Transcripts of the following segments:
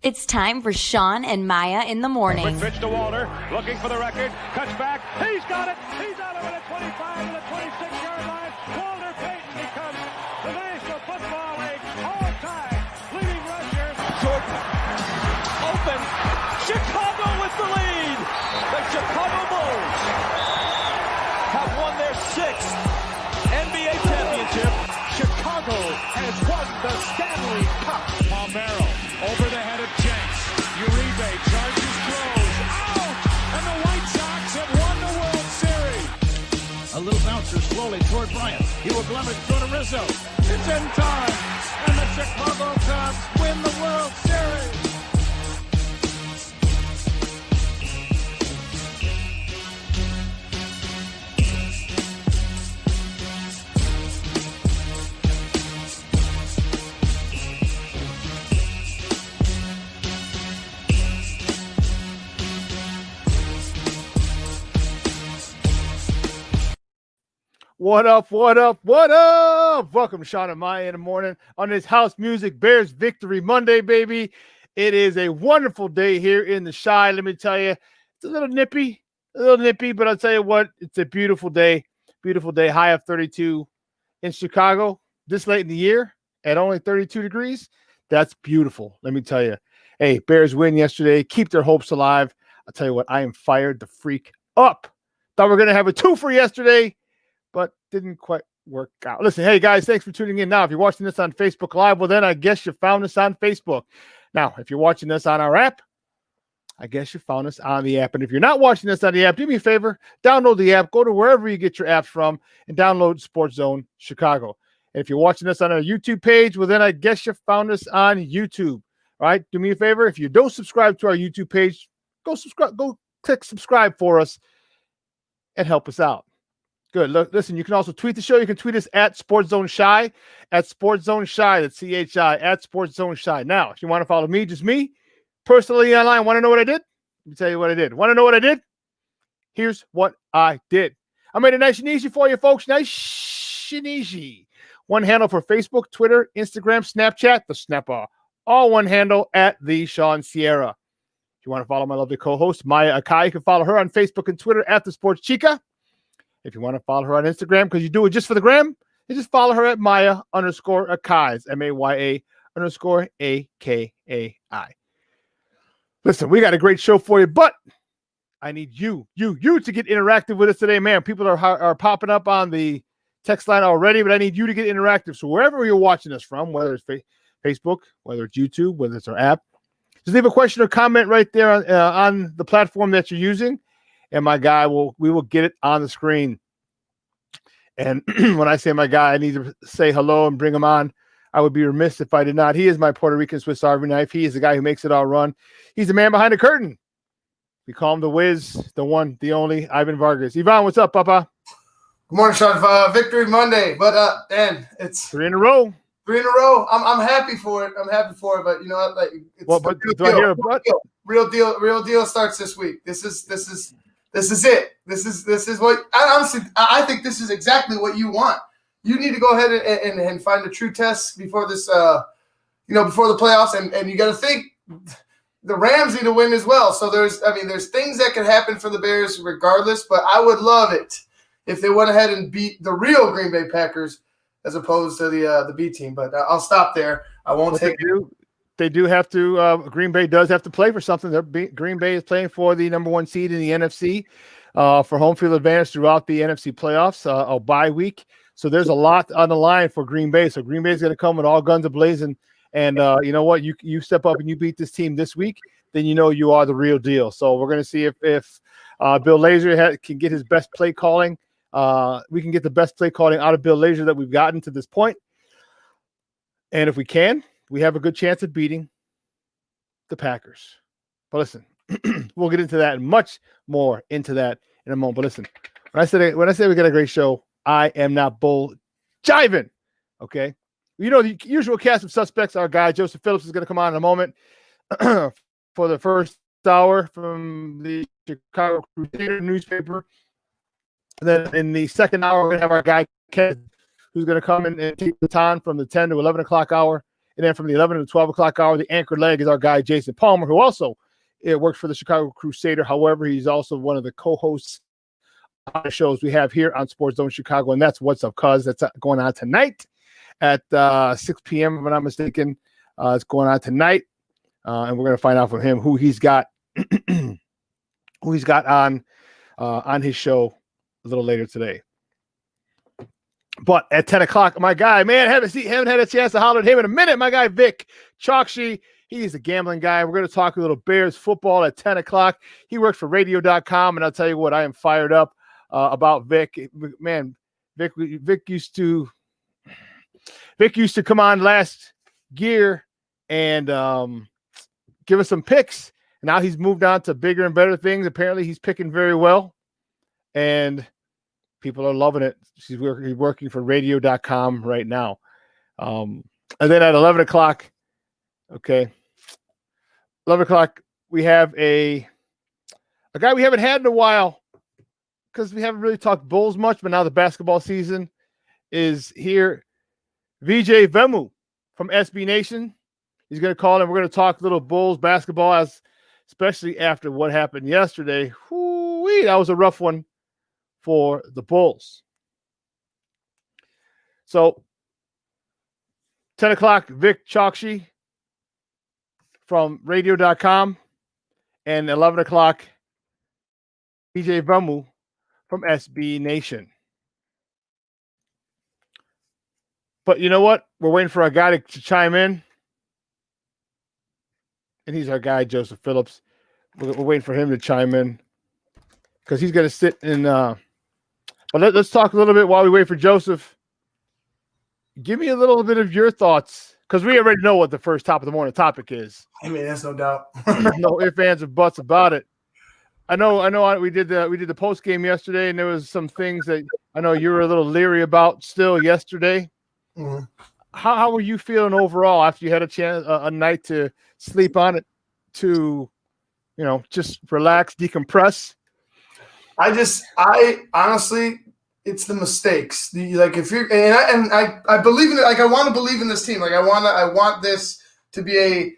It's time for Shawn and Maya in the morning. Quick pitch to Walter, looking for the record, cuts back, he's got it, he's out of it at 25 to the 26-yard line. Walter Payton becomes the National Football League all-time leading rusher. Jordan, open, Chicago with the lead. The Chicago Bulls have won their 6th NBA championship. Chicago has won the Stanley Cup. Palmero over the head of Jenks. Uribe charges, throws, out! And the White Sox have won the World Series. A little bouncer slowly toward Bryant. He will glove it, go to Rizzo. It's in time. And the Chicago Cubs win the World Series. What up, what up, what up? Welcome to Shawn and Maya in the morning on this House Music Bears Victory Monday, baby. It is a wonderful day here in the Chi. Let me tell you, it's a little nippy, but I'll tell you what, it's a beautiful day. Beautiful day, high of 32 in Chicago this late in the year at only 32 degrees. That's beautiful, let me tell you. Hey, Bears win yesterday. Keep their hopes alive. I'll tell you what, I am fired the freak up. Thought we were going to have a twofer yesterday, but didn't quite work out. Listen, hey, guys, thanks for tuning in. Now, if you're watching this on Facebook Live, well, then I guess you found us on Facebook. Now, if you're watching this on our app, I guess you found us on the app. And if you're not watching this on the app, do me a favor, download the app, go to wherever you get your apps from, and download SportsZone Chicago. And if you're watching us on our YouTube page, well, then I guess you found us on YouTube. All right, do me a favor. If you don't subscribe to our YouTube page, go click subscribe for us and help us out. Good. Look, listen, you can also tweet the show. You can tweet us at SportsZone Chi, at SportsZone Chi, that's CHI, at SportsZone Chi. Now, if you want to follow me, just me, personally online, want to know what I did? Let me tell you what I did. Want to know what I did? Here's what I did. I made it nice and easy for you, folks. Nice and easy. One handle for Facebook, Twitter, Instagram, Snapchat, the Snapper. All one handle at the Shawn Sierra. If you want to follow my lovely co-host, Maya Akai, you can follow her on Facebook and Twitter at the Sports Chica. If you want to follow her on Instagram because you do it just for the gram, you just follow her at Maya_Akai, MAYA_AKAI. Listen, we got a great show for you, but I need you to get interactive with us today, man. People are popping up on the text line already, but I need you to get interactive. So wherever you're watching us from, whether it's Facebook, whether it's YouTube, whether it's our app, just leave a question or comment right there on the platform that you're using. And my guy we will get it on the screen. And when I say my guy, I need to say hello and bring him on. I would be remiss if I did not. He is my Puerto Rican Swiss Army knife. He is the guy who makes it all run. He's the man behind the curtain. We call him the Wiz, the one, the only, Ivan Vargas. Ivan, what's up, Papa? Good morning, Shawn. Victory Monday, but Dan, it's 3 in a row. 3 in a row. I'm happy for it. But you know what? Like, it's But do I hear a but? Real deal starts this week. This is it. This is what I think this is exactly what you want. You need to go ahead and find a true test before this, before the playoffs, and you got to think the Rams need to win as well. So there's things that can happen for the Bears regardless, but I would love it if they went ahead and beat the real Green Bay Packers as opposed to the B team. But I'll stop there. I won't take it. They do have to. Green Bay does have to play for something. Green Bay is playing for the number 1 seed in the NFC for home field advantage throughout the NFC playoffs, a bye week. So there's a lot on the line for Green Bay. So Green Bay is going to come with all guns a-blazing. And you know what? You step up and you beat this team this week, then you know you are the real deal. So we're going to see if Bill Lazor can get his best play calling. We can get the best play calling out of Bill Lazor that we've gotten to this point. And if we can, we have a good chance of beating the Packers. But listen, we'll get into that and much more into that in a moment. But listen, when I say we got a great show, I am not bull jiving. Okay. You know, the usual cast of suspects, our guy Joseph Phillips is going to come on in a moment for the first hour from the Chicago Crusader newspaper. And then in the second hour, we're going to have our guy Ken, who's going to come in and take the baton from the 10 to 11 o'clock hour And then from the 11 to 12 o'clock hour, the anchor leg is our guy, Jason Palmer, who also works for the Chicago Crusader. However, he's also one of the co-hosts on the shows we have here on SportsZone Chicago, and that's What's Up, Cuz. That's going on tonight at 6 p.m., if I'm not mistaken. It's going on tonight, and we're going to find out from him who he's got on his show a little later today. But at 10 o'clock, my guy, man, haven't had a chance to holler at him in a minute. My guy, Vic Chokshi, he's a gambling guy. We're going to talk a little Bears football at 10 o'clock. He works for radio.com, and I'll tell you what, I am fired up about Vic. Man, Vic used to come on last year and give us some picks. Now he's moved on to bigger and better things. Apparently, he's picking very well, and people are loving it. He's working for radio.com right now. And then at 11 o'clock, 11 o'clock, we have a guy we haven't had in a while because we haven't really talked Bulls much, but now the basketball season is here. VJ Vemu from SB Nation. He's going to call and we're going to talk a little Bulls basketball, especially after what happened yesterday. Whoo-wee, that was a rough one for the Bulls. So 10 o'clock, Vic Chokshi from radio.com, and 11 o'clock, BJ Vemu from SB Nation. But you know what? We're waiting for our guy to chime in. And he's our guy, Joseph Phillips. We're waiting for him to chime in because he's going to sit in. But let's talk a little bit while we wait for Joseph. Give me a little bit of your thoughts because we already know what the first top of the morning topic is. I mean, that's no doubt. No ifs, ands, or buts about it. I know. We did the post game yesterday, and there was some things that I know you were a little leery about still yesterday. Mm-hmm. How were you feeling overall after you had a night to sleep on it, to just relax, decompress? I honestly, it's the mistakes. If you're and I believe in it. Like I want to believe in this team. Like I want this to be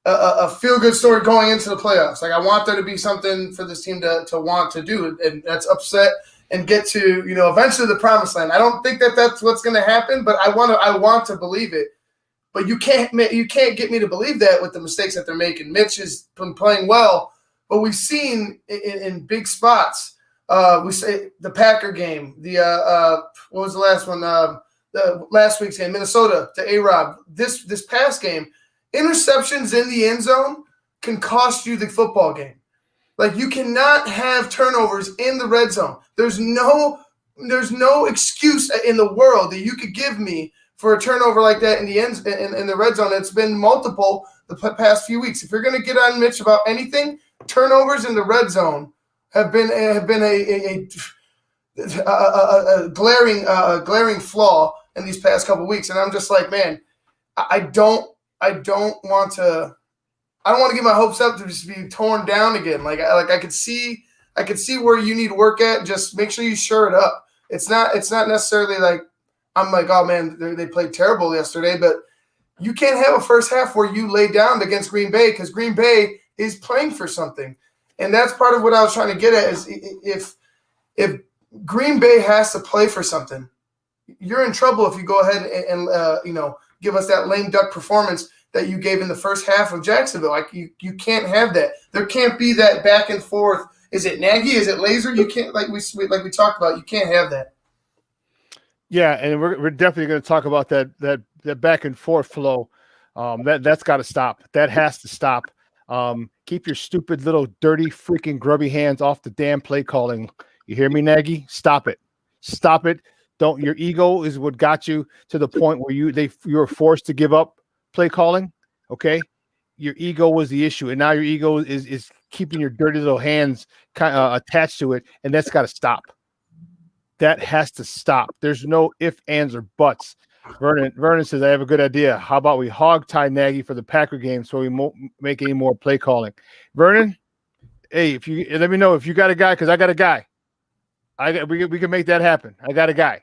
a feel good story going into the playoffs. Like I want there to be something for this team to want to do, and that's upset and get to eventually the promised land. I don't think that's what's going to happen, but I want to believe it. But you can't get me to believe that with the mistakes that they're making. Mitch has been playing well, but we've seen in big spots. We say the Packer game, what was the last one? The last week's game, Minnesota to A-Rob. This past game, interceptions in the end zone can cost you the football game. Like you cannot have turnovers in the red zone. There's no excuse in the world that you could give me for a turnover like that in the red zone. It's been multiple the past few weeks. If you're going to get on Mitch about anything, turnovers in the red zone have been a glaring flaw in these past couple of weeks, and I'm just like, man, I don't want to get my hopes up to just be torn down again. I could see where you need to work at. Just make sure you shore it up. It's not necessarily like I'm like, oh man, they played terrible yesterday, but you can't have a first half where you lay down against Green Bay because Green Bay is playing for something. And that's part of what I was trying to get at is if Green Bay has to play for something, you're in trouble if you go ahead and give us that lame duck performance that you gave in the first half of Jacksonville. Like you can't have that. There can't be that back and forth. Is it Nagy? Is it Laser? You can't like we talked about. You can't have that. Yeah, and we're definitely going to talk about that back and forth flow. That's got to stop. That has to stop. Keep your stupid little dirty freaking grubby hands off the damn play calling. You hear me, Nagy? Stop it. Stop it. Don't. Your ego is what got you to the point where you were forced to give up play calling. Okay, your ego was the issue, and now your ego is keeping your dirty little hands kind of attached to it, and that's got to stop. That has to stop. There's no ifs, ands, or buts. Vernon says, I have a good idea. How about we hog tie Nagy for the Packer game so we won't make any more play calling? Vernon, hey, let me know if you got a guy, because I got a guy. We can make that happen. I got a guy.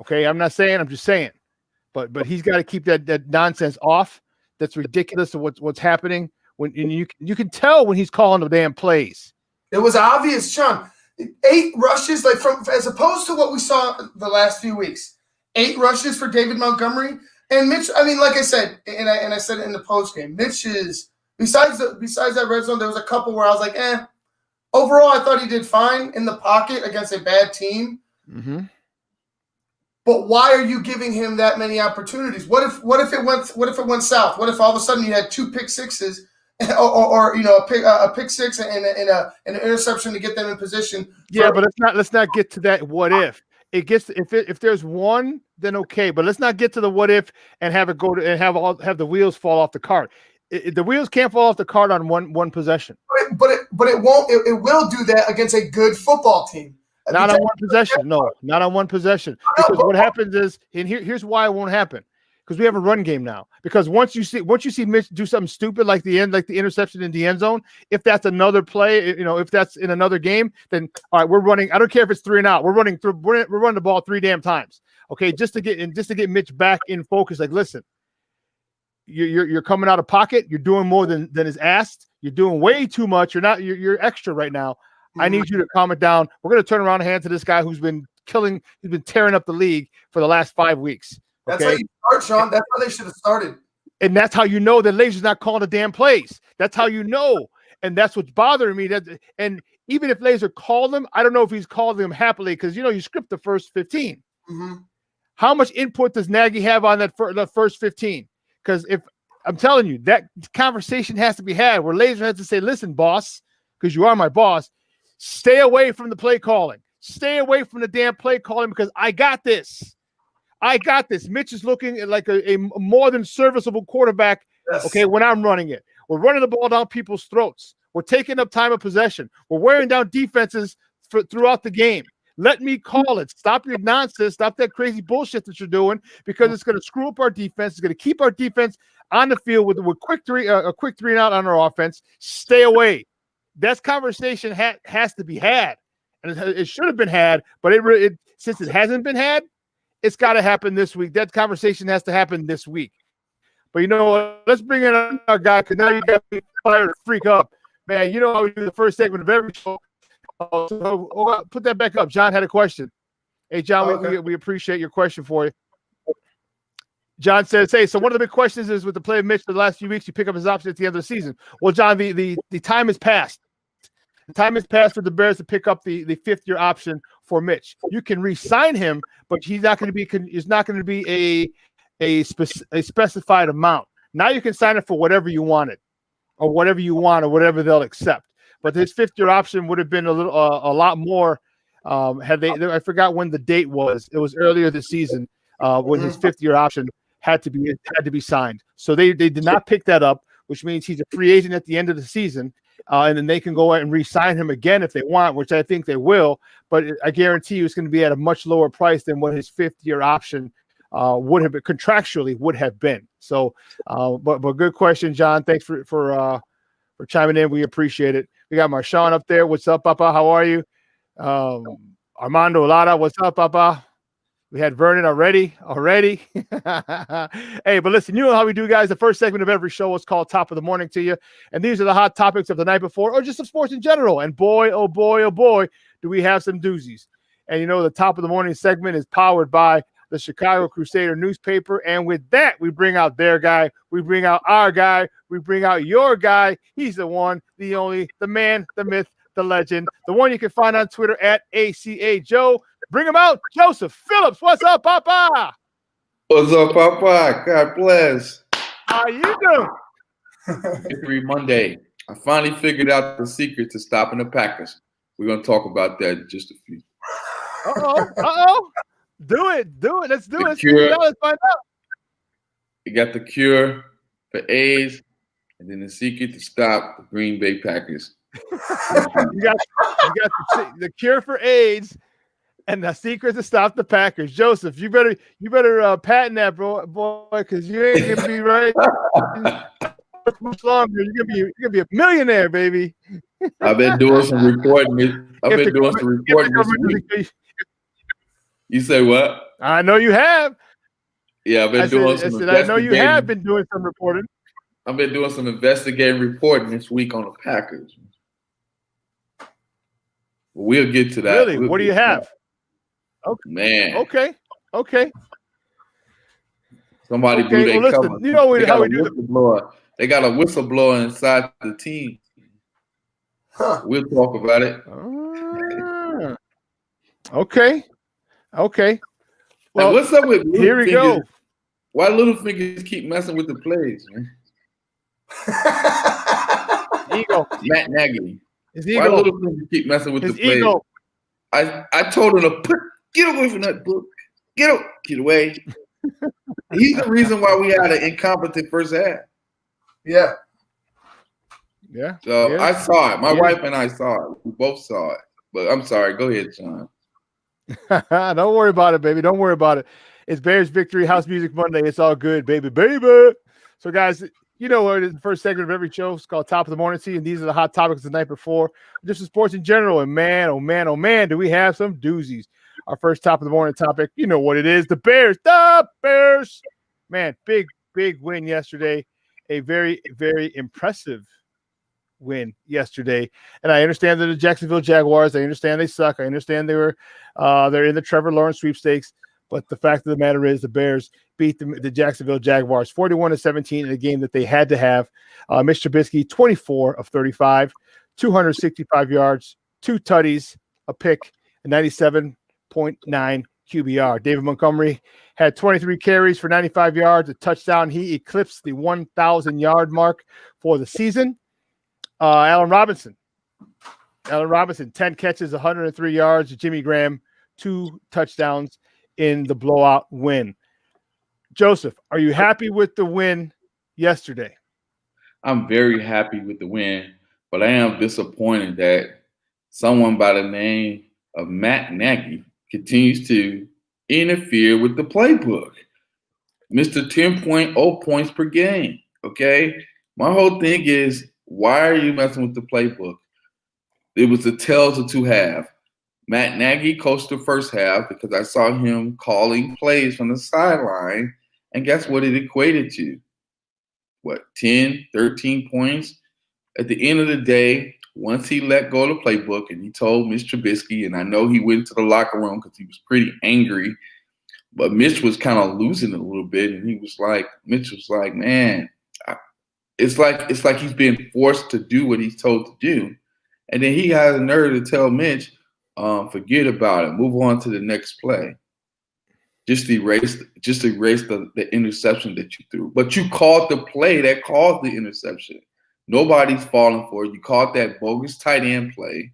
Okay, I'm not saying, I'm just saying. But he's got to keep that nonsense off. That's ridiculous of what's happening. When you can tell when he's calling the damn plays. It was obvious, Shawn. 8 rushes, like from as opposed to what we saw the last few weeks. 8 rushes for David Montgomery and Mitch. I mean, like I said, and I said it in the post game. Mitch is besides that red zone, there was a couple where I was like, eh. Overall, I thought he did fine in the pocket against a bad team. Mm-hmm. But why are you giving him that many opportunities? What if it went south? What if all of a sudden you had 2 pick sixes, or a pick six and an interception to get them in position? Yeah, but let's not get to that. What if it gets if there's one, then okay. But let's not get to the what if and have it go to and have the wheels fall off the cart. The wheels can't fall off the cart on one possession. But it won't. It will do that against a good football team. Not on one possession. No, not on one possession. Because what happens is, and here's why it won't happen. Because we have a run game now. Because once you see Mitch do something stupid like the interception in the end zone, if that's another play, if that's in another game, then all right, we're running. I don't care if it's 3 and out. We're running the ball 3 damn times. Okay, just to get Mitch back in focus. Like, listen, you're coming out of pocket. You're doing more than is asked. You're doing way too much. You're extra right now. I need you to calm it down. We're going to turn around and hand to this guy who's been tearing up the league for the last 5 weeks. Okay? That's how you start, Shawn. That's how they should have started. And that's how you know that Lazer's not calling the damn plays. That's how you know. And that's what's bothering me. And even if Laser called them, I don't know if he's called them happily because, you script the first 15. Mm-hmm. How much input does Nagy have on that first 15? Because if I'm telling you, that conversation has to be had where Laser has to say, listen, boss, because you are my boss, stay away from the play calling. Stay away from the damn play calling because I got this. Mitch is looking like a more than serviceable quarterback, yes. Okay, when I'm running it. We're running the ball down people's throats. We're taking up time of possession. We're wearing down defenses throughout the game. Let me call it. Stop your nonsense. Stop that crazy bullshit that you're doing because it's going to screw up our defense. It's going to keep our defense on the field with a quick 3 and out on our offense. Stay away. That conversation has to be had, and it should have been had. But since it hasn't been had, it's got to happen this week. That conversation has to happen this week. But let's bring in our guy because now you got me fired to freak up, man. You know how we do the first segment of every show. So put that back up. John had a question. Hey, John, okay. we appreciate your question for you. John says, hey, so one of the big questions is with the play of Mitch the last few weeks, you pick up his option at the end of the season. Well, John, the time has passed. The time has passed for the Bears to pick up the 5th-year option for Mitch. You can re-sign him, but he's not going to be a specified amount. Now you can sign it for whatever you wanted, or whatever you want, or whatever they'll accept. But his 5th-year option would have been a lot more. Had they? I forgot when the date was. It was earlier this season when his 5th-year option had to be signed. So they did not pick that up, which means he's a free agent at the end of the season, and then they can go out and re-sign him again if they want, which I think they will. But I guarantee you, it's going to be at a much lower price than what his 5th-year option would have been contractually would have been. So, but good question, John. Thanks for chiming in. We appreciate it. We got Marshawn up there. What's up, Papa? How are you? Armando Lara, what's up, Papa? We had Vernon already. Hey, but listen, you know how we do, guys. The first segment of every show is called Top of the Morning to you. And these are the hot topics of the night before or just of sports in general. And boy, oh boy, do we have some doozies. And the Top of the Morning segment is powered by the Chicago Crusader newspaper. And with that, we bring out their guy. We bring out our guy. We bring out your guy. He's the one, the only, the man, the myth, the legend, the one you can find on Twitter at ACA Joe. Bring him out, Joseph Phillips. What's up, Papa? What's up, Papa? God bless. How you doing? Every Monday, I finally figured out the secret to stopping the Packers. We're going to talk about that in just a few. Uh-oh. Do it. Let's do it. Let's find out. You got the cure for AIDS, and then the secret to stop the Green Bay Packers. you got the cure for AIDS and the secret to stop the Packers. Joseph, you better patent that, boy, because you ain't gonna be right much longer. You're gonna be a millionaire, baby. I've been doing some reporting. This week. You say what? I know you have. Yeah, I've been doing some I know you have investigating. been doing some reporting. I've been doing some investigative reporting this week on the Packers. We'll get to that. Really? We'll What do get you to have? that. Okay. Man, Okay. somebody blew Okay. Well, their cover. listen, you know They got how a we do the whistleblower. They got a whistleblower inside the team. Huh. We'll talk about it. Okay. Like, Well, what's up with here we Littlefinger? go. Why Littlefingers keep messing with the plays, man? Ego. Matt Nagy. His Why ego. Littlefingers keep messing with His the plays? ego. I told him to get away from that book. Get away. He's the reason why we had an incompetent first half. Yeah. Yeah. So Yes. I saw it. My Yes. wife and I saw it. We both saw it. But I'm sorry. Go ahead, Shawn. Don't worry about it, baby. Don't worry about it. It's Bears Victory House Music Monday. It's all good, baby. So, guys, you know what it is, the first segment of every show. It's called Top of the Morning Tea, and these are the hot topics the night before. Just in sports in general. And man, oh man, do we have some doozies. Our first top of the morning topic, you know what it is. The Bears. Man, big win yesterday. A very, very impressive win yesterday. And I understand they're the Jacksonville Jaguars. I understand they suck. I understand they're in the Trevor Lawrence sweepstakes. But the fact of the matter is the Bears beat the Jacksonville Jaguars 41-17 in a game that they had to have. Mitch Trubisky, 24 of 35, 265 yards, 2 tutties, a pick, and 97.9 QBR. David Montgomery had 23 carries for 95 yards, a touchdown. He eclipsed the 1,000-yard mark for the season. Allen Robinson, 10 catches, 103 yards. Jimmy Graham, 2 touchdowns in the blowout win. Joseph, are you happy with the win yesterday? I'm very happy with the win, but I am disappointed that someone by the name of Matt Nagy continues to interfere with the playbook. Mr. 10.0 points per game, okay? My whole thing is, why are you messing with the playbook? It was the tales of two halves. Matt Nagy coached the first half because I saw him calling plays from the sideline, and guess what it equated to? 10, 13 points? At the end of the day, once he let go of the playbook and he told Mitch Trubisky, and I know he went to the locker room because he was pretty angry, but Mitch was kind of losing it a little bit, and Mitch was like, man, it's like he's being forced to do what he's told to do. And then he has the nerve to tell Mitch, forget about it, move on to the next play. Just erase the interception that you threw. But you called the play that caused the interception. Nobody's falling for it. You caught that bogus tight end play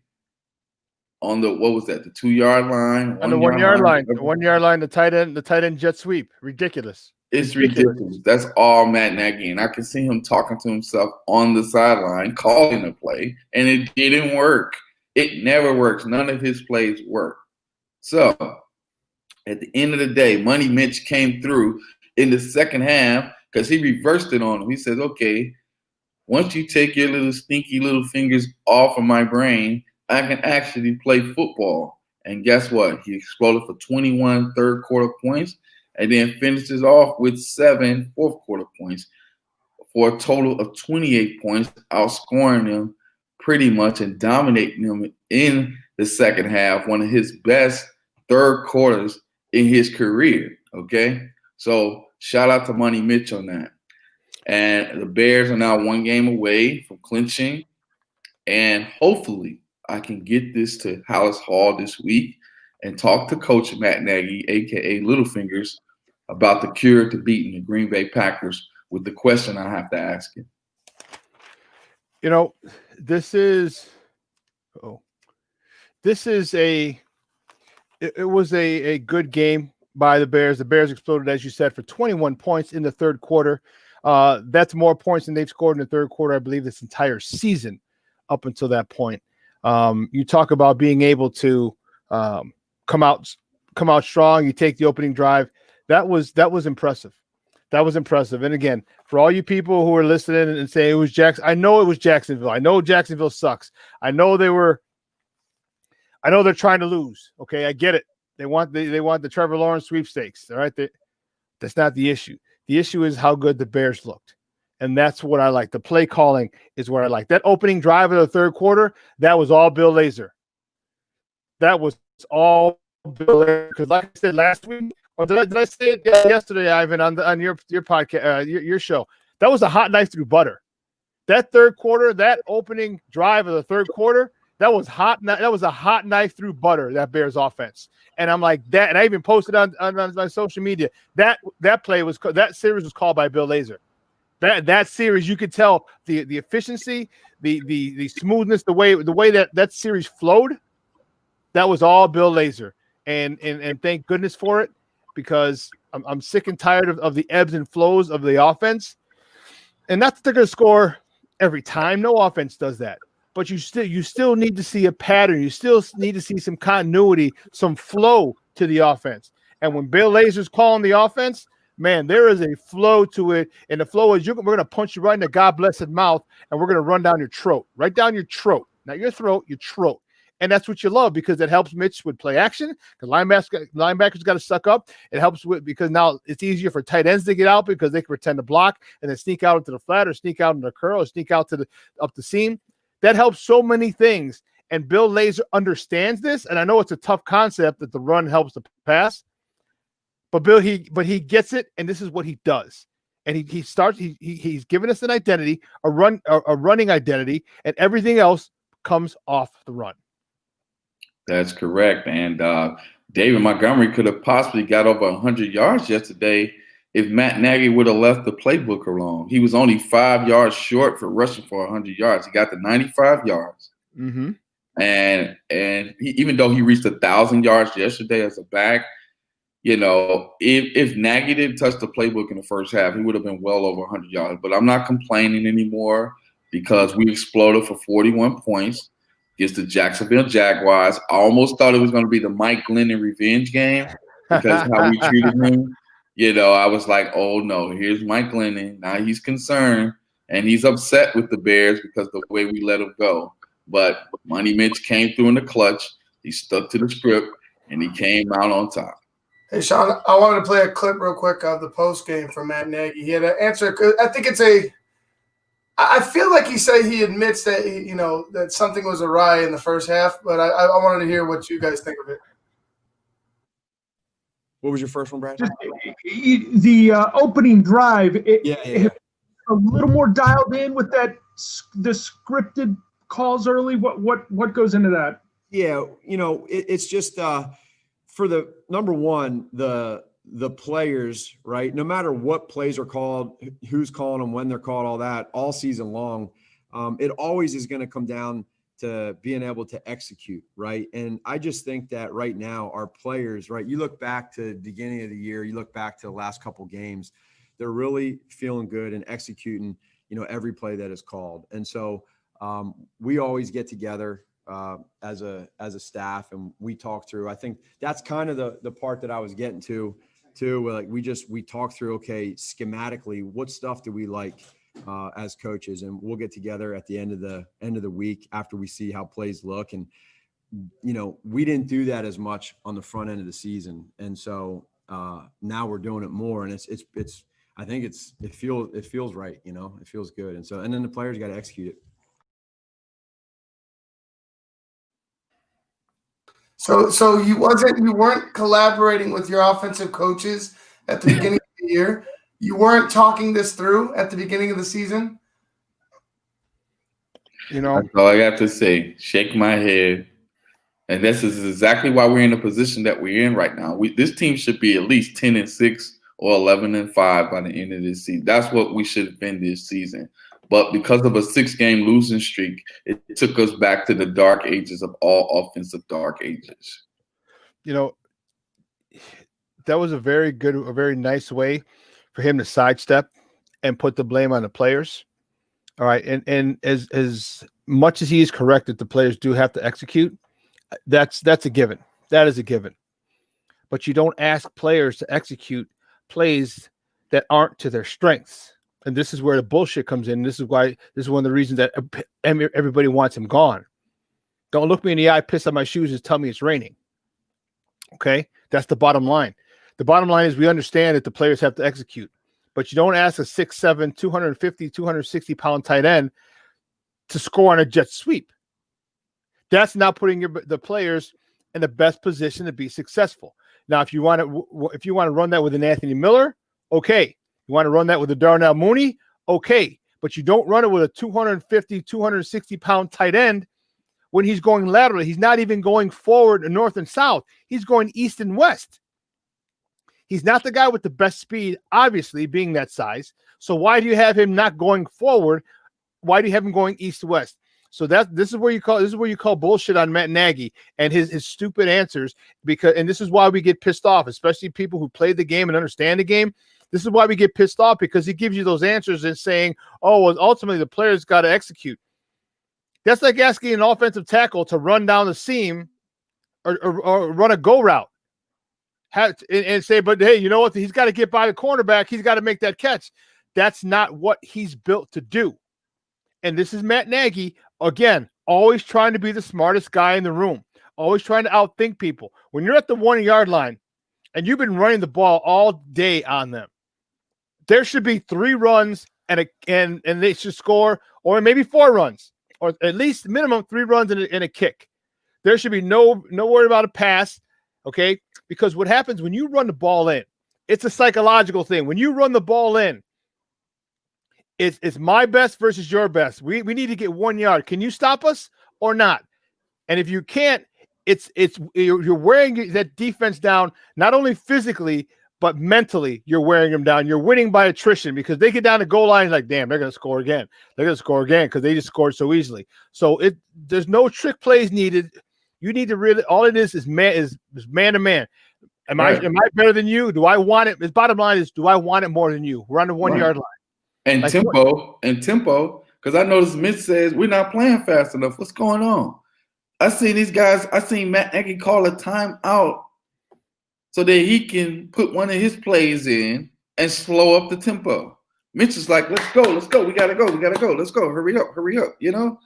on the 2-yard line? On the 1-yard line. The 1-yard line, the tight end jet sweep. Ridiculous. It's ridiculous. That's all Matt Nagy. And I can see him talking to himself on the sideline, calling a play, and it didn't work. It never works. None of his plays work. So at the end of the day, Money Mitch came through in the second half because he reversed it on him. He says, okay, once you take your little stinky little fingers off of my brain, I can actually play football. And guess what? He exploded for 21 third-quarter points and then finishes off with 7 fourth-quarter points for a total of 28 points, outscoring them pretty much and dominating them in the second half, one of his best third quarters in his career, okay? So shout out to Money Mitch on that. And the Bears are now 1 game away from clinching, and hopefully I can get this to Hallis Hall this week and talk to Coach Matt Nagy, a.k.a. Littlefingers, about the cure to beating the Green Bay Packers with the question I have to ask him. You know, this is it was a good game by the Bears. The Bears exploded, as you said, for 21 points in the third quarter. That's more points than they've scored in the third quarter, I believe, this entire season up until that point. You talk about being able to come out strong. You take the opening drive. That was impressive. That was impressive. And again, for all you people who are listening and saying it was Jackson, I know it was Jacksonville. I know Jacksonville sucks. I know they're trying to lose. Okay, I get it. They want the Trevor Lawrence sweepstakes. All right. That's not the issue. The issue is how good the Bears looked. And that's what I like. The play calling is what I like. That opening drive of the third quarter, that was all Bill Lazor. That was all Bill Lazor. Because like I said last week, or did I say it yesterday, Ivan, on your podcast, your show? That was a hot knife through butter. That third quarter, that opening drive of the third quarter, that was hot. That was a hot knife through butter, that Bears offense. And I'm like that. And I even posted on my social media that series was called by Bill Lazor. That series, you could tell the efficiency, the smoothness, the way that series flowed. That was all Bill Lazor, and thank goodness for it, because I'm sick and tired of the ebbs and flows of the offense. And not that they're going to score every time. No offense does that. But you still need to see a pattern. You still need to see some continuity, some flow to the offense. And when Bill Lazor's calling the offense, man, there is a flow to it. And the flow is we're going to punch you right in the God-blessed mouth, and we're going to run down your throat. Right down your throat. Not your throat, your throat. And that's what you love, because it helps Mitch with play action. The linebackers got to suck up. It helps because now it's easier for tight ends to get out, because they can pretend to block and then sneak out into the flat, or sneak out into the curl, or sneak out up the seam. That helps so many things. And Bill Lazor understands this. And I know it's a tough concept that the run helps the pass. But he gets it, and this is what he does. And he's given us an identity, a running identity, and everything else comes off the run. That's correct. And David Montgomery could have possibly got over 100 yards yesterday if Matt Nagy would have left the playbook alone. He was only 5 yards short for rushing for 100 yards. He got to 95 yards. Mm-hmm. And even though he reached 1,000 yards yesterday as a back, if Nagy didn't touch the playbook in the first half, he would have been well over 100 yards. But I'm not complaining anymore, because we exploded for 41 points against the Jacksonville Jaguars. I almost thought it was going to be the Mike Glennon revenge game, because how we treated him. I was like, oh, no, here's Mike Glennon. Now he's concerned, and he's upset with the Bears because of the way we let him go. But Money Mitch came through in the clutch. He stuck to the script, and he came out on top. Hey, Shawn, I wanted to play a clip real quick of the post game from Matt Nagy. He had an answer. I think I feel like he said he admits that that something was awry in the first half, but I wanted to hear what you guys think of it. What was your first one, Brad? The opening drive. A little more dialed in with the scripted calls early. What goes into that? Yeah, it's just for the number one, the players, right? No matter what plays are called, who's calling them, when they're called, all that, all season long, it always is going to come down to being able to execute, right? And I just think that right now our players, right? You look back to the beginning of the year, you look back to the last couple games, they're really feeling good and executing, every play that is called. And so we always get together as a staff, and we talk through. I think that's kind of the part that I was getting to too. Like we talk through, okay, schematically, what stuff do we like as coaches, and we'll get together at the end of the week after we see how plays look. And we didn't do that as much on the front end of the season, and so now we're doing it more, and it's I think it feels right, it feels good, and then the players got to execute it. So you weren't collaborating with your offensive coaches at the beginning of the year? You weren't talking this through at the beginning of the season? That's all I got to say. Shake my head. And this is exactly why we're in the position that we're in right now. This team should be at least 10-6 or 11-5 by the end of this season. That's what we should have been this season. But because of a 6-game losing streak, it took us back to the dark ages of all offensive dark ages. That was a very nice way for him to sidestep and put the blame on the players. All right. And as much as he is correct that the players do have to execute, that's a given. That is a given. But you don't ask players to execute plays that aren't to their strengths. And this is where the bullshit comes in. This is one of the reasons that everybody wants him gone. Don't look me in the eye, piss on my shoes, and tell me it's raining. Okay? That's the bottom line. The bottom line is we understand that the players have to execute, but you don't ask a 6'7", 250, 260-pound tight end to score on a jet sweep. That's not putting the players in the best position to be successful. Now, if you want to run that with an Anthony Miller, okay. You want to run that with a Darnell Mooney, okay. But you don't run it with a 250, 260-pound tight end when he's going laterally. He's not even going forward and north and south. He's going east and west. He's not the guy with the best speed, obviously, being that size. So why do you have him not going forward? Why do you have him going east to west? So this is where you call bullshit on Matt Nagy and his stupid answers, and this is why we get pissed off, especially people who play the game and understand the game. This is why we get pissed off, because he gives you those answers and saying, oh, well, ultimately the players got to execute. That's like asking an offensive tackle to run down the seam or run a go route and say, but hey, you know what? He's got to get by the cornerback. He's got to make that catch. That's not what he's built to do. And this is Matt Nagy, again, always trying to be the smartest guy in the room, always trying to outthink people. When you're at the 1-yard line and you've been running the ball all day on them, there should be 3 runs and they should score, or maybe 4 runs, or at least minimum 3 runs and a kick. There should be no worry about a pass, okay? Because what happens when you run the ball in, it's a psychological thing. When you run the ball in, it's my best versus your best. We need to get 1 yard. Can you stop us or not? And if you can't, you're wearing that defense down, not only physically, but mentally you're wearing them down. You're winning by attrition, because they get down the goal line like, damn, they're going to score again. They're going to score again because they just scored so easily. So there's no trick plays needed. You need to really, all it is man to man. Am I better than you? Do I want it? His bottom line is, do I want it more than you? We're on the 1 yard line. And like, tempo, because I noticed Mitch says we're not playing fast enough. What's going on? I seen these guys. I seen Matt Nagy call a timeout so that he can put one of his plays in and slow up the tempo. Mitch is like, let's go. We gotta go. Let's go. Hurry up. You know,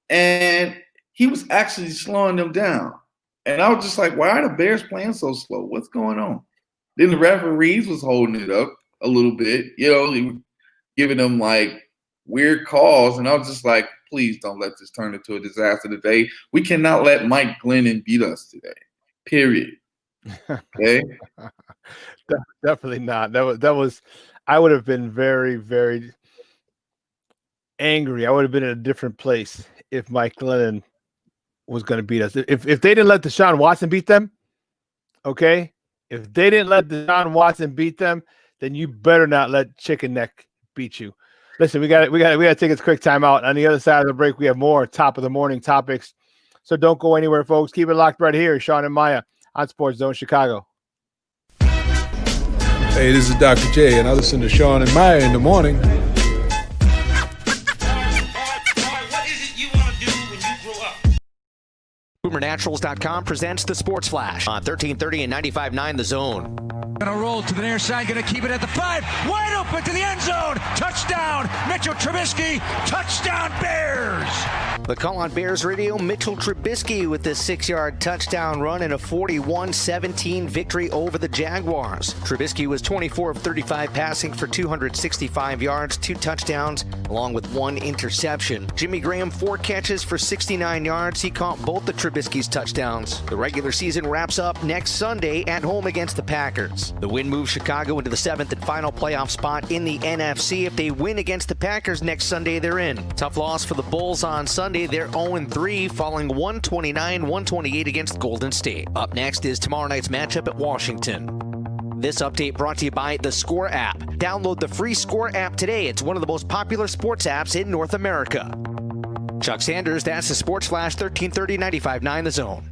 and he was actually slowing them down. And I was just like, why are the Bears playing so slow? What's going on? Then the referees was holding it up a little bit. You know, they were giving them like weird calls. And I was just like, please don't let this turn into a disaster today. We cannot let Mike Glennon beat us today, period. Okay? Definitely not. That was I would have been very, very angry. I would have been in a different place if Mike Glennon was going to beat us. If they didn't let Deshaun Watson beat them, okay? If they didn't let Deshaun Watson beat them, then you better not let Chicken Neck beat you. Listen, we got to take a quick timeout. On the other side of the break, we have more top of the morning topics. So don't go anywhere, folks. Keep it locked right here. Shawn and Maya on SportsZone Chicago. Hey, this is Dr. J, and I listen to Shawn and Maya in the morning. BoomerNaturals.com presents the Sports Flash on 1330 and 95.9 The Zone. Gonna roll to the near side, gonna keep it at the 5, wide open to the end zone, touchdown, Mitchell Trubisky, touchdown Bears! The call on Bears Radio, Mitchell Trubisky with the 6-yard touchdown run and a 41-17 victory over the Jaguars. Trubisky was 24 of 35 passing for 265 yards, 2 touchdowns, along with 1 interception. Jimmy Graham, 4 catches for 69 yards. He caught both the Trubisky's touchdowns. The regular season wraps up next Sunday at home against the Packers. The win moves Chicago into the 7th and final playoff spot in the NFC. If they win against the Packers next Sunday, they're in. Tough loss for the Bulls on Sunday. They're 0-3, falling 129-128 against Golden State. Up next is tomorrow night's matchup at Washington. This update brought to you by the Score app. Download the free Score app today. It's one of the most popular sports apps in North America. Chuck Sanders, that's the Sports Flash, 1330 95.9 The Zone.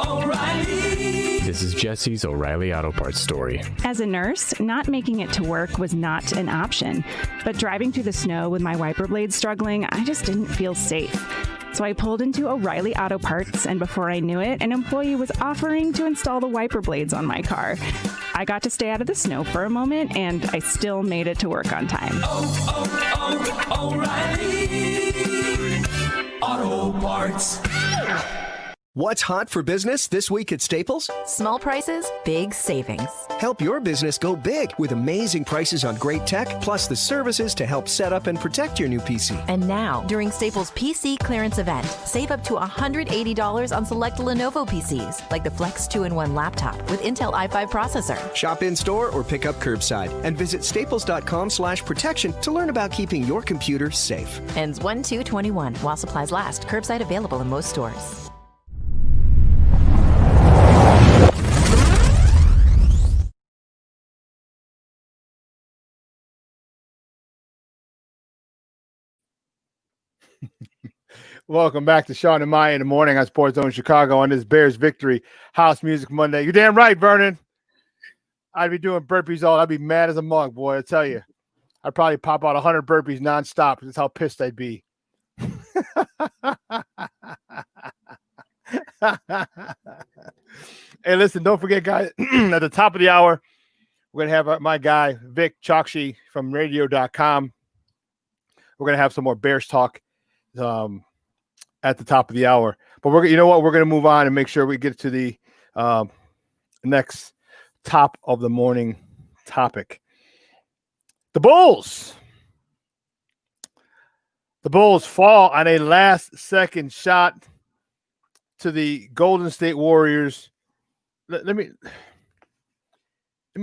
O'Reilly. This is Jesse's O'Reilly Auto Parts story. As a nurse, not making it to work was not an option. But driving through the snow with my wiper blades struggling, I just didn't feel safe. So I pulled into O'Reilly Auto Parts, and before I knew it, an employee was offering to install the wiper blades on my car. I got to stay out of the snow for a moment, and I still made it to work on time. O'Reilly Auto Parts. What's hot for business this week at Staples? Small prices, big savings. Help your business go big with amazing prices on great tech, plus the services to help set up and protect your new PC. And now, during Staples PC clearance event, save up to $180 on select Lenovo PCs, like the Flex 2-in-1 laptop with Intel i5 processor. Shop in-store or pick up curbside and visit staples.com/protection to learn about keeping your computer safe. Ends 1/2/21 while supplies last. Curbside available in most stores. Welcome back to Shawn and Maya in the morning on SportsZone Chicago on this Bears Victory House Music Monday. You're damn right, Vernon. I'd be doing burpees I'd be mad as a mug, boy. I tell you, I'd probably pop out 100 burpees nonstop. That's how pissed I'd be. Hey, listen, don't forget, guys, at the top of the hour, we're going to have my guy, Vic Chokshi from radio.com. We're going to have some more Bears talk at the top of the hour. But you know what? We're going to move on and make sure we get to the next top of the morning topic. The Bulls. The Bulls fall on a last-second shot to the Golden State Warriors. Let me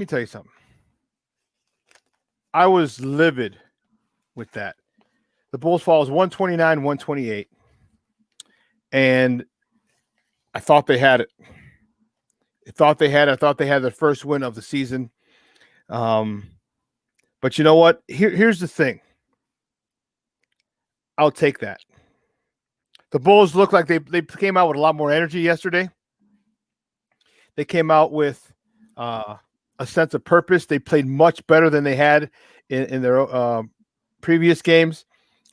tell you something. I was livid with that. The Bulls falls 129-128. And I thought they had it. I thought they had their first win of the season. But you know what? Here's the thing. I'll take that. The Bulls look like they came out with a lot more energy yesterday. They came out with a sense of purpose. They played much better than they had in their previous games.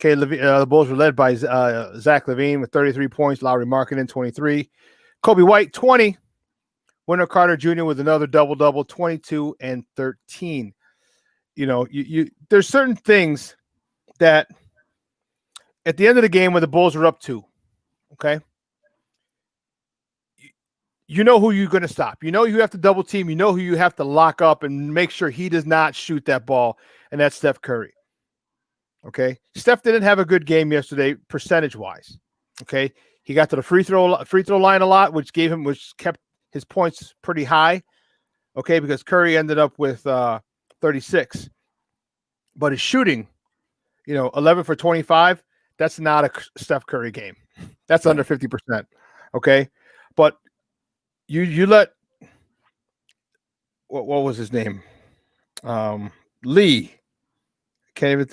Okay, the Bulls were led by Zach LaVine with 33 points, Lauri Markkanen 23, Kobe White 20, Wendell Carter Jr. with another double-double, 22 and 13. You know, there's certain things that at the end of the game when the Bulls are up 2, okay, you know who you're going to stop. You know you have to double team. You know who you have to lock up and make sure he does not shoot that ball, and that's Steph Curry. Okay, Steph didn't have a good game yesterday, percentage-wise. Okay, he got to the free throw line a lot, which kept his points pretty high. Okay, because Curry ended up with 36, but his shooting, 11 for 25. That's not a Steph Curry game. That's under 50%. Okay, but you let what was his name? Lee. Can't even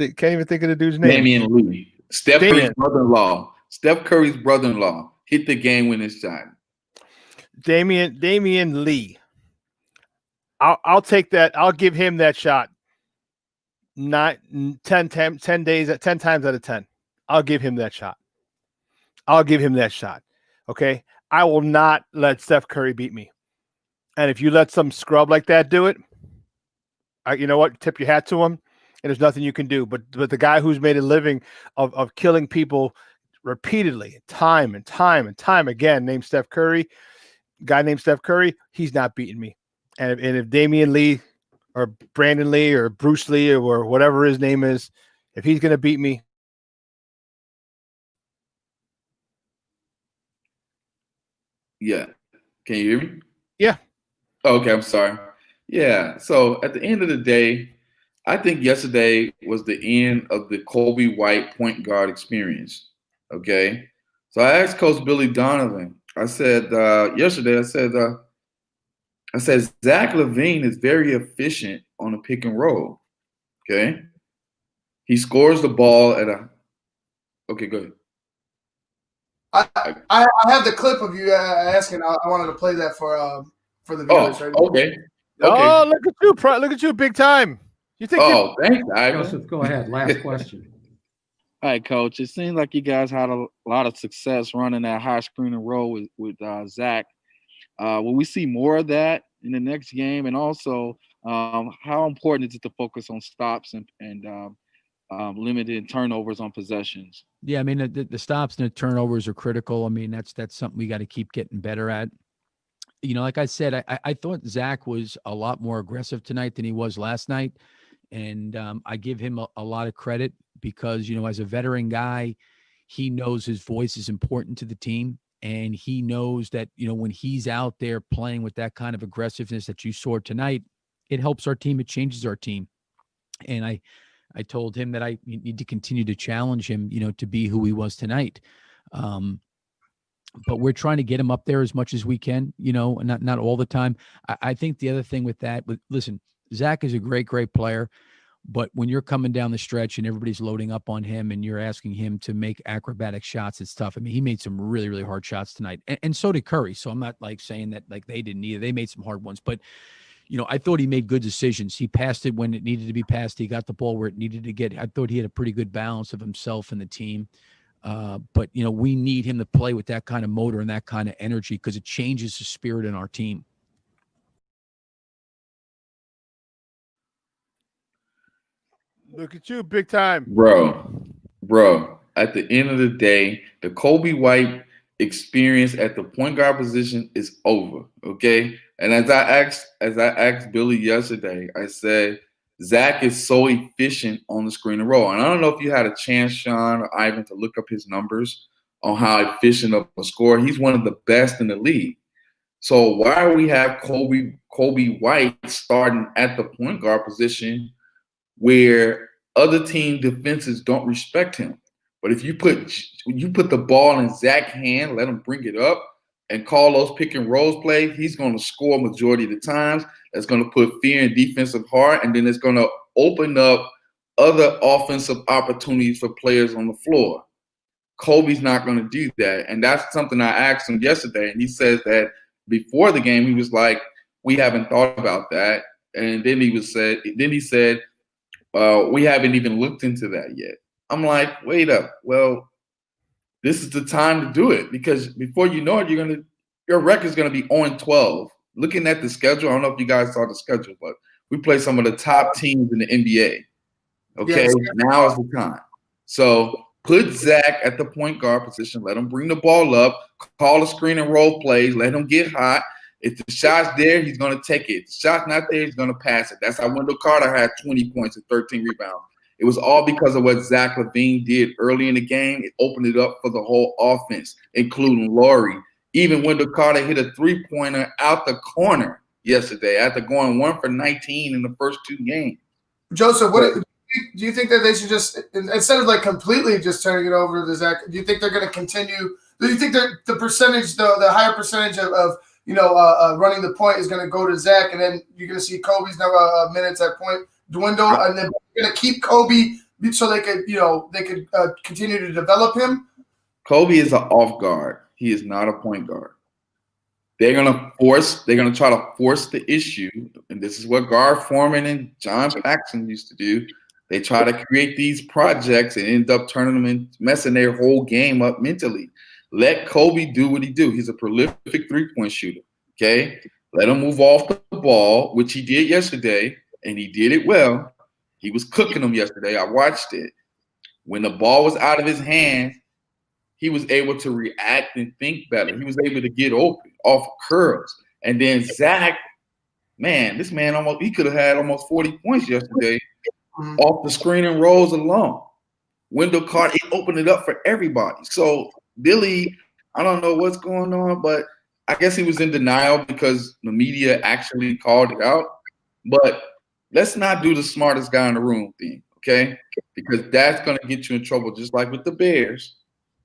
think of the dude's name. Damian Lee. Steph Curry's brother-in-law. Steph Curry's brother-in-law hit the game-winning shot. Damian Lee. I'll take that. I'll give him that shot. 10 times out of 10. I'll give him that shot. Okay. I will not let Steph Curry beat me. And if you let some scrub like that do it, you know what? Tip your hat to him. And there's nothing you can do. But the guy who's made a living of killing people repeatedly, time and time again, named Steph Curry, he's not beating me. And if Damian Lee or Brandon Lee or Bruce Lee or whatever his name is, if he's going to beat me. Yeah. Can you hear me? Yeah. Okay, I'm sorry. Yeah. So at the end of the day, I think yesterday was the end of the Kobe White point guard experience. Okay. So I asked Coach Billy Donovan, I said yesterday, I said Zach LaVine is very efficient on a pick and roll. Okay. He scores the ball at okay, go ahead. I have the clip of you asking. I wanted to play that for the viewers. Right? Okay. Oh, look at you! Look at you, big time. You think? Oh, thanks, Joseph. Go ahead. Last question. All right, Coach. It seems like you guys had a lot of success running that high screen and roll with Zach. Will we see more of that in the next game? And also, how important is it to focus on stops and limited turnovers on possessions. Yeah, I mean the stops and the turnovers are critical. I mean that's something we got to keep getting better at. Like I said, I thought Zach was a lot more aggressive tonight than he was last night, and I give him a lot of credit because as a veteran guy, he knows his voice is important to the team, and he knows that when he's out there playing with that kind of aggressiveness that you saw tonight, it helps our team. It changes our team, and I told him that I need to continue to challenge him, to be who he was tonight. But we're trying to get him up there as much as we can, not all the time. I think the other thing with that, listen, Zach is a great, great player, but when you're coming down the stretch and everybody's loading up on him and you're asking him to make acrobatic shots, it's tough. I mean, he made some really, really hard shots tonight, and so did Curry. So I'm not saying that they didn't either. They made some hard ones, but I thought he made good decisions. He passed it when it needed to be passed. He got the ball where it needed to get. I thought he had a pretty good balance of himself and the team. But we need him to play with that kind of motor and that kind of energy because it changes the spirit in our team. Look at you, big time. Bro. At the end of the day, the Kobe White experience at the point guard position is over. Okay. And as I asked Billy yesterday, I said, Zach is so efficient on the screen and roll. And I don't know if you had a chance, Shawn or Ivan, to look up his numbers on how efficient of a scorer. He's one of the best in the league. So why do we have Kobe White starting at the point guard position where other team defenses don't respect him? But if you put the ball in Zach's hand, let him bring it up, and call those pick and rolls plays, he's going to score majority of the times. That's going to put fear in defensive heart, and then it's going to open up other offensive opportunities for players on the floor. Kobe's not going to do that, and that's something I asked him yesterday, and he says that before the game he was like, "We haven't thought about that," and then he said, "We haven't even looked into that yet." I'm like, "Wait up, well." This is the time to do it because before you know it, your record's going to be 0-12. Looking at the schedule, I don't know if you guys saw the schedule, but we play some of the top teams in the NBA. Okay, yes. Now is the time. So put Zach at the point guard position. Let him bring the ball up, call a screen and roll plays, let him get hot. If the shot's there, he's going to take it. If the shot's not there, he's going to pass it. That's how Wendell Carter had 20 points and 13 rebounds. It was all because of what Zach LaVine did early in the game. It opened it up for the whole offense, including Laurie. Even Wendell Carter hit a three-pointer out the corner yesterday after going 1 for 19 in the first 2 games. Joseph, do you think that they should just, instead of completely just turning it over to Zach, do you think they're going to continue? Do you think that the percentage, the higher percentage of running the point is going to go to Zach, and then you're going to see Kobe's minutes at point dwindle, and then they're going to keep Kobe so they could continue to develop him? Kobe is an off guard. He is not a point guard. They're going to try to force the issue, and this is what Gar Forman and John Paxson used to do. They try to create these projects and end up turning them and messing their whole game up mentally. Let Kobe do what he do. He's a prolific three-point shooter, okay? Let him move off the ball, which he did yesterday, and he did it well. He was cooking them yesterday. I watched it. When the ball was out of his hands, he was able to react and think better. He was able to get open off curls. And then Zach, this man he could have had almost 40 points yesterday off the screen and rolls alone. Wendell Carter, it opened it up for everybody. So Billy, I don't know what's going on, but I guess he was in denial because the media actually called it out. But let's not do the smartest guy in the room thing, okay? Because that's going to get you in trouble, just like with the Bears.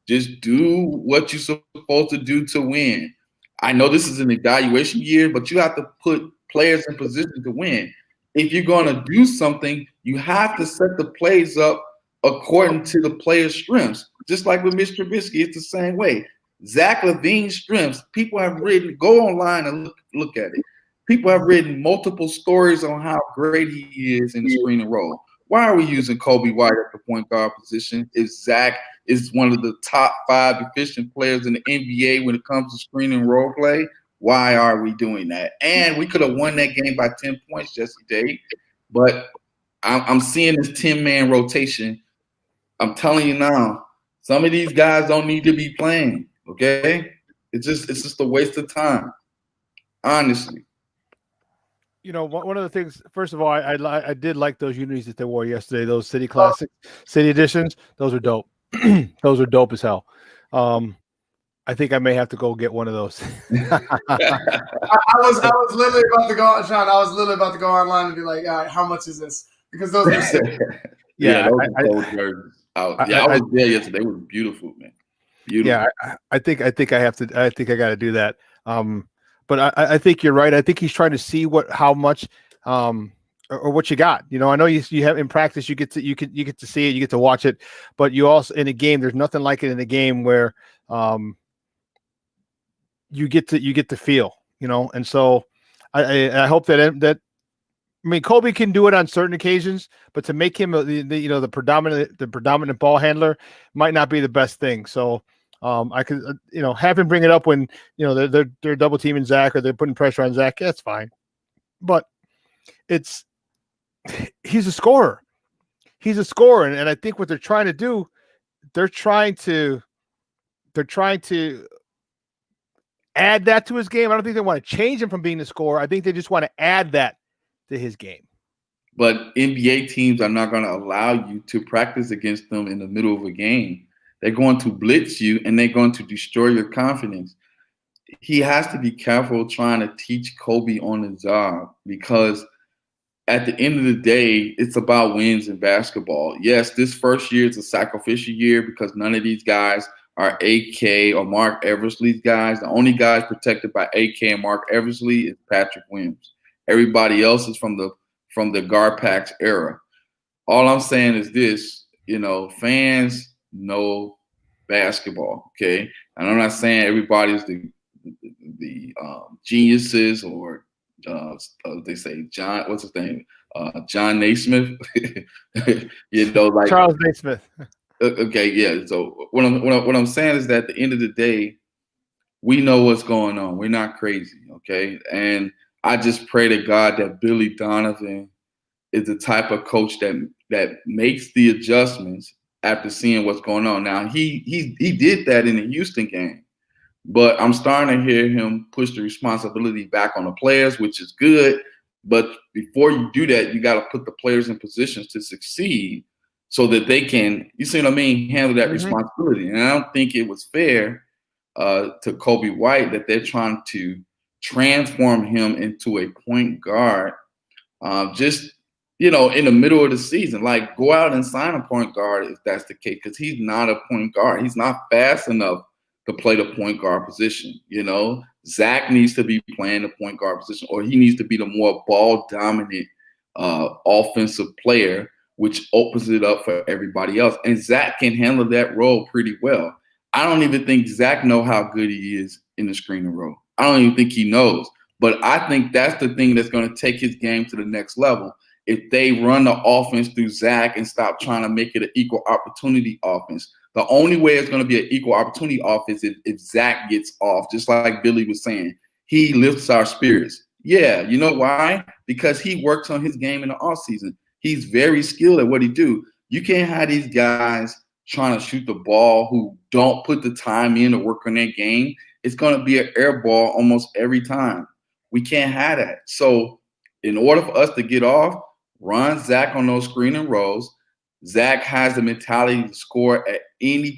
Just do what you're supposed to do to win. I know this is an evaluation year, but you have to put players in position to win. If you're going to do something, you have to set the plays up according to the player's strengths. Just like with Mr. Trubisky, it's the same way. Zach LaVine's strengths, people have written, go online and look at it. People have written multiple stories on how great he is in the screen and roll. Why are we using Kobe White at the point guard position if Zach is one of the top 5 efficient players in the NBA when it comes to screen and roll play? Why are we doing that? And we could have won that game by 10 points yesterday, but I'm seeing this 10-man rotation. I'm telling you now, some of these guys don't need to be playing. Okay, it's just a waste of time, honestly. One of the things. First of all, I did like those unis that they wore yesterday. Those City Classic, City Editions. Those are dope. Those are dope as hell. I think I may have to go get one of those. I was literally about to go, Sean. I was literally about to go online and be like, all right, how much is this? Because those were sick. Yeah, I was there yesterday. They were beautiful, man. Beautiful. Yeah, I think I have to. I think I got to do that. But I think you're right. I think he's trying to see how much, or what you got. I know you have in practice. You get to see it. You get to watch it. But you also in a game. There's nothing like it in a game where you get to feel. And so I hope that. I mean, Kobe can do it on certain occasions, but to make him the predominant ball handler might not be the best thing. So I could have him bring it up when they're double teaming Zach or they're putting pressure on Zach. Yeah, that's fine, but he's a scorer. He's a scorer, and I think what they're trying to do, they're trying to add that to his game. I don't think they want to change him from being the scorer. I think they just want to add that to his game. But NBA teams are not going to allow you to practice against them in the middle of a game. They're going to blitz you and they're going to destroy your confidence. He has to be careful trying to teach Kobe on the job, because at the end of the day, it's about wins in basketball. Yes, this first year is a sacrificial year because none of these guys are AK or Mark Eversley's guys. The only guys protected by AK and Mark Eversley is Patrick Williams. Everybody else is from the Garpax era. All I'm saying is this, fans know basketball, okay? And I'm not saying everybody's the geniuses or they say John, what's his name? John Naismith. Like Charles Naismith. Okay, yeah. So what I'm saying is that at the end of the day, we know what's going on. We're not crazy, okay? And I just pray to God that Billy Donovan is the type of coach that makes the adjustments after seeing what's going on. Now he did that in the Houston game, but I'm starting to hear him push the responsibility back on the players, which is good. But before you do that, you got to put the players in positions to succeed so that they can, you see what I mean, handle that responsibility. And I don't think it was fair to Kobe White that they're trying to transform him into a point guard in the middle of the season. Like, go out and sign a point guard if that's the case, because he's not a point guard. He's not fast enough to play the point guard position. Zach needs to be playing the point guard position, or he needs to be the more ball dominant offensive player, which opens it up for everybody else. And Zach can handle that role pretty well. I don't even think Zach knows how good he is in the screen and roll. I don't even think he knows. But I think that's the thing that's going to take his game to the next level. If they run the offense through Zach and stop trying to make it an equal opportunity offense. The only way it's going to be an equal opportunity offense is if Zach gets off, just like Billy was saying. He lifts our spirits. Yeah, you know why? Because he works on his game in the offseason. He's very skilled at what he do. You can't have these guys trying to shoot the ball who don't put the time in to work on their game. It's going to be an air ball almost every time. We can't have that. So in order for us to get off, run Zach on those screen and rolls. Zach has the mentality to score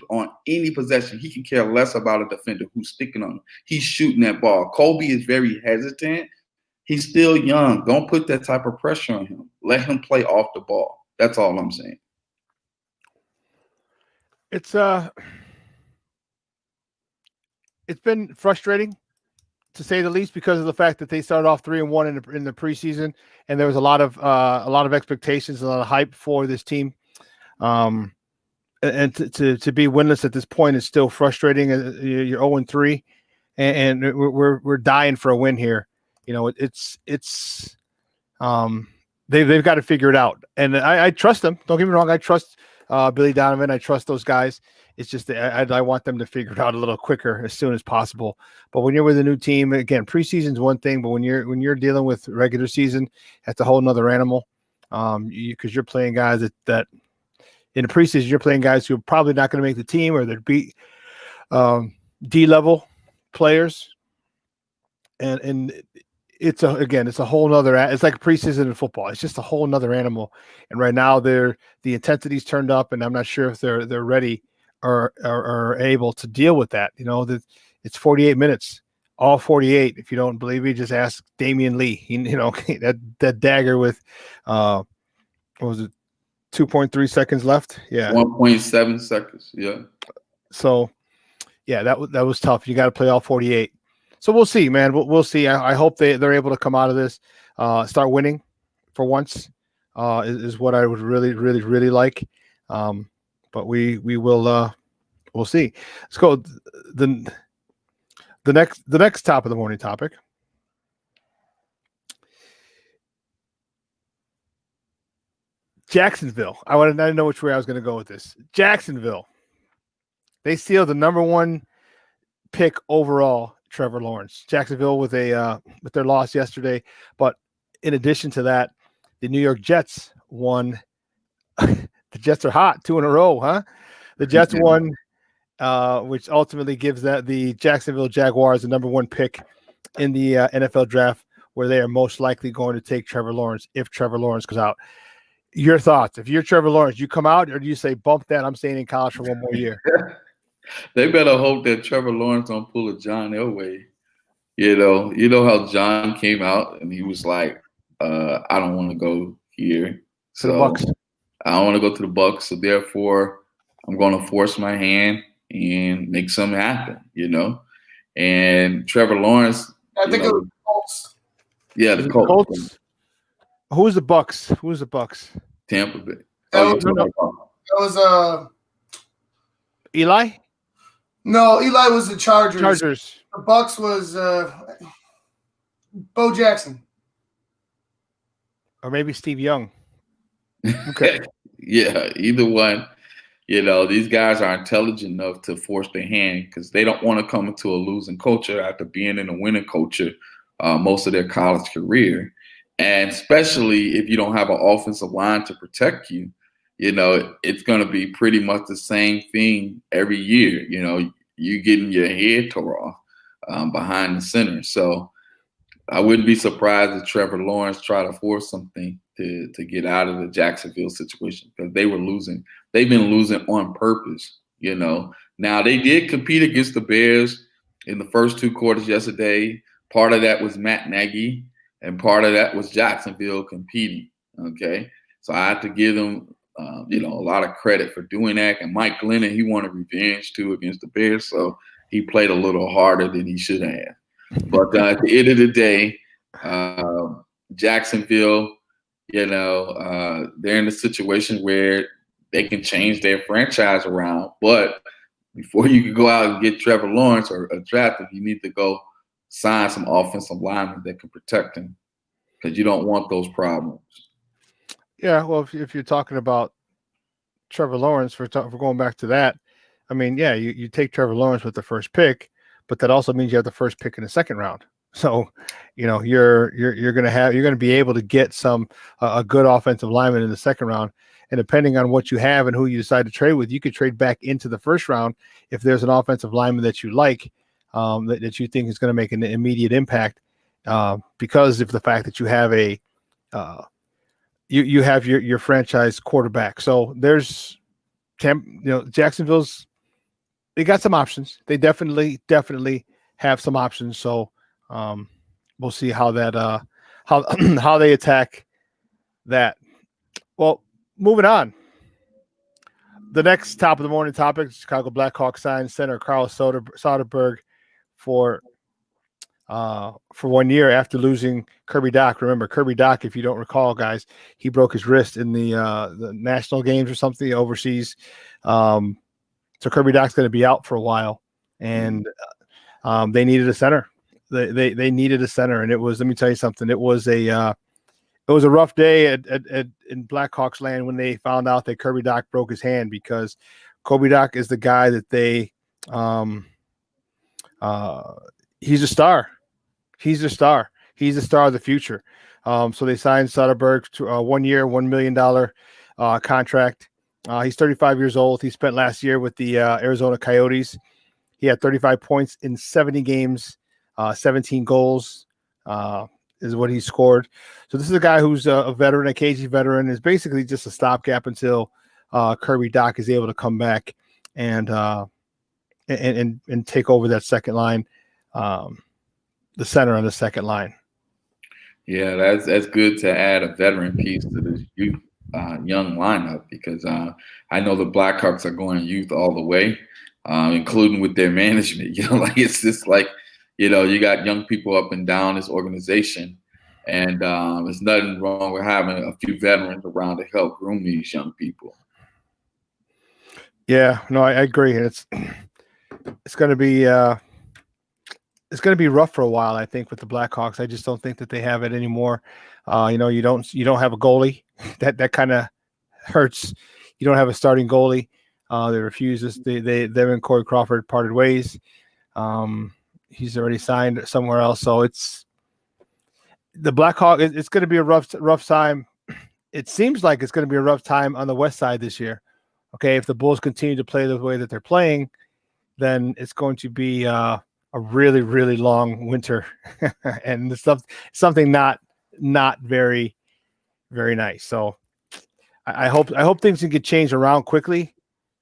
on any possession. He can care less about a defender who's sticking on him. He's shooting that ball. Kobe is very hesitant. He's still young. Don't put that type of pressure on him. Let him play off the ball. That's all I'm saying. It's been frustrating, to say the least, because of the fact that they started off 3-1 in the preseason, and there was a lot of expectations, a lot of hype for this team. And to be winless at this point is still frustrating. You're 0-3, and we're dying for a win here. They've got to figure it out, and I trust them. Don't get me wrong. I trust Billy Donovan. I trust those guys. It's just that I want them to figure it out a little quicker, as soon as possible. But when you're with a new team, again, preseason's one thing, but when you're dealing with regular season, that's a whole nother animal. because you're playing guys that in the preseason you're playing guys who are probably not going to make the team, or they're D-level players, and it's a whole nother. It's like preseason in football. It's just a whole nother animal. And right now the intensity's turned up, and I'm not sure if they're ready or are able to deal with that. That it's 48 minutes, all 48. If you don't believe me, just ask Damian Lee. That dagger with what was it, 2.3 seconds left? Yeah, 1.7 seconds. Yeah. So yeah, that was tough. You got to play all 48. So we'll see, man. We'll see. I hope they're able to come out of this, start winning for once, is what I would really, really, really like. But we will we'll see. Let's go the next top of the morning topic. Jacksonville. I didn't know which way I was going to go with this. Jacksonville. They steal the number 1 pick overall, Trevor Lawrence. Jacksonville with their loss yesterday, but in addition to that, the New York Jets won. The Jets are hot, 2 in a row, huh? The Jets won, which ultimately gives the Jacksonville Jaguars the number 1 pick in the NFL draft, where they are most likely going to take Trevor Lawrence if Trevor Lawrence goes out. Your thoughts? If you're Trevor Lawrence, you come out, or do you say, bump that, I'm staying in college for 1 more year? They better hope that Trevor Lawrence don't pull a John Elway. You know how John came out and he was like, I don't want to go here. To the Bucs. I don't want to go to the Bucs. So therefore, I'm going to force my hand and make something happen, And Trevor Lawrence. I think it was the Colts. Yeah, the Colts. Who's the Bucs? Tampa Bay. That was Eli? No, Eli was the Chargers. The Bucs was Bo Jackson. Or maybe Steve Young. Okay. Yeah, either one. These guys are intelligent enough to force their hand because they don't want to come into a losing culture after being in a winning culture most of their college career. And especially if you don't have an offensive line to protect you, it's going to be pretty much the same thing every year. You getting your head tore off behind the center. So I wouldn't be surprised if Trevor Lawrence tried to force something to get out of the Jacksonville situation, because they were losing. They've been losing on purpose. Now they did compete against the Bears in the first 2 quarters yesterday. Part of that was Matt Nagy, and part of that was Jacksonville competing. Okay, so I have to give them a lot of credit for doing that. And Mike Glennon, he wanted revenge too against the Bears, so he played a little harder than he should have. But at the end of the day, Jacksonville, they're in a situation where they can change their franchise around. But before you can go out and get Trevor Lawrence or draft him, you need to go sign some offensive linemen that can protect him, because you don't want those problems. Yeah, well, if you're talking about Trevor Lawrence, for going back to that, I mean, yeah, you take Trevor Lawrence with the first pick, but that also means you have the first pick in the second round. So, you're going to be able to get a good offensive lineman in the second round, and depending on what you have and who you decide to trade with, you could trade back into the first round if there's an offensive lineman that you like, that you think is going to make an immediate impact, because of the fact that you have you have your franchise quarterback. So there's Jacksonville's, they got some options. They definitely have some options. So we'll see how that how they attack that. Well, moving on. The next top of the morning topic: Chicago Blackhawks signed center Carl Soderberg for 1 year after losing Kirby Doc. Remember, Kirby Doc, if you don't recall, guys, he broke his wrist in the national games or something overseas. So Kirby Doc's going to be out for a while, and they needed a center. They needed a center, and it was. Let me tell you something. It was a rough day in Blackhawks land when they found out that Kirby Doc broke his hand, because Kirby Doc is the guy that they he's a star. He's the star of the future. So they signed Soderberg to a 1 year, $1 million contract. He's 35 years old. He spent last year with the Arizona Coyotes. He had 35 points in 70 games, 17 goals is what he scored. So this is a guy who's a veteran, a KG veteran, is basically just a stopgap until Kirby Doc is able to come back and take over that second line, the center on the second line. Yeah, that's good to add a veteran piece to this youth young lineup, because I know the Blackhawks are going youth all the way, including with their management. Like it's just like, you got young people up and down this organization, and there's nothing wrong with having a few veterans around to help groom these young people. Yeah, no, I agree. And it's going to be rough for a while, I think, with the Blackhawks. I just don't think that they have it anymore. You don't have a goalie. That kind of hurts. You don't have a starting goalie. They refuse this. Them and Corey Crawford parted ways. He's already signed somewhere else. So it's the Blackhawks. It's going to be a rough time. It seems like it's going to be a rough time on the West Side this year. Okay, if the Bulls continue to play the way that they're playing, then it's going to be a really, really long winter, and something not very, very nice. So I hope things can get changed around quickly,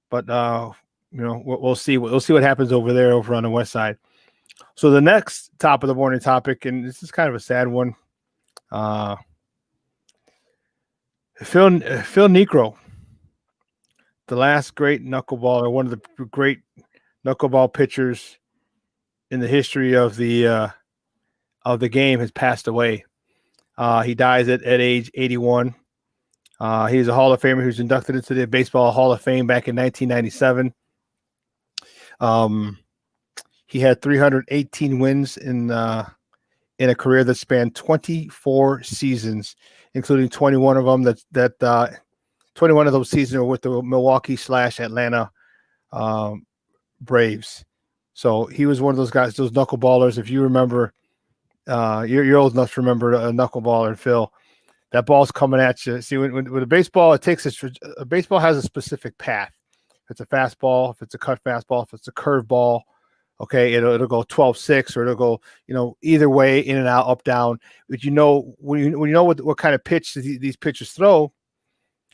but we'll see. We'll see what happens over on the West Side. So the next top of the morning topic, and this is kind of a sad one. Phil Niekro, the last great knuckleballer, one of the great knuckleball pitchers in the history of the game, has passed away. He dies at age 81. He's a Hall of Famer who's inducted into the Baseball Hall of Fame back in 1997. He had 318 wins in a career that spanned 24 seasons, including 21 of them 21 of those seasons were with the Milwaukee/Atlanta Braves. So he was one of those guys, those knuckleballers. If you remember, you're old enough to remember a knuckleballer, Phil. That ball's coming at you. See, with a baseball, a baseball has a specific path. If it's a fastball, if it's a cut fastball, if it's a curve ball, okay, it'll go 12-6, or it'll go, either way, in and out, up, down. But when you know what kind of pitch these pitchers throw,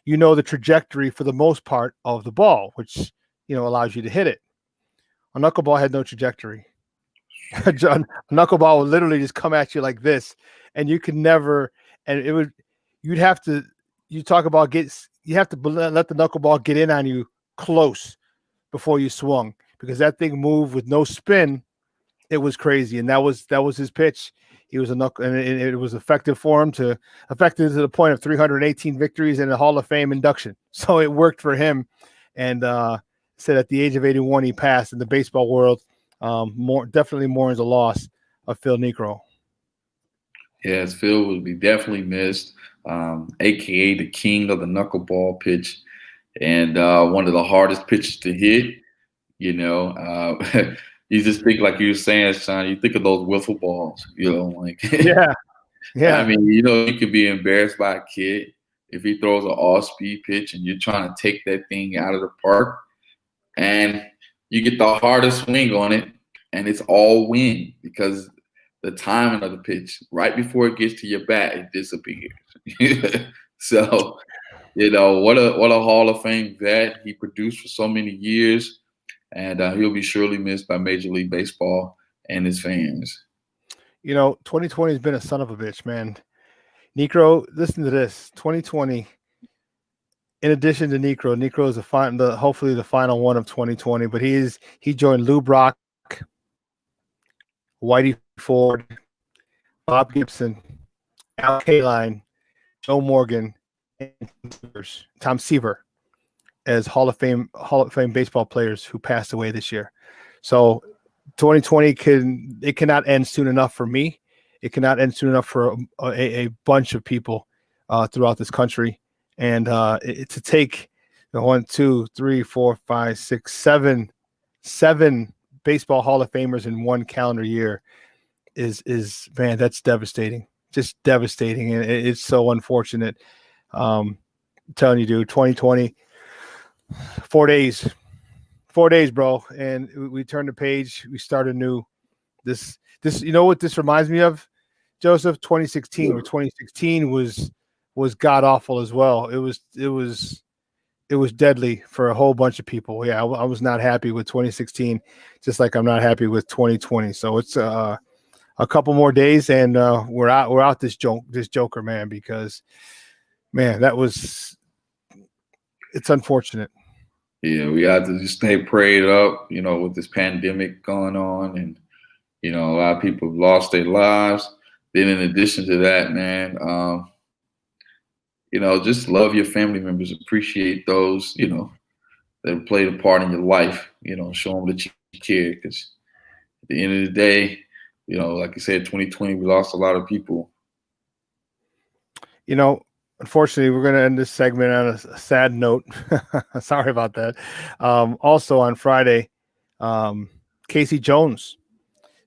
the trajectory for the most part of the ball, which allows you to hit it. A knuckleball had no trajectory. A knuckleball would literally just come at you like this, and you could never. And you have to let the knuckleball get in on you close before you swung, because that thing moved with no spin. It was crazy, and that was his pitch. He was and it was effective for him effective to the point of 318 victories and a Hall of Fame induction. So it worked for him, and said at the age of 81 he passed. In the baseball world, definitely mourns the loss of Phil Niekro. Yes, Phil will be definitely missed, aka the king of the knuckleball pitch, and one of the hardest pitches to hit. You just think, like you were saying, Shawn, you think of those wiffle balls, Yeah. I mean, you could be embarrassed by a kid if he throws an off-speed pitch and you're trying to take that thing out of the park, and you get the hardest swing on it, and it's all wind because the timing of the pitch, right before it gets to your bat, it disappears. So, what a Hall of Fame vet. He produced for so many years. And he'll be surely missed by Major League Baseball and his fans. 2020 has been a son of a bitch, man. Niekro, listen to this. 2020, in addition to Niekro is hopefully the final one of 2020, but he joined Lou Brock, Whitey Ford, Bob Gibson, Al Kaline, Joe Morgan, and Tom Seaver as Hall of Fame baseball players who passed away this year. So 2020 cannot end soon enough for me. It cannot end soon enough for a bunch of people throughout this country. And to take 1, 2, 3, 4, 5, 6, 7 baseball Hall of Famers in one calendar year is man, that's devastating. just devastating, and it's so unfortunate. I'm telling you, dude, 2020, 4 days, 4 days, bro, and we turned the page. We started new. This, you know what this reminds me of, Joseph? 2016, where 2016 was god awful as well. It was deadly for a whole bunch of people. Yeah, I was not happy with 2016, just like I'm not happy with 2020. So it's a couple more days, and we're out this joker, man, because man, it's unfortunate. Yeah, we have to just stay prayed up, with this pandemic going on, and a lot of people have lost their lives. Then in addition to that, man, just love your family members, appreciate those, that played a part in your life, show them that you care, because at the end of the day, like I said, 2020, we lost a lot of people. Unfortunately, we're going to end this segment on a sad note. Sorry about that. Also on Friday, Casey Jones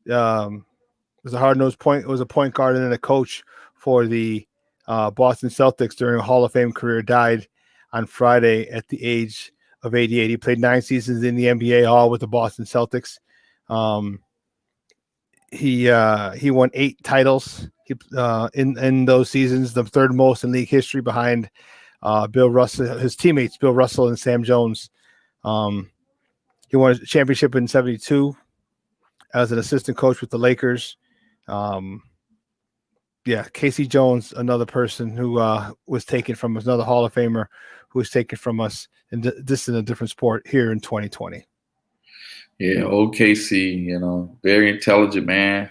was a hard-nosed point. It was a point guard and then a coach for the Boston Celtics during a Hall of Fame career. Died on Friday at the age of 88. He played 9 seasons in the NBA, all with the Boston Celtics. He won 8 titles in those seasons, the third most in league history behind Bill Russell, his teammates Bill Russell and Sam Jones. He won a championship in '72 as an assistant coach with the Lakers. Casey Jones, another person who was taken from us, another Hall of Famer who was taken from us, and this in a different sport here in 2020. Yeah, old KC, very intelligent man,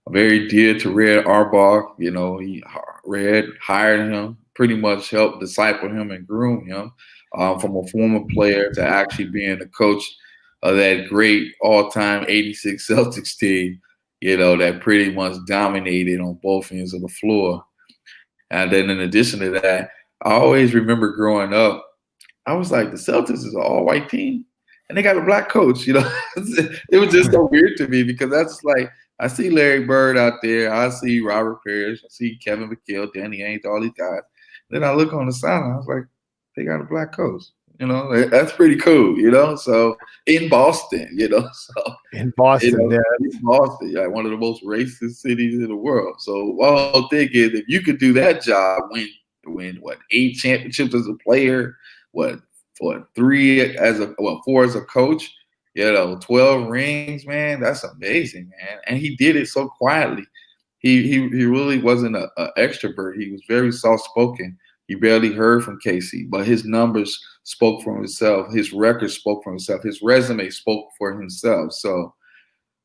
very dear to Red Auerbach. Red hired him, pretty much helped disciple him and groom him from a former player to actually being the coach of that great all-time 86 Celtics team, that pretty much dominated on both ends of the floor. And then in addition to that, I always remember growing up, I was like, the Celtics is an all-white team, and they got a black coach. It was just so weird to me, because that's like, I see Larry Bird out there, I see Robert Parrish, I see Kevin McHale, Danny Ainge, all these guys. Then I look on the sideline, I was like, they got a black coach. That's pretty cool, So in Boston, so in Boston, in Boston, one of the most racist cities in the world. So my whole thing is, if you could do that job, win 8 championships as a player, 4 as a coach, 12 rings, man, that's amazing, man. And he did it so quietly. He really wasn't an extrovert. He was very soft-spoken. You barely heard from Casey, but his numbers spoke for himself. His record spoke for himself. His resume spoke for himself. So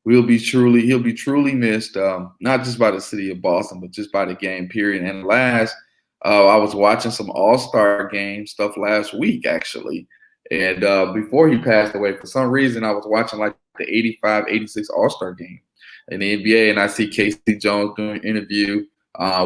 he'll be truly missed, not just by the city of Boston, but just by the game period. And last, I was watching some All-Star game stuff last week, actually. And before he passed away, for some reason, I was watching like the 85-86 All-Star game in the NBA, and I see Casey Jones doing an interview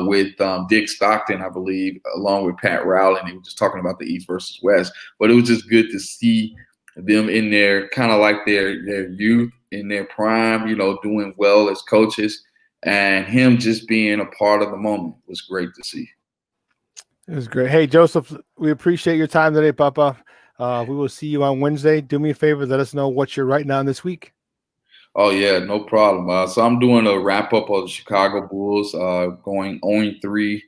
with Dick Stockton, I believe, along with Pat Rowley, and they were just talking about the East versus West. But it was just good to see them in their kind of like their youth, in their prime, doing well as coaches, and him just being a part of the moment was great to see. It was great. Hey, Joseph, we appreciate your time today, Papa. We will see you on Wednesday. Do me a favor, let us know what you're writing on this week. Oh, yeah, no problem. So I'm doing a wrap-up of the Chicago Bulls going 0-3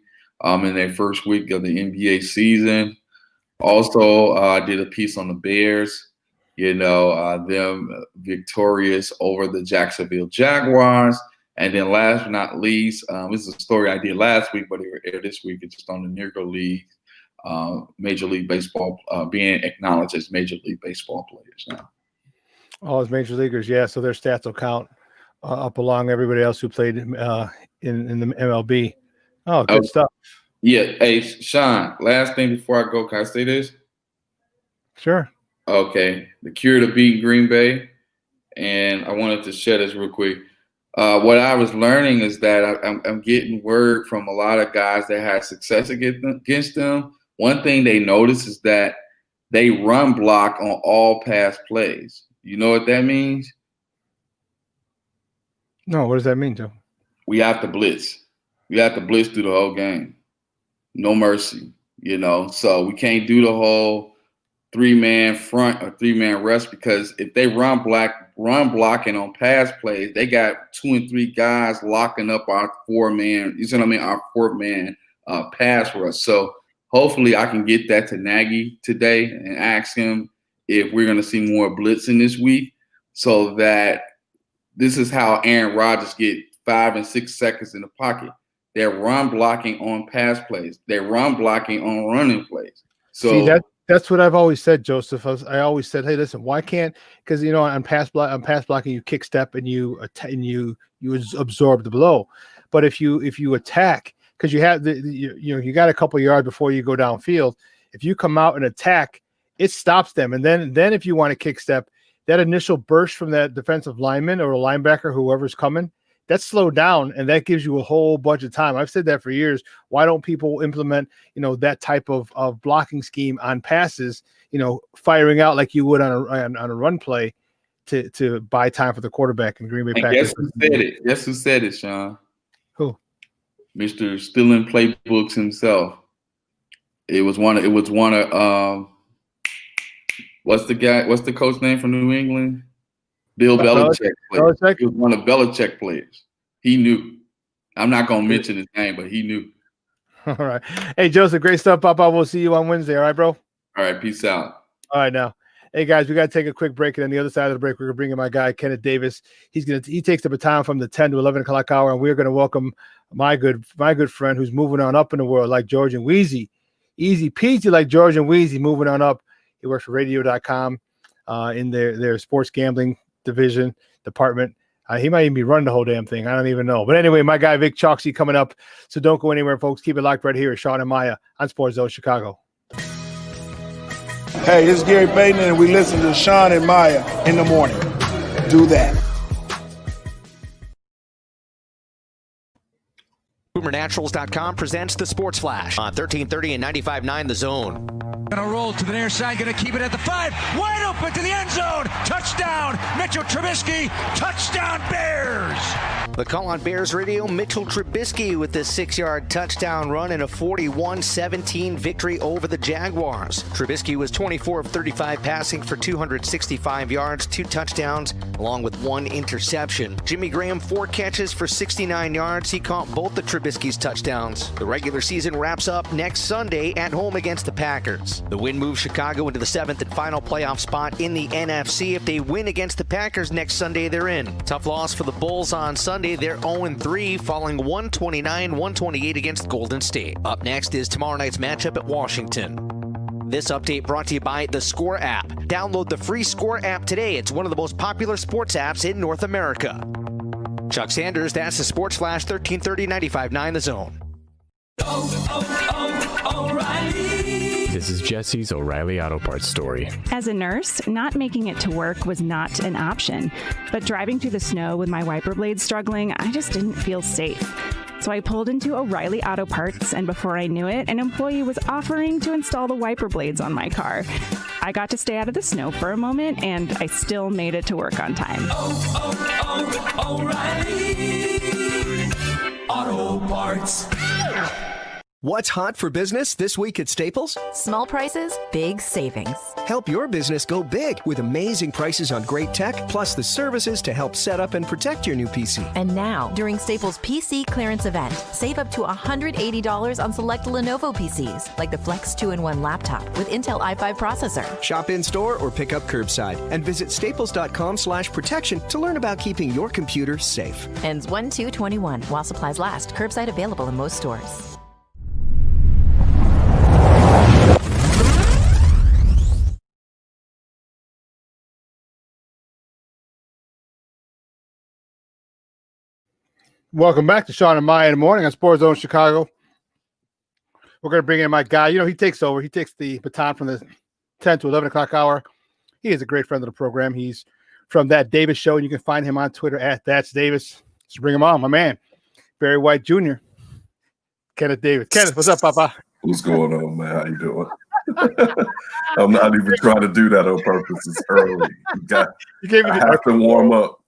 in their first week of the NBA season. Also, I did a piece on the Bears, them victorious over the Jacksonville Jaguars. And then last but not least, this is a story I did last week, but it aired this week. It's just on the Negro League, Major League Baseball, being acknowledged as Major League Baseball players now. All as major leaguers, yeah. So their stats will count up along everybody else who played in the MLB. Oh, good stuff. Yeah. Hey, Shawn, last thing before I go, can I say this? Sure. Okay. The cure to beating Green Bay, and I wanted to share this real quick. What I was learning is that I'm getting word from a lot of guys that had success against them. One thing they notice is that they run block on all pass plays. You know what that means? No, what does that mean, Joe? We have to blitz. We have to blitz through the whole game. No mercy, So we can't do the whole 3-man front or 3-man rush, because if they run blocking on pass plays, they got 2 and 3 guys locking up our 4-man. You see what I mean? Our 4th-man pass rush. So hopefully I can get that to Nagy today and ask him if we're going to see more blitzing this week, so that this is how Aaron Rodgers get 5 and 6 seconds in the pocket. They're run blocking on pass plays. They're run blocking on running plays. So see, that's what I've always said, Joseph. I always said, hey, listen, why can't? Because on pass blocking, you kick step and you absorb the blow. But if you attack, because you have you got a couple yards before you go downfield. If you come out and attack, it stops them. And then if you want to kick step, that initial burst from that defensive lineman or a linebacker, whoever's coming, that's slowed down, and that gives you a whole bunch of time. I've said that for years. Why don't people implement, that type of blocking scheme on passes, firing out like you would on a run play to buy time for the quarterback in Green Bay Packers? Guess who said it? Guess who said it, Shawn? Who? Mr. Stealing Playbooks himself. It was one of what's the coach name from New England? Bill Belichick. It was one of Belichick players. He knew. I'm not going to mention his name, but he knew. All right. Hey, Joseph, great stuff, Papa. We'll see you on Wednesday. All right, bro? All right. Peace out. All right, now. Hey, guys, we got to take a quick break. And on the other side of the break, we're going to bring in my guy, Kenneth Davis. He takes the baton from the 10 to 11 o'clock hour, and we're going to welcome my good friend who's moving on up in the world like George and Wheezy. Easy peasy like George and Wheezy, moving on up. He works for radio.com in their sports gambling department. He might even be running the whole damn thing. I don't even know. But anyway, my guy Vic Chalksy coming up. So don't go anywhere, folks. Keep it locked right here at Shawn and Maya on SportsZone Chicago. Hey, this is Gary Payton, and we listen to Shawn and Maya in the morning. Do that. BoomerNaturals.com presents the Sports Flash on 1330 and 95.9 The Zone. Gonna roll to the near side, gonna keep it at the 5, wide open to the end zone, touchdown, Mitchell Trubisky, touchdown Bears! The call on Bears Radio, Mitchell Trubisky with this 6-yard touchdown run in a 41-17 victory over the Jaguars. Trubisky was 24 of 35 passing for 265 yards, 2 touchdowns, along with 1 interception. Jimmy Graham, 4 catches for 69 yards. He caught both the Trubisky's touchdowns. The regular season wraps up next Sunday at home against the Packers. The win moves Chicago into the 7th and final playoff spot in the NFC. If they win against the Packers next Sunday, they're in. Tough loss for the Bulls on Sunday. They're 0-3, falling 129-128 against Golden State. Up next is tomorrow night's matchup at Washington. This update brought to you by the Score app. Download the free Score app today. It's one of the most popular sports apps in North America. Chuck Sanders, that's the Sports Flash, 1330 95.9 The Zone. O'Reilly. This is Jesse's O'Reilly Auto Parts story. As a nurse, not making it to work was not an option. But driving through the snow with my wiper blades struggling, I just didn't feel safe. So I pulled into O'Reilly Auto Parts, and before I knew it, an employee was offering to install the wiper blades on my car. I got to stay out of the snow for a moment, and I still made it to work on time. O'Reilly Auto Parts. What's hot for business this week at Staples? Small prices, big savings. Help your business go big with amazing prices on great tech, plus the services to help set up and protect your new PC. And now, during Staples PC clearance event, save up to $180 on select Lenovo PCs, like the Flex 2-in-1 laptop with Intel i5 processor. Shop in-store or pick up curbside, and visit staples.com/protection to learn about keeping your computer safe. Ends 1/2/21 while supplies last. Curbside available in most stores. Welcome back to Shawn and Maya in the morning on SportsZone Chicago. We're going to bring in my guy. He takes over. He takes the baton from the 10 to 11 o'clock hour. He is a great friend of the program. He's from That Davis Show, and you can find him on Twitter at That's Davis. Let's bring him on, my man, Barry White Jr., Kenneth Davis. Kenneth, what's up, Papa? What's going on, man? How you doing? I'm not even trying to do that on purpose. It's early. I have to warm up.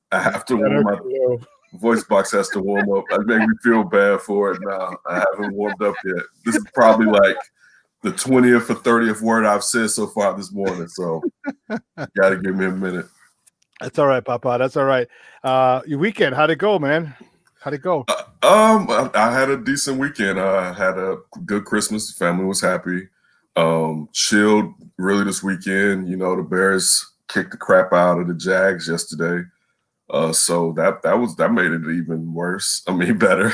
Voice box has to warm up. I make me feel bad for it now. I haven't warmed up yet. This is probably like the 20th or 30th word I've said so far this morning. So got to give me a minute. That's all right, Papa. That's all right. Your weekend, how'd it go, man? How'd it go? I had a decent weekend. I had a good Christmas. The family was happy. Chilled really this weekend. You know, the Bears kicked the crap out of the Jags yesterday. So that made it even worse. I mean, better.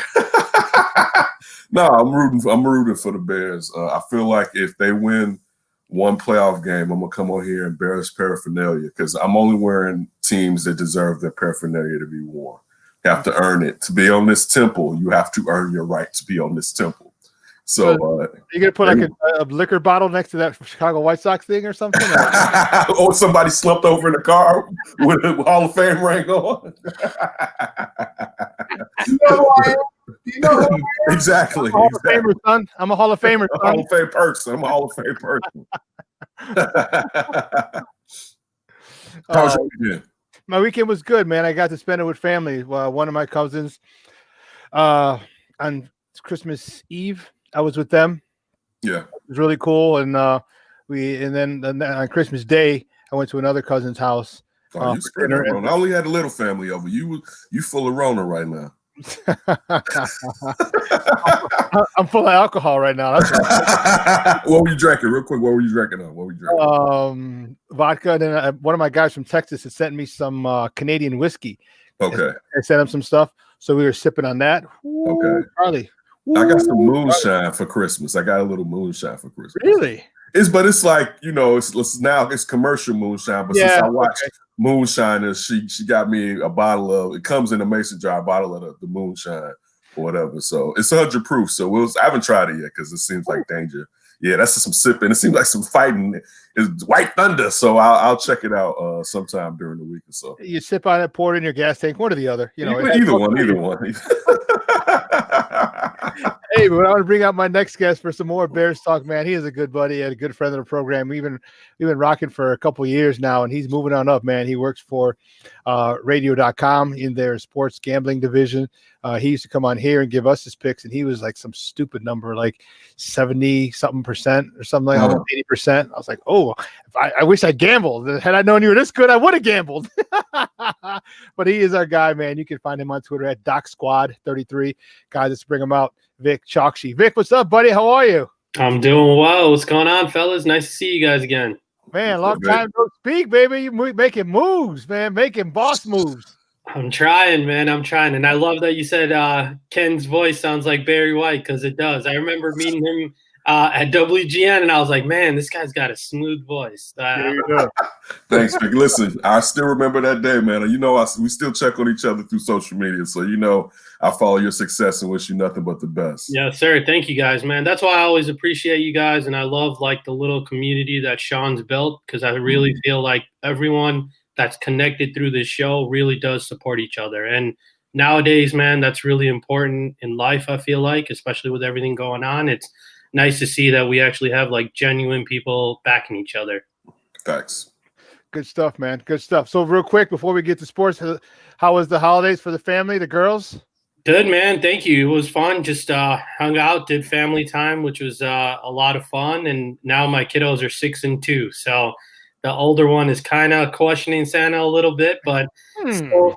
No, I'm rooting for the Bears. I feel like if they win one playoff game, I'm gonna come on here and Bears paraphernalia because I'm only wearing teams that deserve their paraphernalia to be worn. You have to earn it. To be on this temple, you have to earn your right to be on this temple. So you gonna put like a liquor bottle next to that Chicago White Sox thing or something? Or somebody slumped over in the car with a Hall of Fame ring on. You know who I am? You know who I am? Exactly. I'm a Hall of Famer, son. I'm a Hall of Famer. I'm a Hall of Fame person. I'm a Hall of Fame person. How was your weekend? My weekend was good, man. I got to spend it with family. One of my cousins on Christmas Eve, I was with them. Yeah, it was really cool. And then on Christmas Day, I went to another cousin's house. You spread that Rona. I only had a little family over. You full of Rona right now. I'm full of alcohol right now. That's right. What were you drinking? Real quick, what were you drinking? Vodka. And then one of my guys from Texas had sent me some Canadian whiskey. Okay. I sent him some stuff, so we were sipping on that. Ooh, okay, Charlie. Ooh, I got some moonshine for Christmas. I got a little moonshine for Christmas. Really? It's like, you know, it's commercial moonshine, but since I watched moonshine, and she got me a bottle of it comes in a mason jar, a bottle of the moonshine or whatever. So it's 100 proof. So I haven't tried it yet because it seems like danger. Yeah, that's some sipping. It seems like some fighting. It's White Thunder. So I'll check it out sometime during the week or so. You sip on it, pour it in your gas tank, one or the other. You know, either one. Hey, but I want to bring out my next guest for some more Bears talk, man. He is a good buddy and a good friend of the program. We've been rocking for a couple of years now, and he's moving on up, man. He works for radio.com in their sports gambling division. He used to come on here and give us his picks, and he was like some stupid number, like 70-something% or something like almost 80%. I was like, oh, I wish I gambled. Had I known you were this good, I would have gambled. But he is our guy, man. You can find him on Twitter at DocSquad33. Guys, let's bring him out. Vic Chokshi. Vic, what's up, buddy? How are you? I'm doing well. What's going on, fellas? Nice to see you guys again. Man, long time no speak, baby. You're making moves, man. Making boss moves. I'm trying, man. I'm trying. And I love that you said Ken's voice sounds like Barry White, because it does. I remember meeting him at WGN, and I was like, man, this guy's got a smooth voice. There you go. Thanks, Vic. Listen, I still remember that day, man. You know, we still check on each other through social media. So, you know, I follow your success and wish you nothing but the best. Yes, sir. Thank you, guys, man. That's why I always appreciate you guys. And I love, like, the little community that Shawn's built, because I really feel like everyone that's connected through this show really does support each other. And nowadays, man, that's really important in life, I feel like, especially with everything going on. It's nice to see that we actually have like genuine people backing each other. Thanks. Good stuff, man. Good stuff. So real quick, before we get to sports, how was the holidays for the family, the girls? Good, man. Thank you. It was fun. Just hung out, did family time, which was a lot of fun. And now my kiddos are 6 and 2. So the older one is kind of questioning Santa a little bit, but still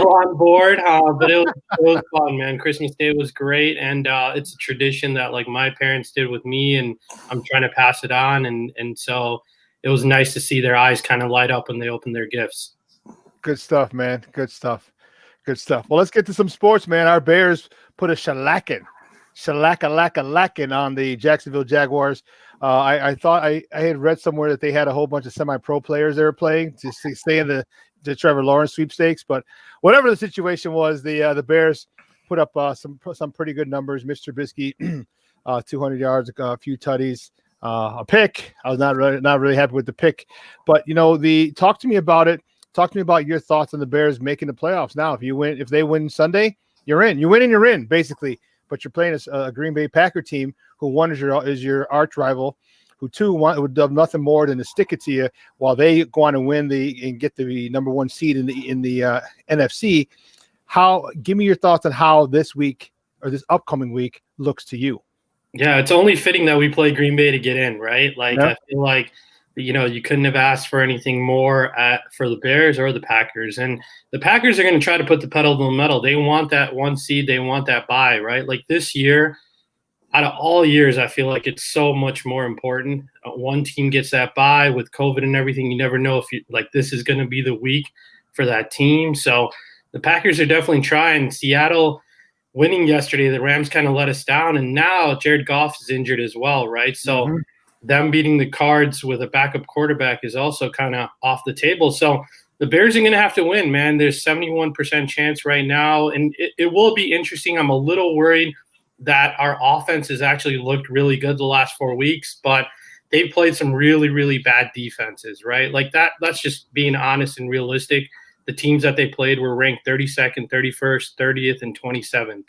on board. But it was fun, man. Christmas Day was great. And it's a tradition that like my parents did with me, and I'm trying to pass it on. And so it was nice to see their eyes kind of light up when they opened their gifts. Good stuff, man. Good stuff. Good stuff. Well, let's get to some sports, man. Our Bears put a shellacking on the Jacksonville Jaguars. I thought I had read somewhere that they had a whole bunch of semi-pro players they were playing to stay in the Trevor Lawrence sweepstakes. But whatever the situation was, the Bears put up some pretty good numbers. Mr. Trubisky, 200 yards, a few tutties, a pick. I was not really happy with the pick. But you know, talk to me about it. Talk to me about your thoughts on the Bears making the playoffs. Now, if they win Sunday, you're in. You win and you're in, basically. But you're playing a Green Bay Packer team who one is your arch rival, who two would do nothing more than to stick it to you while they go on and win and get the number one seed in the NFC. Give me your thoughts on how this week or this upcoming week looks to you. Yeah, it's only fitting that we play Green Bay to get in, right? Like, Yeah. I feel like, you couldn't have asked for anything more for the Bears or the Packers. And the Packers are going to try to put the pedal to the metal. They want that 1 seed. They want that bye, right? Like this year, out of all years, I feel like it's so much more important. One team gets that bye with COVID and everything. You never know if this is going to be the week for that team. So the Packers are definitely trying. Seattle winning yesterday, the Rams kind of let us down, and now Jared Goff is injured as well, right? So them beating the Cards with a backup quarterback is also kind of off the table. So the Bears are going to have to win, man. There's 71% chance right now, and it will be interesting. I'm a little worried that our offense has actually looked really good the last 4 weeks, but they've played some really, really bad defenses, right? Like that's just being honest and realistic. The teams that they played were ranked 32nd, 31st, 30th, and 27th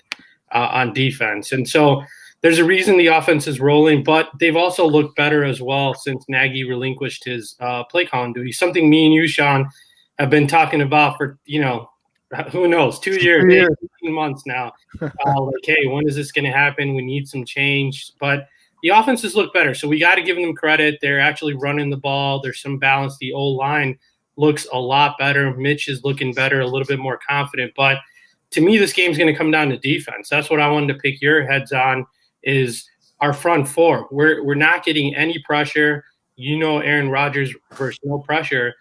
on defense. And so there's a reason the offense is rolling, but they've also looked better as well since Nagy relinquished his play calling duty, something me and you, Shawn, have been talking about for, who knows, 2 years, 18 months now. Like, hey, when is this going to happen? We need some change. But the offenses look better, so we got to give them credit. They're actually running the ball. There's some balance. The O-line looks a lot better. Mitch is looking better, a little bit more confident. But to me, this game's going to come down to defense. That's what I wanted to pick your heads on, is our front four. We're not getting any pressure. Aaron Rodgers versus no pressure,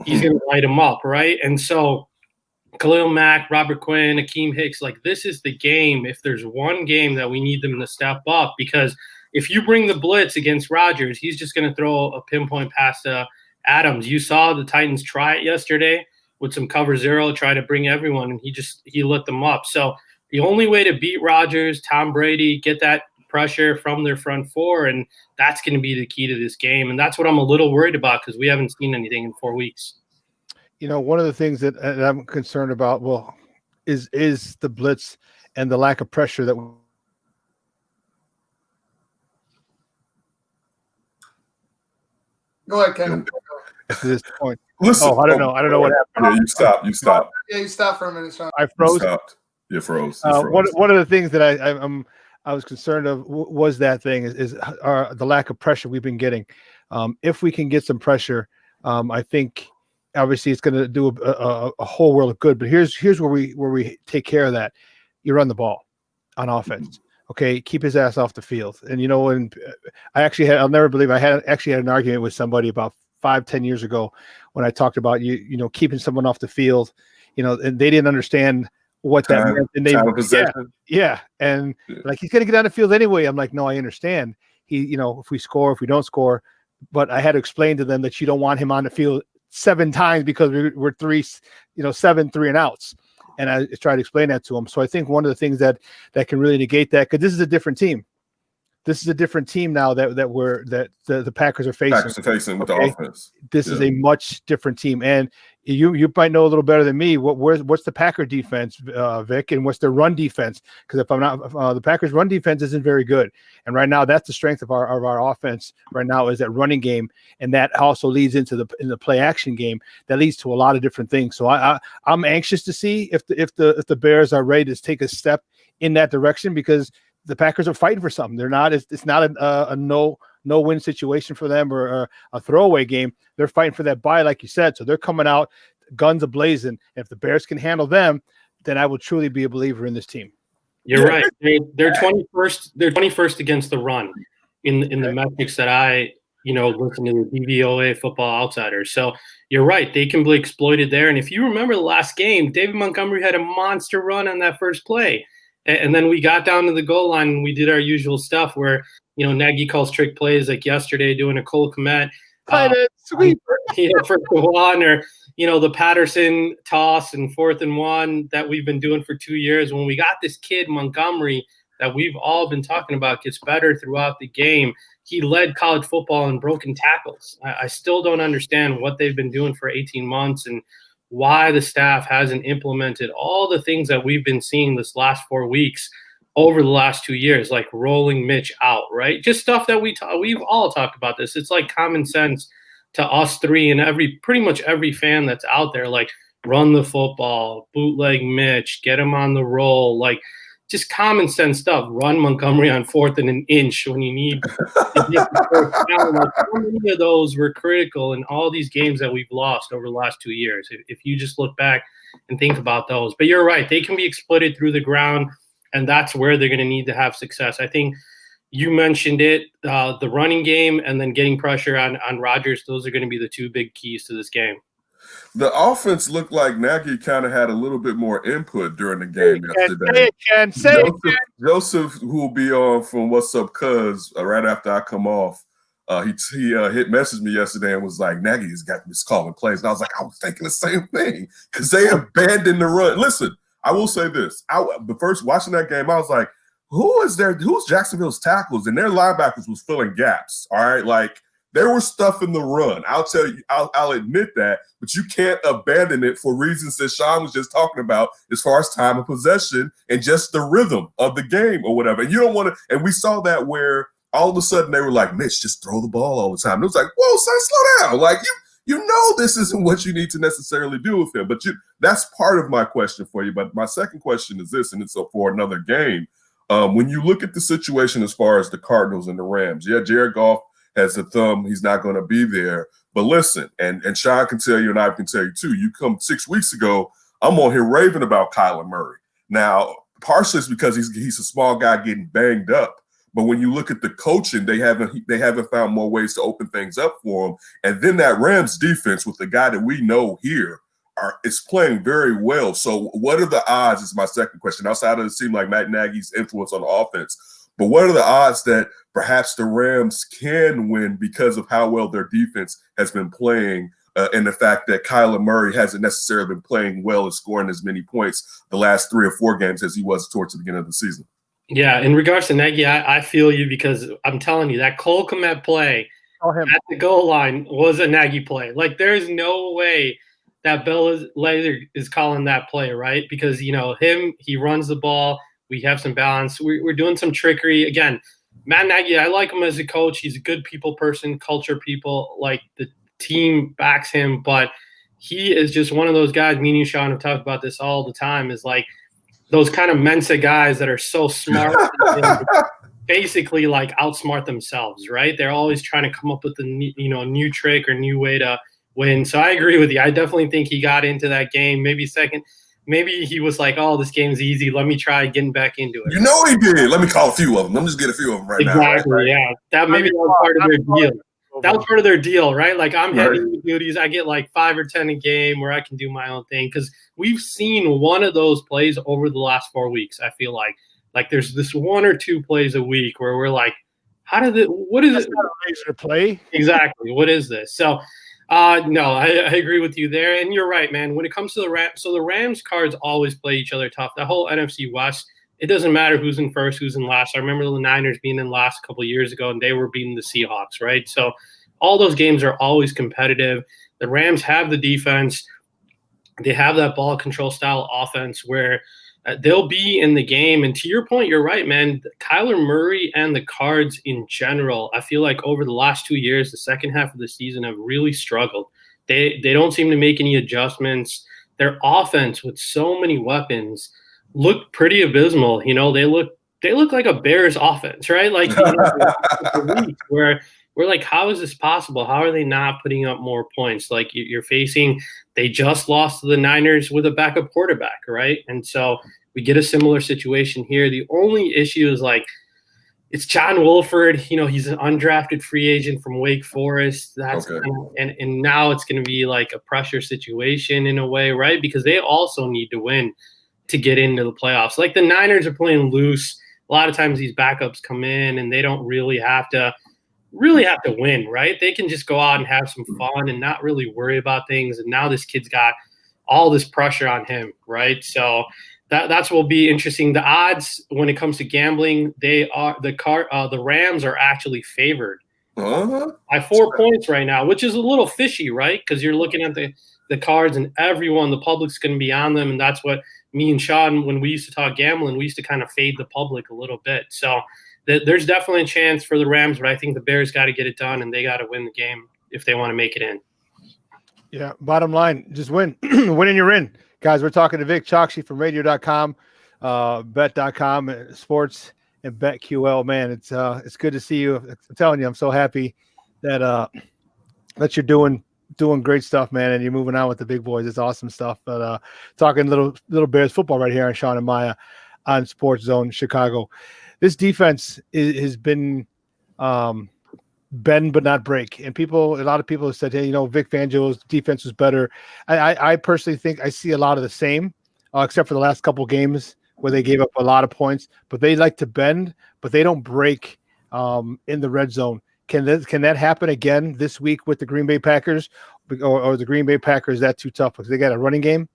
he's going to light him up, right? And so Khalil Mack, Robert Quinn, Akeem Hicks, this is the game. If there's one game that we need them to step up, because if you bring the blitz against Rodgers, he's just going to throw a pinpoint pass to Adams. You saw the Titans try it yesterday with some cover zero, try to bring everyone, and he lit them up. So the only way to beat Rodgers, Tom Brady, get that pressure from their front four, and that's going to be the key to this game. And that's what I'm a little worried about, because we haven't seen anything in 4 weeks. One of the things that I'm concerned about, is the blitz and the lack of pressure that. Go ahead, Kevin. To this point. Listen, I don't know what happened. Yeah, you stopped. Yeah, you stopped for a minute, Shawn. I froze. You stopped. You froze. One of the things that I was concerned of was that thing is the lack of pressure we've been getting. If we can get some pressure, I think obviously it's going to do a whole world of good. But here's where we take care of that. You run the ball on offense. Okay, keep his ass off the field. And when I'll never believe I had an argument with somebody about 5-10 years ago when I talked about keeping someone off the field, and they didn't understand what that meant. And and he's gonna get on the field anyway. I'm like, no, I understand. If we score, if we don't score, but I had to explain to them that you don't want him on the field 7 times because we're 7 3 and outs. And I tried to explain that to him. So I think one of the things that can really negate that, because this is a different team. This is a different team now that the Packers are facing. Packers are facing with the offense. This is a much different team, and you might know a little better than me. What's the Packer defense, Vic, and what's their run defense? Because if I'm not, the Packers' run defense isn't very good, and right now that's the strength of our offense. Right now is that running game, and that also leads into the play action game. That leads to a lot of different things. So I'm anxious to see if the Bears are ready to take a step in that direction, because the Packers are fighting for something. They're not. It's not a no-win situation for them or a throwaway game. They're fighting for that bye, like you said. So they're coming out guns a-blazing. If the Bears can handle them, then I will truly be a believer in this team. You're right. They're 21st. They're 21st against the run in the metrics that I listen to the DVOA Football Outsiders. So you're right. They can be exploited there. And if you remember the last game, David Montgomery had a monster run on that first play. And then we got down to the goal line and we did our usual stuff where, Nagy calls trick plays like yesterday doing a Cole Kmet sweeper. First and 1, or, the Patterson toss and 4th and 1 that we've been doing for 2 years. When we got this kid, Montgomery, that we've all been talking about, gets better throughout the game. He led college football in broken tackles. I still don't understand what they've been doing for 18 months and why the staff hasn't implemented all the things that we've been seeing this last 4 weeks over the last 2 years, like rolling Mitch out, right? Just stuff that we've all talked about this. It's like common sense to us three and pretty much every fan that's out there. Like, run the football, bootleg Mitch, get him on the roll, like just common sense stuff. Run Montgomery on 4th and an inch when you need to get the first down. Like, how many of those were critical in all these games that we've lost over the last 2 years? If you just look back and think about those. But you're right. They can be exploited through the ground, and that's where they're going to need to have success. I think you mentioned it, the running game and then getting pressure on Rodgers. Those are going to be the two big keys to this game. The offense looked like Nagy kind of had a little bit more input during the game yesterday. Joseph, who will be on from What's Up Cuz right after I come off, he hit messaged me yesterday and was like, Nagy's got me calling plays. And I was like, I was thinking the same thing because they abandoned the run. Listen, I will say this. The first watching that game, I was like, who's Jacksonville's tackles? And their linebackers was filling gaps. All right, like there was stuff in the run. I'll tell you, I'll admit that, but you can't abandon it for reasons that Shawn was just talking about as far as time of possession and just the rhythm of the game or whatever. And you don't want to, and we saw that where all of a sudden they were like, Mitch, just throw the ball all the time. And it was like, whoa, son, slow down. Like you know this isn't what you need to necessarily do with him. But that's part of my question for you. But my second question is this, and it's for another game. When you look at the situation as far as the Cardinals and the Rams, yeah, Jared Goff has a thumb. He's not going to be there. But listen, and Shawn can tell you and I can tell you too, you come 6 weeks ago, I'm on here raving about Kyler Murray. Now, partially it's because he's a small guy getting banged up. But when you look at the coaching, they haven't found more ways to open things up for him. And then that Rams defense with the guy that we know here is playing very well. So what are the odds is my second question. Outside of it seemed like Matt Nagy's influence on the offense. But what are the odds that perhaps the Rams can win because of how well their defense has been playing and the fact that Kyler Murray hasn't necessarily been playing well and scoring as many points the last 3 or 4 games as he was towards the beginning of the season? Yeah, in regards to Nagy, I feel you because I'm telling you that Cole Kmet play at the goal line was a Nagy play. Like there's no way that Bill Lazor is calling that play, right? Because, you know, he runs the ball. We have some balance. We're doing some trickery. Again, Matt Nagy, I like him as a coach. He's a good people person, culture people. Like the team backs him, but he is just one of those guys. Me and you, Shawn, have talked about this all the time. Is like those kind of Mensa guys that are so smart, and basically like outsmart themselves, right? They're always trying to come up with a new trick or new way to win. So I agree with you. I definitely think he got into that game. Maybe he was like, oh, this game's easy. Let me try getting back into it. You know he did. Let me call a few of them. Let me just get a few of them right now. Exactly, yeah. That was part of their deal. That was part of their deal, right? Like I'm handing the duties. I get like 5 or 10 a game where I can do my own thing because we've seen one of those plays over the last 4 weeks. I feel like there's this 1 or 2 plays a week where we're like, what is it? Not a laser play. Exactly. What is this? So, no, I agree with you there. And you're right, man. When it comes to the Rams, so the Rams cards always play each other tough. The whole NFC West, it doesn't matter who's in first, who's in last. I remember the Niners being in last a couple of years ago, and they were beating the Seahawks, right? So all those games are always competitive. The Rams have the defense. They have that ball control style offense where they'll be in the game. And to your point, you're right, man. Kyler Murray and the Cards in general, I feel like over the last 2 years, the second half of the season have really struggled. They don't seem to make any adjustments. Their offense with so many weapons look pretty abysmal. You know, they look like a Bears offense, right? Like where we're like, how is this possible? How are they not putting up more points? Like you're facing, they just lost to the Niners with a backup quarterback, right? And so we get a similar situation here. The only issue is like, it's John Wolford. You know, he's an undrafted free agent from Wake Forest. That's and now it's going to be like a pressure situation in a way, right? Because they also need to win to get into the playoffs. Like the Niners are playing loose. A lot of times these backups come in and they don't really have to win, right? They can just go out and have some fun and not really worry about things. And now this kid's got all this pressure on him, right? So that's what will be interesting. The odds when it comes to gambling, the Rams are actually favored by 4 points right now, which is a little fishy, right? Because you're looking at the Cards and everyone, the public's going to be on them, and that's what me and Shawn, when we used to talk gambling, we used to kind of fade the public a little bit. So there's definitely a chance for the Rams, but I think the Bears got to get it done, and they got to win the game if they want to make it in. Yeah, bottom line, just win. Winning, you're in. Guys, we're talking to Vic Chokshi from radio.com, bet.com, sports, and BetQL. Man, it's good to see you. I'm telling you, I'm so happy that that you're doing great stuff, man, and you're moving on with the big boys. It's awesome stuff. But talking little Bears football right here on Shawn and Maya on SportsZone Chicago. This defense has been bend but not break. And a lot of people have said, hey, Vic Fangio's defense was better. I personally think I see a lot of the same, except for the last couple games where they gave up a lot of points. But they like to bend, but they don't break in the red zone. Can that happen again this week with the Green Bay Packers, or the Green Bay Packers that too tough? Because they got a running game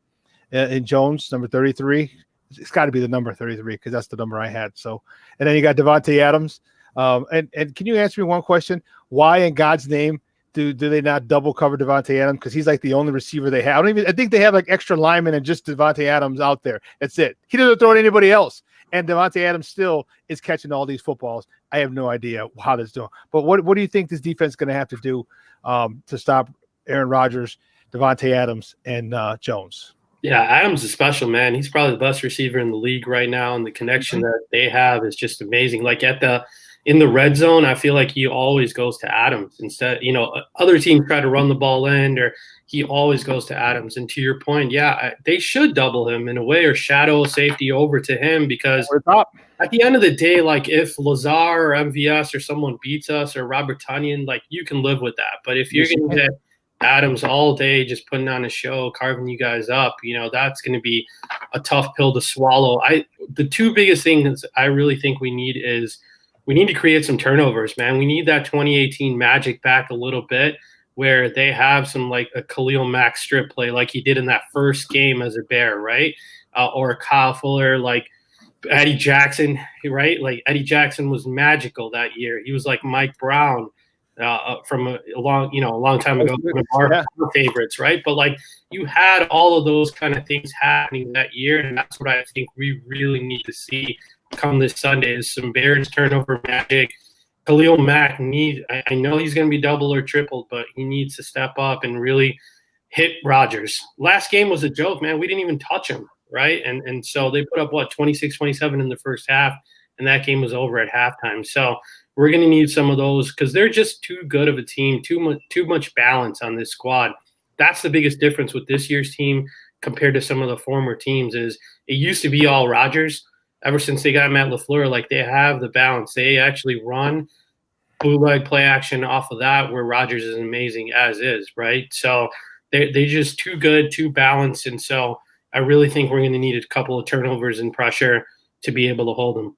in Jones, number 33. It's got to be the number 33 because that's the number I had. So, and then you got Devontae Adams. And can you answer me one question? Why in God's name do they not double cover Devontae Adams? Because he's like the only receiver they have. I think they have like extra linemen and just Devontae Adams out there. That's it. He doesn't throw at anybody else. And Devontae Adams still is catching all these footballs. I have no idea how this is doing. But what do you think this defense is going to have to do to stop Aaron Rodgers, Devontae Adams, and Jones? Yeah, Adams is special, man. He's probably the best receiver in the league right now, and the connection that they have is just amazing. Like in the red zone, I feel like he always goes to Adams instead. Other teams try to run the ball in, or he always goes to Adams. And to your point, yeah, they should double him in a way or shadow safety over to him, because at the end of the day, like if Lazar or MVS or someone beats us, or Robert Tonyan, like you can live with that. But if you're going to get Adams all day just putting on a show, carving you guys up, that's going to be a tough pill to swallow. The two biggest things I really think we need is we need to create some turnovers, man. We need that 2018 magic back a little bit, where they have some like a Khalil Mack strip play like he did in that first game as a Bear, right? Or Kyle Fuller, like Eddie Jackson, right? Like Eddie Jackson was magical that year. He was like Mike Brown from a long time ago, one of our favorites, right? But like you had all of those kind of things happening that year, and that's what I think we really need to see come this Sunday is some Bears turnover magic. Khalil Mack I know he's going to be double or tripled, but he needs to step up and really hit Rodgers. Last game was a joke, man. We didn't even touch him, right? And so they put up, 26-27 in the first half, and that game was over at halftime. So we're going to need some of those because they're just too good of a team, too much balance on this squad. That's the biggest difference with this year's team compared to some of the former teams is it used to be all Rodgers. Ever since they got Matt LaFleur, like they have the balance. They actually run bootleg play action off of that, where Rodgers is amazing as is, right? So they're just too good, too balanced. And so I really think we're going to need a couple of turnovers and pressure to be able to hold them.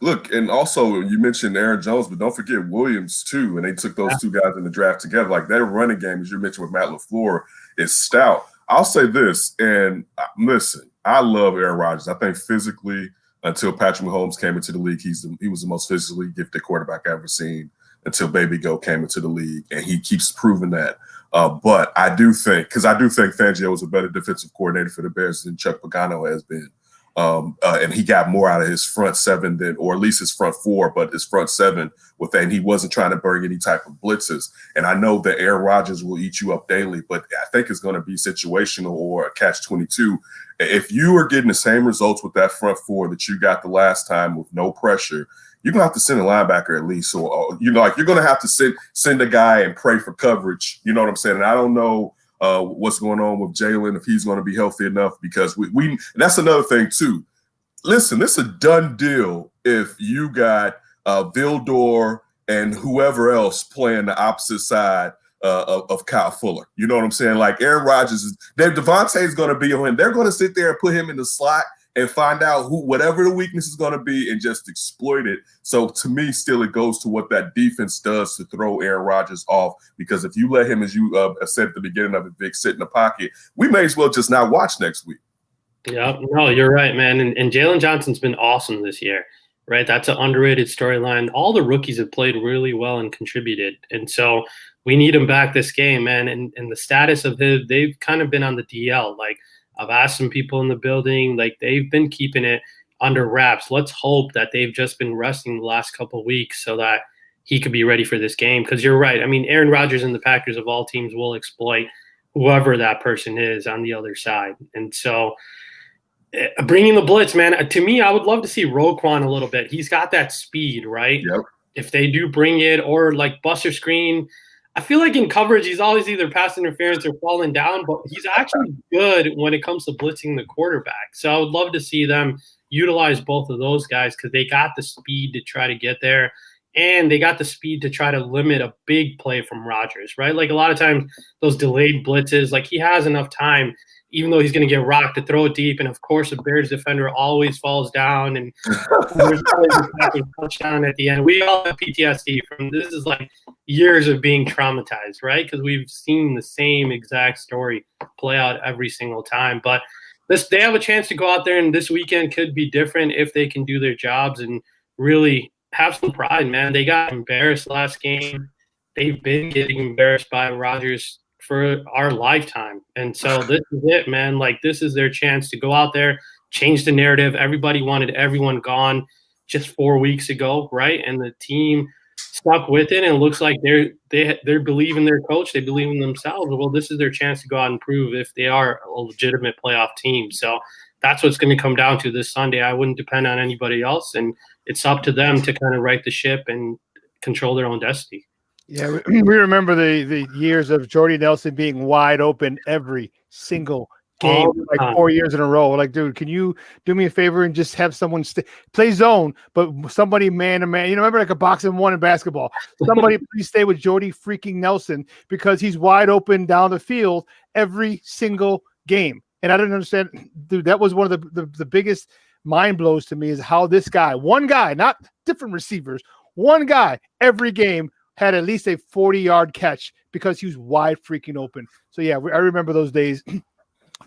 Look, and also you mentioned Aaron Jones, but don't forget Williams too. And they took those two guys in the draft together. Like their running game, as you mentioned with Matt LaFleur, is stout. I'll say this, and listen, I love Aaron Rodgers. I think physically, until Patrick Mahomes came into the league, he was the most physically gifted quarterback I've ever seen until Baby Goat came into the league, and he keeps proving that. But I do think Fangio was a better defensive coordinator for the Bears than Chuck Pagano has been. And he got more out of his front seven or at least his front four, but his front seven with that, and he wasn't trying to bring any type of blitzes. And I know that Aaron Rodgers will eat you up daily, but I think it's going to be situational or a catch-22. If you are getting the same results with that front four that you got the last time with no pressure, you're going to have to send a linebacker at least. Or, you're going to have to send a guy and pray for coverage. You know what I'm saying? And I don't know what's going on with Jalen, if he's going to be healthy enough, because we and that's another thing too. Listen, this is a done deal if you got Vildor and whoever else playing the opposite side of Kyle Fuller. You know what I'm saying? Like Aaron Rodgers, Devontae is going to be on him. They're going to sit there and put him in the slot and find out whatever the weakness is going to be and just exploit it. So to me, still it goes to what that defense does to throw Aaron Rodgers off, because if you let him, as you said at the beginning of it, Vic, sit in the pocket, we may as well just not watch next week. Yeah, no, you're right, man. And Jalen Johnson's been awesome this year, right? That's an underrated storyline. All the rookies have played really well and contributed. And so we need him back this game, man. And the status of him, they've kind of been on the DL. Like I've asked some people in the building, like they've been keeping it under wraps. Let's hope that they've just been resting the last couple of weeks so that he could be ready for this game. Because you're right. I mean, Aaron Rodgers and the Packers of all teams will exploit whoever that person is on the other side. And so bringing the blitz, man, to me, I would love to see Roquan a little bit. He's got that speed, right? Yep. If they do bring it, or like Buster Screen, I feel like in coverage, he's always either pass interference or falling down, but he's actually good when it comes to blitzing the quarterback. So I would love to see them utilize both of those guys because they got the speed to try to get there, and they got the speed to try to limit a big play from Rodgers, right? Like a lot of times those delayed blitzes, like he has enough time, even though he's going to get rocked, to throw it deep. And, of course, the Bears defender always falls down, and there's always a touchdown at the end. We all have PTSD from this is like years of being traumatized, right? Because we've seen the same exact story play out every single time. But they have a chance to go out there, and this weekend could be different if they can do their jobs and really have some pride, man. They got embarrassed last game. They've been getting embarrassed by Rodgers for our lifetime. And so this is it, man. Like, this is their chance to go out there, change the narrative. Everybody wanted everyone gone just 4 weeks ago, right? And the team stuck with it, and it looks like they believe in their coach. They believe in themselves. Well, this is their chance to go out and prove if they are a legitimate playoff team. So that's what's going to come down to this Sunday. I wouldn't depend on anybody else, and it's up to them to kind of right the ship and control their own destiny. Yeah, we remember the years of Jordy Nelson being wide open every single game, like 4 years in a row. Like, dude, can you do me a favor and just have someone play zone, but somebody man to man? You know, remember like a boxing one in basketball. Somebody please stay with Jordy freaking Nelson because he's wide open down the field every single game. And I didn't understand, dude. That was one of the biggest mind blows to me is how this guy, one guy, not different receivers, one guy every game had at least a 40-yard catch because he was wide freaking open. So yeah, I remember those days.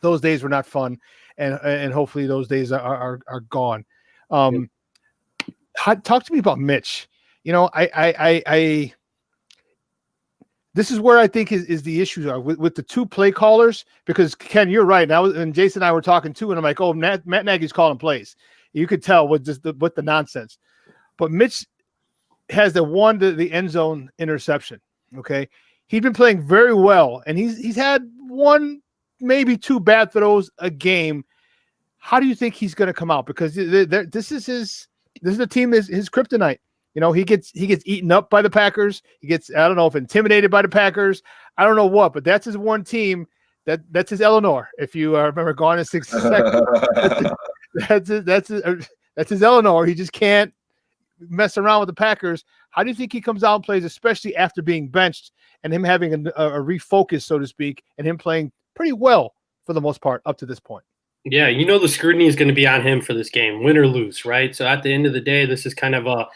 Those days were not fun, and hopefully those days are gone. Talk to me about Mitch. You know, I this is where I think is the issues are with the two play callers, because Ken, you're right. And Jason and I were talking too, and I'm like, oh, Matt Nagy's calling plays. You could tell with the nonsense. But Mitch has the end zone interception. Okay, he's been playing very well, and he's had one, maybe two bad throws a game. How do you think he's going to come out? Because this is the team is his kryptonite. You know, he gets eaten up by the Packers. He gets, I don't know if intimidated by the Packers. I don't know what, but that's his one team. That's his Eleanor. If you remember Gone in 60 Seconds, that's his Eleanor. He just can't mess around with the Packers. How do you think he comes out and plays, especially after being benched and him having a refocus, so to speak, and him playing pretty well for the most part up to this point? Yeah, you know the scrutiny is going to be on him for this game, win or lose, right? So at the end of the day, this is kind of a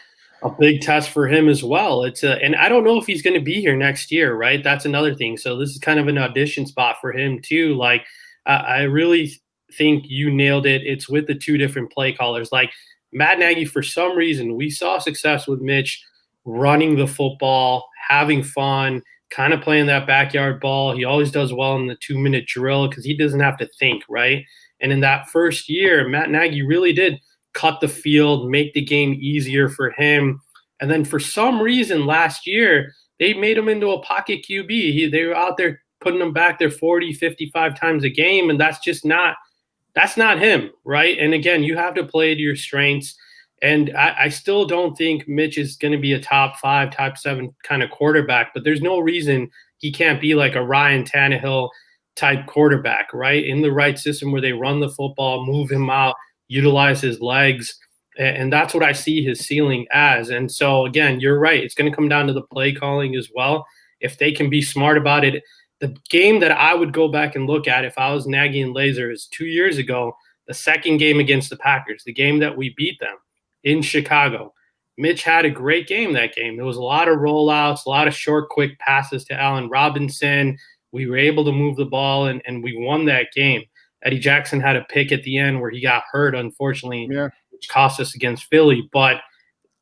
big test for him as well. And I don't know if he's going to be here next year, right? That's another thing. So this is kind of an audition spot for him too. Like, I really think you nailed it. It's with the two different play callers. Like Matt Nagy, for some reason, we saw success with Mitch running the football, having fun, kind of playing that backyard ball. He always does well in the 2-minute drill because he doesn't have to think, right? And in that first year, Matt Nagy really did cut the field, make the game easier for him. And then for some reason last year, they made him into a pocket QB. They were out there putting him back there 40, 55 times a game, and that's not him, right? And again, you have to play to your strengths. And I still don't think Mitch is going to be a top 5, top 7 kind of quarterback, but there's no reason he can't be like a Ryan Tannehill type quarterback, right? In the right system where they run the football, move him out, utilize his legs. And that's what I see his ceiling as. And so, again, you're right. It's going to come down to the play calling as well. If they can be smart about it. The game that I would go back and look at if I was Nagy and Laser is 2 years ago, the second game against the Packers, the game that we beat them in Chicago. Mitch had a great game that game. There was a lot of rollouts, a lot of short, quick passes to Allen Robinson. We were able to move the ball, and we won that game. Eddie Jackson had a pick at the end where he got hurt, unfortunately, which cost us against Philly. But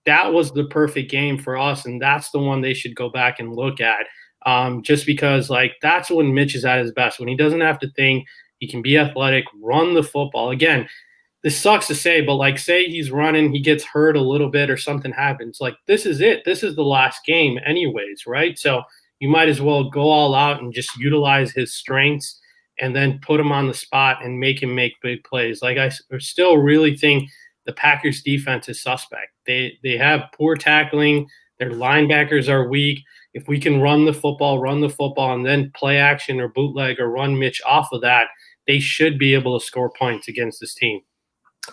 that was the perfect game for us, and that's the one they should go back and look at. Just because, like, that's when Mitch is at his best. When he doesn't have to think, he can be athletic, run the football. Again, this sucks to say, but, like, say he's running, he gets hurt a little bit or something happens. Like, this is it. This is the last game anyways, right? So you might as well go all out and just utilize his strengths and then put him on the spot and make him make big plays. Like, I still really think the Packers defense is suspect. They have poor tackling. Their linebackers are weak. If we can run the football, and then play action or bootleg or run Mitch off of that, they should be able to score points against this team.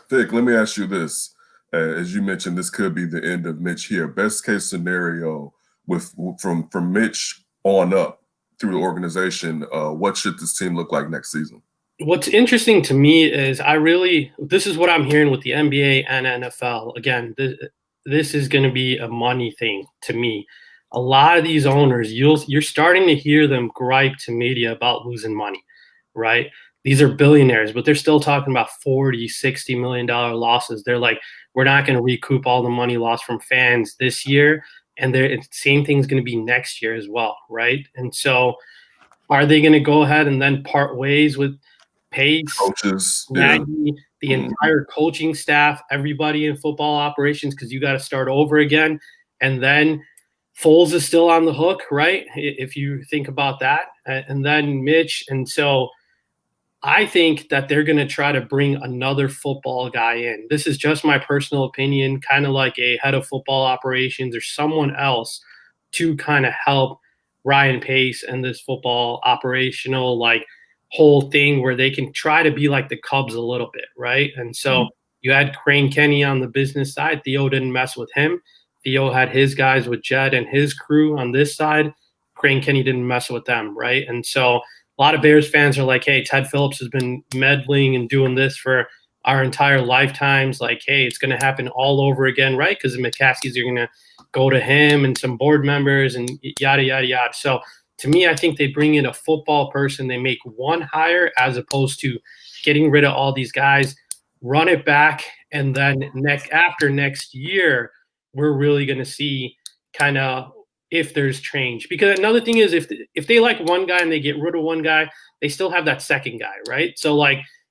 Vic, let me ask you this. As you mentioned, this could be the end of Mitch here. Best case scenario from Mitch on up through the organization, what should this team look like next season? What's interesting to me is this is what I'm hearing with the NBA and NFL. Again, this is going to be a money thing to me. A lot of these owners, you're starting to hear them gripe to media about losing money, right? These are billionaires, but they're still talking about $40, $60 million losses. They're like, we're not going to recoup all the money lost from fans this year. And the same thing's going to be next year as well, right? And so are they going to go ahead and then part ways with Pace, coaches, Nagy, the entire coaching staff, everybody in football operations, because you got to start over again? And then Foles is still on the hook, right? If you think about that. And then Mitch. And so I think that they're going to try to bring another football guy in. This is just my personal opinion, kind of like a head of football operations or someone else to kind of help Ryan Pace and this football operational whole thing where they can try to be like the Cubs a little bit, right? And so you had Crane Kenny on the business side. Theo didn't mess with him. Theo had his guys with Jed and his crew on this side. Crane Kenny didn't mess with them, right? And so a lot of Bears fans are like, hey, Ted Phillips has been meddling and doing this for our entire lifetimes. Like, hey, it's going to happen all over again, right? Because the McCaskies are going to go to him and some board members and yada, yada, yada. So to me, I think they bring in a football person. They make one hire as opposed to getting rid of all these guys, run it back, and then after next year, we're really going to see kind of if there's change. Because another thing is if they like one guy and they get rid of one guy, they still have that second guy, right? So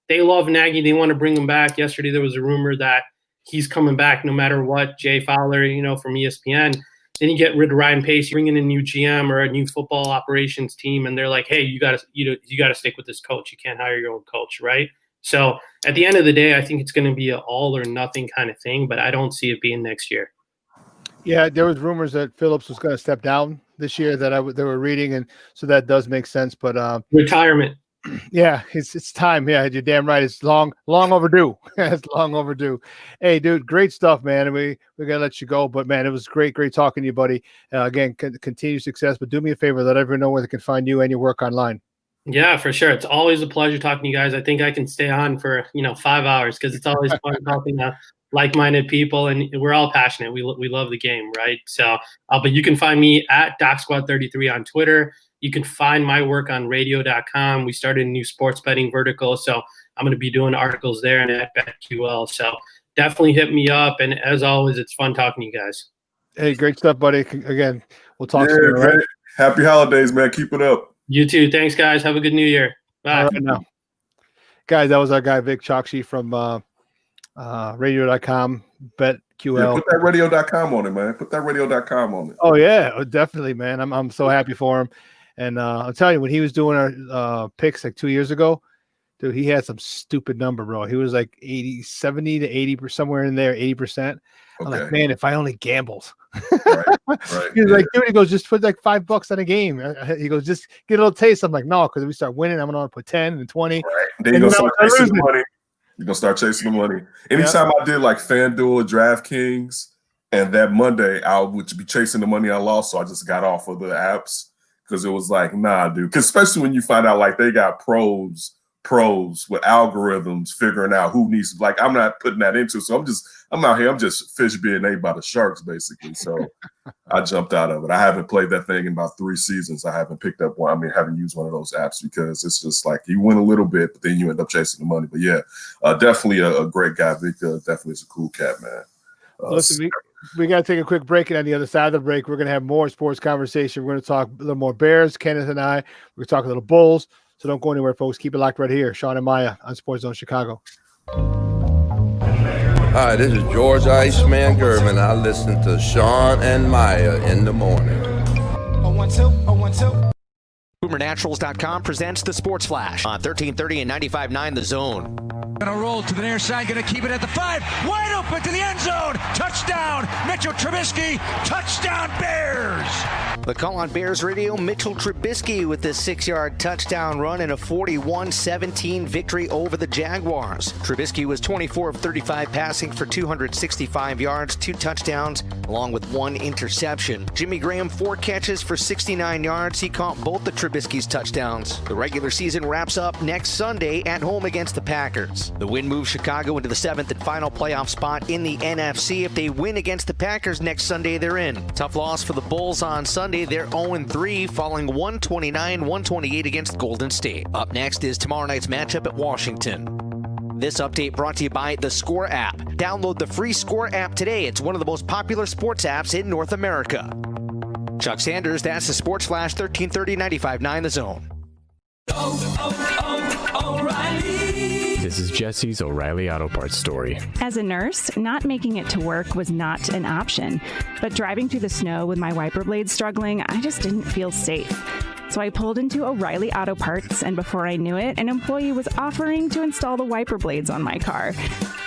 they love Nagy. They want to bring him back. Yesterday there was a rumor that he's coming back no matter what. Jay Fowler, from ESPN. Then you get rid of Ryan Pace, you bring in a new GM or a new football operations team, and they're like, hey, you got to stick with this coach. You can't hire your own coach, right? So at the end of the day, I think it's going to be an all or nothing kind of thing, but I don't see it being next year. Yeah, there was rumors that Phillips was going to step down this year that they were reading, and so that does make sense. But retirement. Yeah, it's time. Yeah, you're damn right. It's long overdue. It's long overdue. Hey, dude, great stuff, man. And we're gonna let you go, but man, it was great talking to you, buddy. Again, continue success. But do me a favor, let everyone know where they can find you and your work online. Yeah, for sure. It's always a pleasure talking to you guys. I think I can stay on for 5 hours because it's always fun talking to like-minded people, and we're all passionate. We love the game, right? So, but you can find me at DocSquad33 on Twitter. You can find my work on radio.com. We started a new sports betting vertical, so I'm going to be doing articles there and at BetQL. So definitely hit me up. And as always, it's fun talking to you guys. Hey, great stuff, buddy. Again, we'll talk soon. Right? Happy holidays, man. Keep it up. You too. Thanks, guys. Have a good new year. Bye. All right, now. Guys, that was our guy, Vic Chokshi from radio.com, BetQL. Yeah, put that radio.com on it, man. Put that radio.com on it. Oh, yeah, definitely, man. I'm so happy for him. And I'll tell you, when he was doing our picks 2 years ago, dude, he had some stupid number, bro. He was like 70 to 80%, somewhere in there, 80%. I'm like, man, if I only gambled. Right. He was like, dude, he goes, just put like $5 on a game. He goes, just get a little taste. I'm like, no, because if we start winning, I'm going to put 10 and 20. Right. Then you're going to start chasing the money. You're going to start chasing the money. Anytime I did like FanDuel, DraftKings, and that Monday, I would be chasing the money I lost. So I just got off of the apps. Because it was like, nah, dude. Because especially when you find out like they got pros with algorithms figuring out who needs. Like I'm not putting that into. So I'm out here. I'm just fish being ate by the sharks, basically. So I jumped out of it. I haven't played that thing in about 3 seasons. I haven't picked up one. I mean, haven't used one of those apps because it's just like you win a little bit, but then you end up chasing the money. But yeah, definitely a great guy. Vic definitely is a cool cat, man. Listen, we got to take a quick break, and on the other side of the break, we're going to have more sports conversation. We're going to talk a little more Bears, Kenneth and I. We're going to talk a little Bulls. So don't go anywhere, folks. Keep it locked right here. Shawn and Maya on SportsZone Chicago. Hi, this is George Iceman Gervin. I listen to Shawn and Maya in the morning. BoomerNaturals.com presents the Sports Flash on 1330 and 95.9 The Zone. Gonna roll to the near side, gonna keep it at the 5, wide open to the end zone, touchdown, Mitchell Trubisky, touchdown Bears! The call on Bears Radio, Mitchell Trubisky with this 6-yard touchdown run in a 41-17 victory over the Jaguars. Trubisky was 24 of 35 passing for 265 yards, 2 touchdowns, along with 1 interception. Jimmy Graham 4 catches for 69 yards. He caught both the Trubisky's touchdowns. The regular season wraps up next Sunday at home against the Packers. The win moves Chicago into the 7th and final playoff spot in the NFC. If they win against the Packers next Sunday, they're in. Tough loss for the Bulls on Sunday. They're 0-3, falling 129-128 against Golden State. Up next is tomorrow night's matchup at Washington. This update brought to you by the Score app. Download the free Score app today. It's one of the most popular sports apps in North America. Chuck Sanders, that's the Sports Flash, 1330 95.9 The Zone. This is Jesse's O'Reilly Auto Parts story. As a nurse, not making it to work was not an option. But driving through the snow with my wiper blades struggling, I just didn't feel safe. So I pulled into O'Reilly Auto Parts, and before I knew it, an employee was offering to install the wiper blades on my car.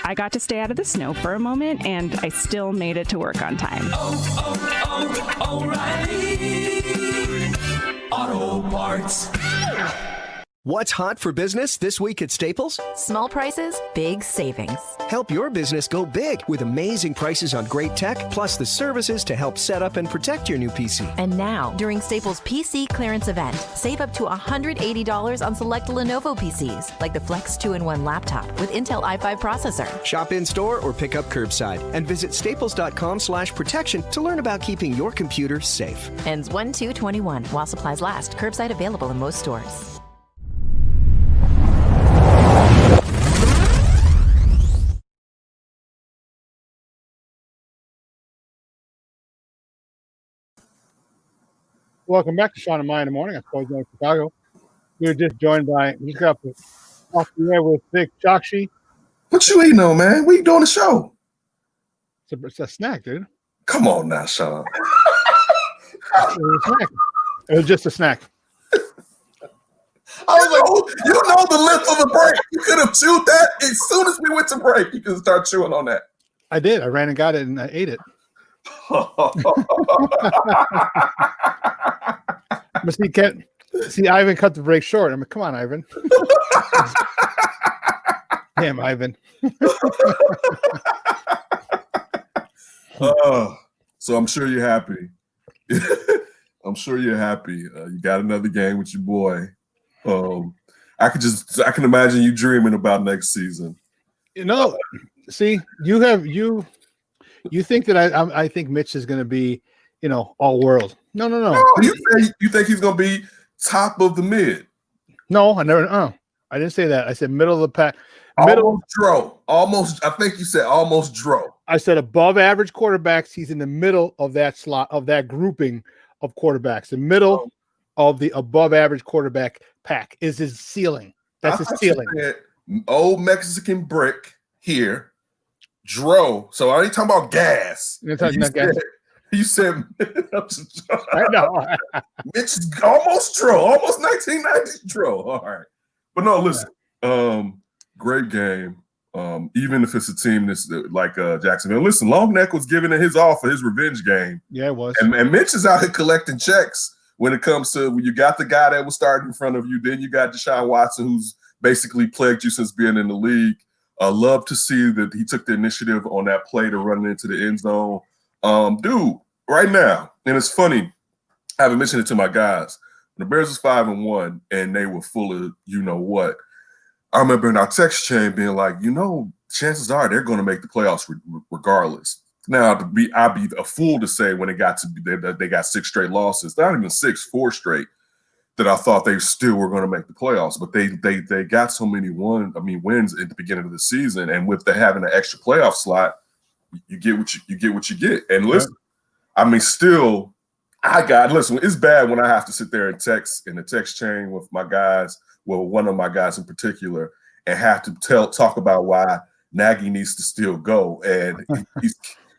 I got to stay out of the snow for a moment, and I still made it to work on time. O'Reilly Auto Parts. What's hot for business this week at Staples? Small prices, big savings. Help your business go big with amazing prices on great tech, plus the services to help set up and protect your new PC. And now, during Staples PC clearance event, save up to $180 on select Lenovo PCs, like the Flex 2-in-1 laptop with Intel i5 processor. Shop in-store or pick up curbside, and visit staples.com/protection to learn about keeping your computer safe. Ends 1/2/21 while supplies last. Curbside available in most stores. Welcome back to Shawn and Maya in the morning. I'm SportsZone Chicago. We were just joined by, we just got off the air with Vic Chokshi. What you eating on, man? We doing a show. It's a snack, dude. Come on now, Shawn. It was just a snack. I was like, you know the length of the break. You could have chewed that as soon as we went to break. You could start chewing on that. I did. I ran and got it and I ate it. But see, Ivan cut the break short. I'm like, come on, Ivan. Damn, Ivan. So I'm sure you're happy. I'm sure you're happy. You got another game with your boy. I can imagine you dreaming about next season. You know, see, you think that I think Mitch is going to be, all world. No. You think he's going to be top of the mid? No, I didn't say that. I said middle of the pack. Almost. I think you said almost draw. I said above average quarterbacks. He's in the middle of that slot of that grouping of quarterbacks. The middle of the above average quarterback pack is his ceiling. That's his ceiling. Old Mexican brick here. Dro. So I ain't talking about gas. You said I know. Mitch is almost Dro, almost 1990s Dro. All right. But no, listen. Great game. Even if it's a team that's like Jacksonville. Listen, Longneck was giving it his all for his revenge game. Yeah, it was. And Mitch is out here collecting checks when it comes to when you got the guy that was starting in front of you. Then you got Deshaun Watson, who's basically plagued you since being in the league. Love to see that he took the initiative on that play to run into the end zone. Dude, right now, and it's funny, I haven't mentioned it to my guys. When the Bears was 5-1 and they were full of what. I remember in our text chain being like, chances are they're going to make the playoffs regardless. Now, I'd be a fool to say when it got to that they got 6 straight losses, not even 4 straight, that I thought they still were going to make the playoffs. But they got so many wins at the beginning of the season, and with having an extra playoff slot, you get what you get. And listen, listen, it's bad when I have to sit there and text in the text chain with my guys. Well, one of my guys in particular, and have to talk about why Nagy needs to still go. And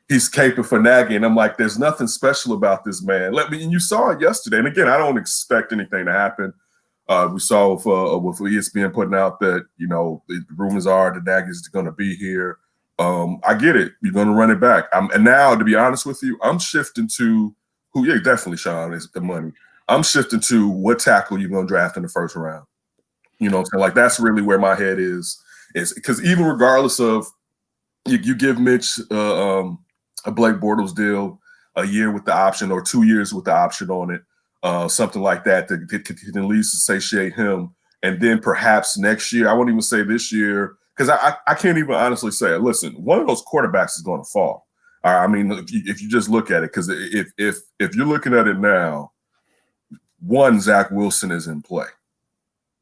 he's caping for Nagy. And I'm like, there's nothing special about this man. And you saw it yesterday. And again, I don't expect anything to happen. We saw with ESPN putting out that, the rumors are that Nagy's going to be here. I get it. You're going to run it back. And now, to be honest with you, I'm shifting to definitely, Shawn, is the money. I'm shifting to what tackle you're going to draft in the first round. You know what I'm saying? Like, that's really where my head is because even regardless of you give Mitch a Blake Bortles deal, a year with the option or 2 years with the option on it, something like that can at least satiate him. And then perhaps next year, I won't even say this year, because I can't even honestly say it. Listen, one of those quarterbacks is going to fall. I mean, if you just look at it, because if you're looking at it now, one, Zach Wilson is in play.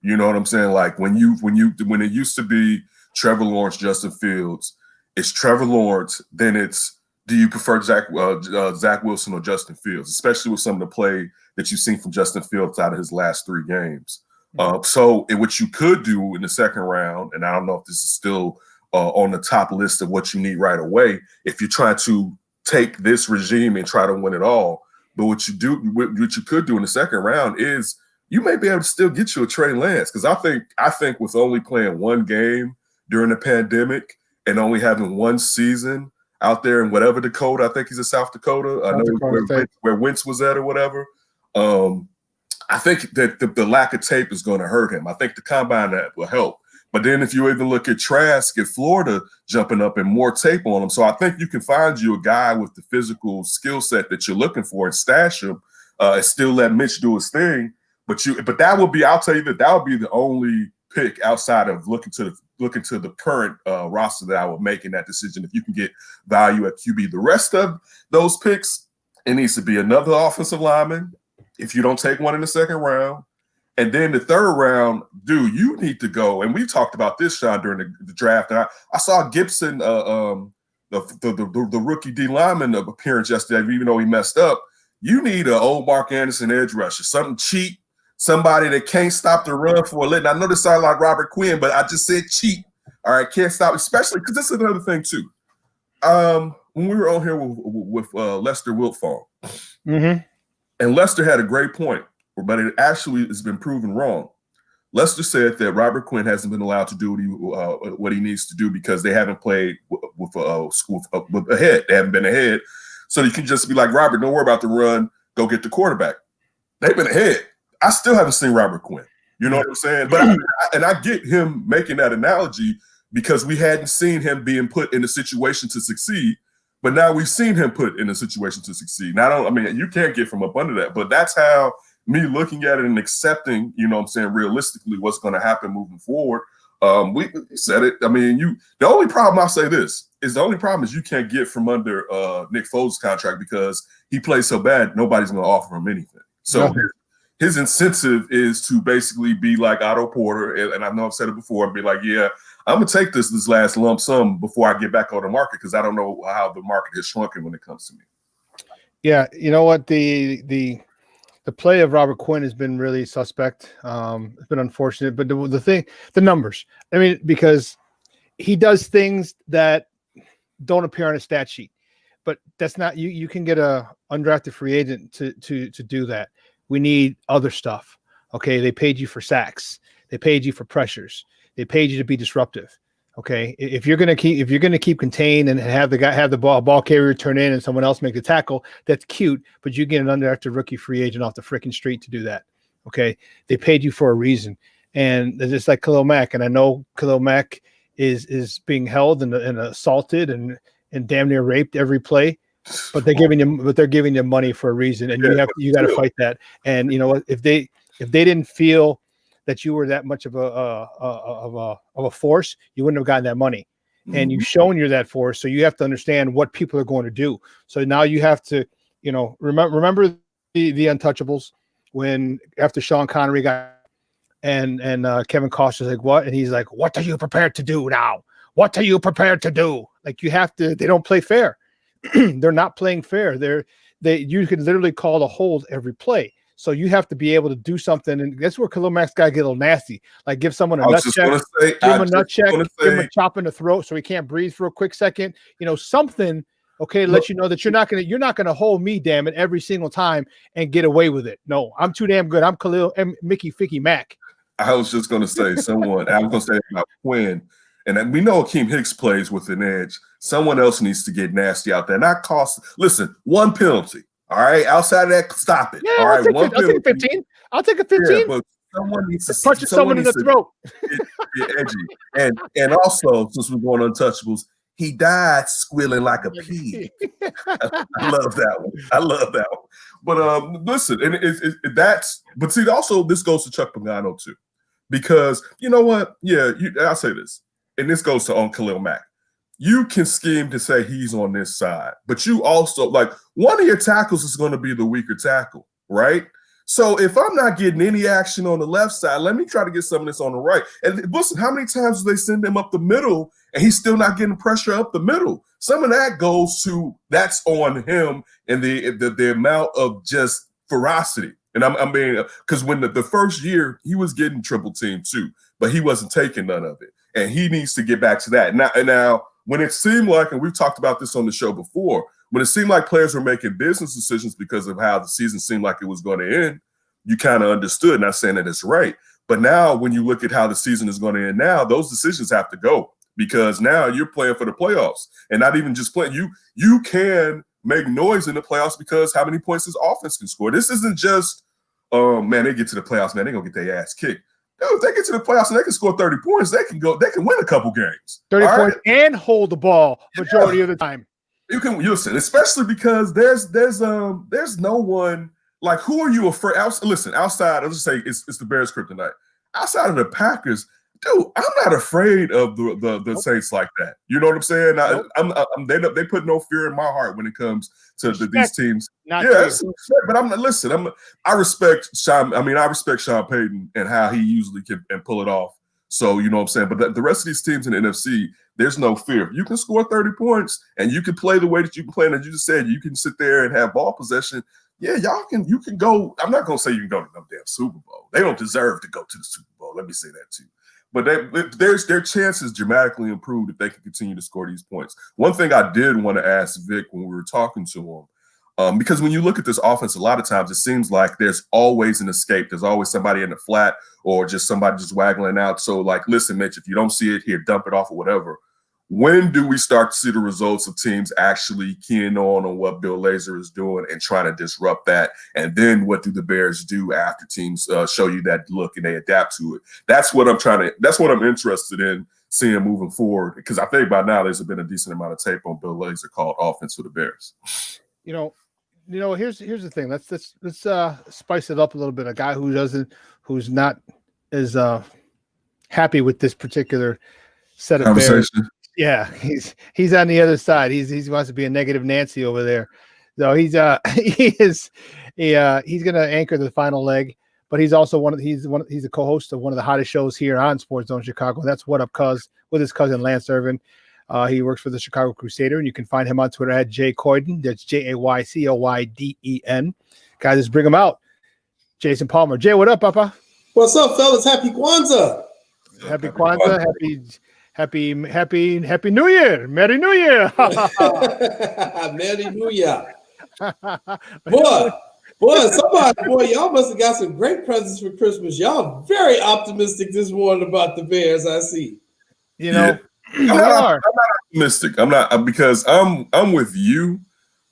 You know what I'm saying? Like when it used to be Trevor Lawrence, Justin Fields, it's Trevor Lawrence. Then it's, do you prefer Zach Wilson or Justin Fields, especially with some of the play that you've seen from Justin Fields out of his last 3 games. So what you could do in the second round, and I don't know if this is still on the top list of what you need right away, if you're trying to take this regime and try to win it all. But what you could do in the second round is you may be able to still get you a Trey Lance, because I think with only playing 1 game during the pandemic and only having 1 season out there in whatever Dakota, I think he's in South Dakota. I know where Wentz was at or whatever. I think that the lack of tape is going to hurt him. I think the combine that will help. But then if you even look at Trask at Florida jumping up and more tape on him. So I think you can find you a guy with the physical skill set that you're looking for and stash him and still let Mitch do his thing. But that would be, I'll tell you that would be the only pick outside of looking to the current roster that I would make in that decision. If you can get value at QB, the rest of those picks, it needs to be another offensive lineman. If you don't take one in the second round, and then the third round, dude, you need to go. And we talked about this, Shawn, during the draft. And I saw Gibson, the rookie D lineman appearance yesterday, even though he messed up. You need an old Mark Anderson edge rusher, something cheap, somebody that can't stop the run for a little. I know this sounds like Robert Quinn, but I just said cheap. All right, can't stop, especially because this is another thing too. When we were on here with Lester Wiltfong, and Lester had a great point, but it actually has been proven wrong. Lester said that Robert Quinn hasn't been allowed to do what he needs to do because they haven't played with a head. They haven't been ahead. So you can just be like, Robert, don't worry about the run. Go get the quarterback. They've been ahead. I still haven't seen Robert Quinn. You know what I'm saying? But I get him making that analogy because we hadn't seen him being put in a situation to succeed. But now we've seen him put in a situation to succeed. Now, you can't get from up under that. But that's how me looking at it and accepting, you know what I'm saying, realistically what's going to happen moving forward. We said it. The only problem, I'll say this, is you can't get from under Nick Foles' contract because he plays so bad, nobody's going to offer him anything. So his incentive is to basically be like Otto Porter, and I know I've said it before, and be like, yeah, I'm going to take this last lump sum before I get back on the market because I don't know how the market has shrunken when it comes to me. Yeah, you know what? The play of Robert Quinn has been really suspect. It's been unfortunate, but the numbers. Because he does things that don't appear on a stat sheet, but that's not you. You can get a undrafted free agent to do that. We need other stuff. Okay, they paid you for sacks. They paid you for pressures. They paid you to be disruptive. Okay, if you're gonna keep contained and have the ball carrier turn in and someone else make the tackle, that's cute. But you get an undrafted rookie free agent off the freaking street to do that. Okay, they paid you for a reason, and it's just like Khalil Mack. And I know Khalil Mack is being held and assaulted and damn near raped every play, but they're giving you money for a reason, and you got to fight that. And you know what? If they didn't feel that you were that much of a force, you wouldn't have gotten that money. And you've shown you're that force, so you have to understand what people are going to do. So now you have to, remember the Untouchables when after Sean Connery got and Kevin Costner's like, what? And he's like, what are you prepared to do now? What are you prepared to do? Like you have to. They don't play fair. They're not playing fair. You could literally call a hold every play. So you have to be able to do something, and that's where Khalil Mack's got to get a little nasty. Like give someone a nut check, give him a nut check, give him a chop in the throat so he can't breathe for a quick second. Something Okay, to let you know that you're not gonna hold me, damn it, every single time and get away with it. No, I'm too damn good. I'm Khalil and Mickey Ficky Mack. I was just going to say I was going to say about Quinn, and we know Akeem Hicks plays with an edge. Someone else needs to get nasty out there. Not cost. Listen, one penalty. All right, outside of that, stop it. Yeah, all right, I'll take a 15. I'll take a 15. Yeah, but someone needs to punch someone in the throat. Get edgy, and also since we're going untouchables, he died squealing like a pig. I love that one. But listen, and but see, also this goes to Chuck Pagano too, because you know what? Yeah, I'll say this, and this goes to Khalil Mack. You can scheme to say he's on this side, but you also like one of your tackles is going to be the weaker tackle, right? So if I'm not getting any action on the left side, let me try to get some of this on the right. And listen, how many times do they send him up the middle and he's still not getting pressure up the middle? Some of that goes to that's on him and the amount of just ferocity. And I mean, because when the first year he was getting triple team too, but he wasn't taking none of it, and he needs to get back to that. Now when it seemed like, and we've talked about this on the show before, when it seemed like players were making business decisions because of how the season seemed like it was going to end, you kind of understood, not saying that it's right. But now when you look at how the season is going to end now, those decisions have to go because now you're playing for the playoffs and not even just playing. You can make noise in the playoffs because how many points this offense can score. This isn't just, man, they get to the playoffs, man, they're going to get their ass kicked. Dude, if they get to the playoffs and they can score 30 points, they can win a couple games. 30 points and hold the ball majority of the time. You can listen, especially because there's no one like who are you afraid? Outside, I'll just say it's the Bears kryptonite. Outside of the Packers, dude, I'm not afraid of the Saints like that. You know what I'm saying? They put no fear in my heart when it comes to these teams. But I respect Sean. I mean, I respect Sean Payton and how he usually can pull it off. So you know what I'm saying. But the rest of these teams in the NFC, there's no fear. You can score 30 points and you can play the way that you can play. And as you just said, you can sit there and have ball possession. Yeah, you can go. I'm not gonna say you can go to no damn Super Bowl. They don't deserve to go to the Super Bowl. Let me say that too. But their chances dramatically improved if they can continue to score these points. One thing I did want to ask Vic when we were talking to him, because when you look at this offense, a lot of times it seems like there's always an escape. There's always somebody in the flat or just somebody just waggling out. So like, listen, Mitch, if you don't see it here, dump it off or whatever. When do we start to see the results of teams actually keying on what Bill Lazor is doing and trying to disrupt that? And then what do the Bears do after teams show you that look and they adapt to it? That's what I'm interested in seeing moving forward. Because I think by now there's been a decent amount of tape on Bill Lazor called Offense for the Bears. You know, here's the thing. Let's spice it up a little bit. A guy who's not as happy with this particular set of Bears. Yeah, he's on the other side. He wants to be a negative Nancy over there. So he's going to anchor the final leg, but he's also he's a co-host of one of the hottest shows here on SportsZone Chicago. That's What Up Cuz with his cousin Lance Irvin. He works for the Chicago Crusader, and you can find him on Twitter at JCoyden. That's JayCoyden. Guys, let's bring him out. Jason Palmer. Jay, what up, Papa? What's up, fellas? Happy Kwanzaa. Happy Kwanzaa. Happy New Year. Merry New Year. Merry New Year. Boy, y'all must have got some great presents for Christmas. Y'all very optimistic this morning about the Bears, I see. You know, I'm not optimistic. I'm not, because I'm with you.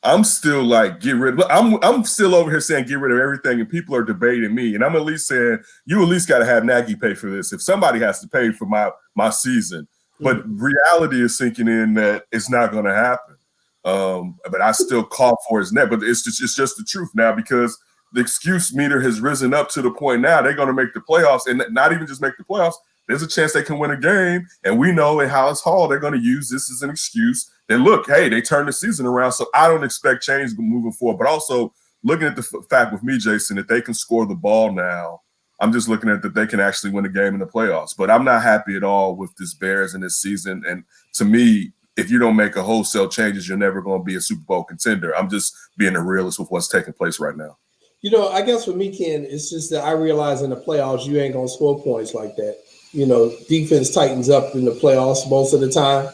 I'm still like, get rid of. I'm still over here saying get rid of everything, and people are debating me. And I'm at least saying you at least got to have Nagy pay for this. If somebody has to pay for my season, but reality is sinking in that it's not going to happen. But I still call for his net. But it's just the truth now, because the excuse meter has risen up to the point now they're going to make the playoffs, and not even just make the playoffs. There's a chance they can win a game, and we know in Hollis Hall they're going to use this as an excuse. Then look, hey, they turned the season around, so I don't expect change moving forward. But also looking at the fact with me, Jason, that they can score the ball now, I'm just looking at that they can actually win a game in the playoffs. But I'm not happy at all with this Bears in this season. And to me, if you don't make a wholesale changes, you're never going to be a Super Bowl contender. I'm just being a realist with what's taking place right now. You know, I guess for me, Ken, it's just that I realize in the playoffs you ain't going to score points like that. You know, defense tightens up in the playoffs most of the time.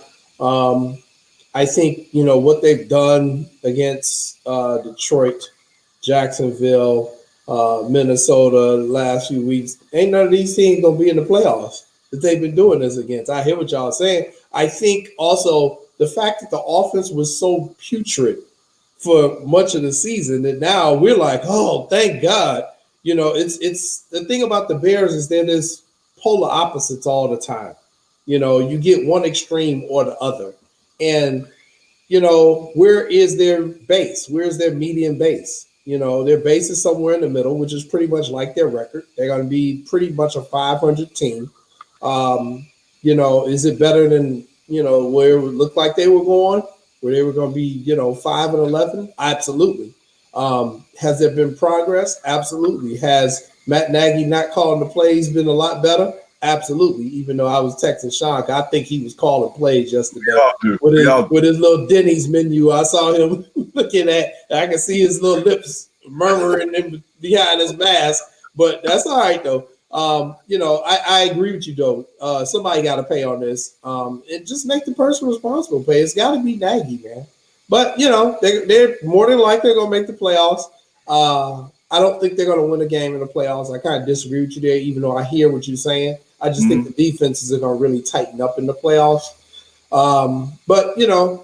I think, what they've done against Detroit, Jacksonville, Minnesota the last few weeks, ain't none of these teams going to be in the playoffs that they've been doing this against. I hear what y'all are saying. I think also the fact that the offense was so putrid for much of the season that now we're like, oh, thank God. It's the thing about the Bears is they're this polar opposites all the time. You get one extreme or the other. And, where is their base? Where's their median base? Their base is somewhere in the middle, which is pretty much like their record. They're going to be pretty much a 500 team. Is it better than, where it would look like they were going, where they were going to be, 5-11? Absolutely. Has there been progress? Absolutely. Has Matt Nagy not calling the plays been a lot better? Absolutely. Even though I was texting Shawn, I think he was calling plays yesterday with his little Denny's menu. I saw him looking at, I can see his little lips murmuring behind his mask, but that's all right though. I agree with you though. Somebody got to pay on this. And just make the person responsible pay. It's got to be Nagy, man. But they're more than likely going to make the playoffs. I don't think they're going to win a game in the playoffs. I kind of disagree with you there, even though I hear what you're saying. I just think the defenses are going to really tighten up in the playoffs. But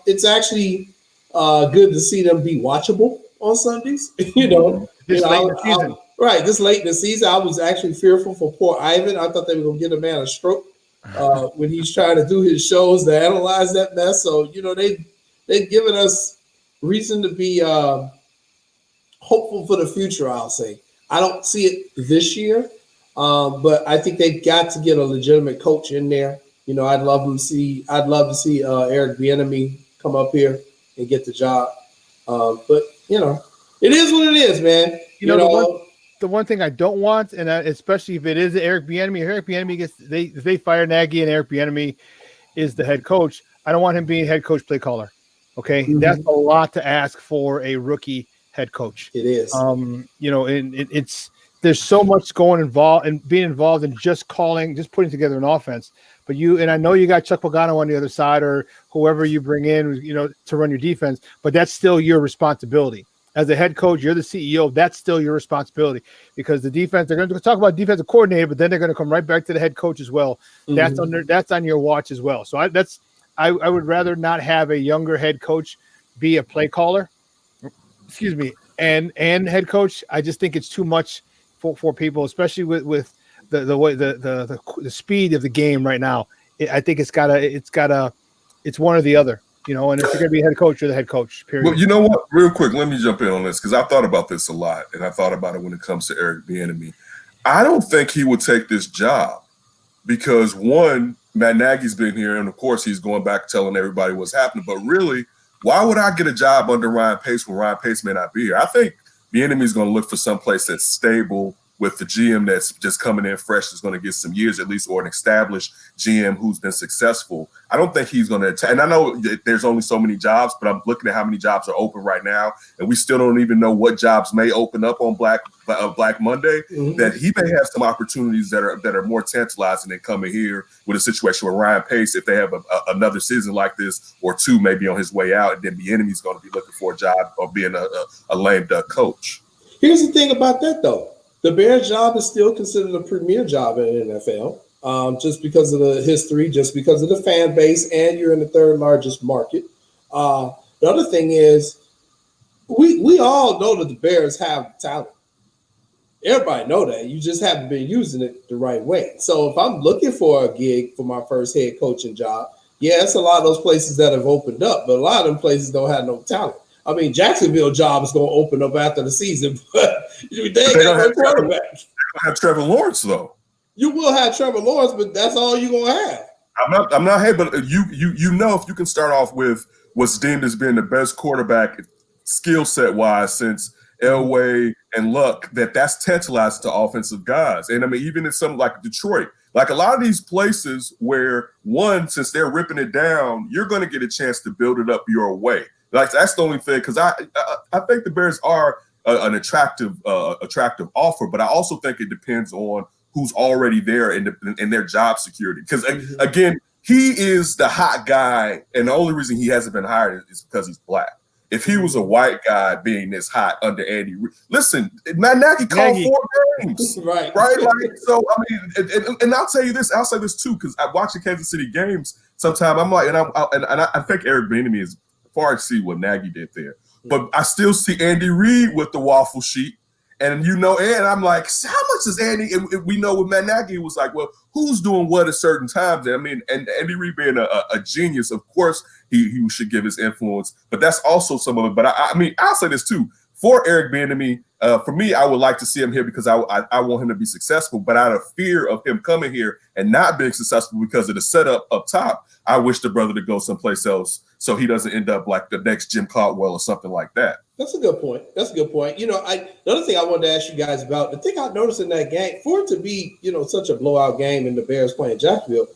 it's actually good to see them be watchable on Sundays. Right, this late in the season, I was actually fearful for poor Ivan. I thought they were going to get a man a stroke when he's trying to do his shows to analyze that mess. So they've given us reason to be hopeful for the future. I'll say I don't see it this year, but I think they've got to get a legitimate coach in there. I'd love to see Eric Bieniemy come up here and get the job. But it is what it is, man. The one thing I don't want, and especially if it is Eric Bieniemy, if they fire Nagy and Eric Bieniemy is the head coach, I don't want him being head coach, play caller. Okay, that's a lot to ask for a rookie head coach. It is. It's there's so much being involved in just putting together an offense. But I know you got Chuck Pagano on the other side or whoever you bring in, to run your defense, but that's still your responsibility. As a head coach, you're the CEO. That's still your responsibility because the defense, they're going to talk about defensive coordinator, but then they're going to come right back to the head coach as well. That's on your watch as well. So I would rather not have a younger head coach be a play caller, and head coach. I just think it's too much for people, especially with the way the speed of the game right now. I think it's one or the other. And if you're going to be a head coach, you're the head coach, period. Well, you know what? Real quick, let me jump in on this because I thought about this a lot, and I thought about it when it comes to Eric Bieniemy. I don't think he would take this job because, one, Matt Nagy's been here, and, of course, he's going back telling everybody what's happening. But really, why would I get a job under Ryan Pace when Ryan Pace may not be here? I think Bieniemy's going to look for someplace that's stable with the GM that's just coming in fresh, is going to get some years at least, or an established GM who's been successful. I don't think he's going to attack. And I know that there's only so many jobs, but I'm looking at how many jobs are open right now, and we still don't even know what jobs may open up on Black Monday. That he may have some opportunities that are more tantalizing than coming here with a situation with Ryan Pace. If they have another season like this or two, maybe on his way out, and then the enemy's going to be looking for a job or being a lame duck coach. Here's the thing about that, though. The Bears' job is still considered a premier job in the NFL, just because of the history, just because of the fan base, and you're in the third largest market. The other thing is, we all know that the Bears have talent. Everybody know that. You just haven't been using it the right way. So if I'm looking for a gig for my first head coaching job, it's a lot of those places that have opened up, but a lot of them places don't have no talent. I mean, Jacksonville job is going to open up after the season, but they ain't got no quarterback. They don't have Trevor Lawrence, though. You will have Trevor Lawrence, but that's all you're going to have. I'm not. Hey, but you know, if you can start off with what's deemed as being the best quarterback skill set wise since Elway and Luck, that's tantalizing to offensive guys. And I mean, even in something like Detroit, like a lot of these places where since they're ripping it down, you're going to get a chance to build it up your way. Like that's the only thing, because I think the Bears are an attractive offer, but I also think it depends on who's already there in their job security. Because again, he is the hot guy, and the only reason he hasn't been hired is because he's black. If he was a white guy being this hot under Andy Reid, listen, Matt Nagy called 4 games, right? Like, so I mean, and I'll tell you this, I'll say this too, because I watch the Kansas City games. Sometimes I'm like, and I think Eric Bieniemy is far exceed what Nagy did there, but I still see Andy Reid with the waffle sheet. And and I'm like, how much is Andy? And we know with Matt Nagy, it was like, well, who's doing what at certain times? I mean, and Andy Reid being a genius, of course, he should give his influence, but that's also some of it. But I mean, I'll say this too. For Eric Bieniemy, for me, I would like to see him here because I want him to be successful. But out of fear of him coming here and not being successful because of the setup up top, I wish the brother to go someplace else so he doesn't end up like the next Jim Caldwell or something like that. That's a good point. You know, the other thing I wanted to ask you guys about, the thing I noticed in that game, for it to be, you know, such a blowout game and the Bears playing Jacksonville,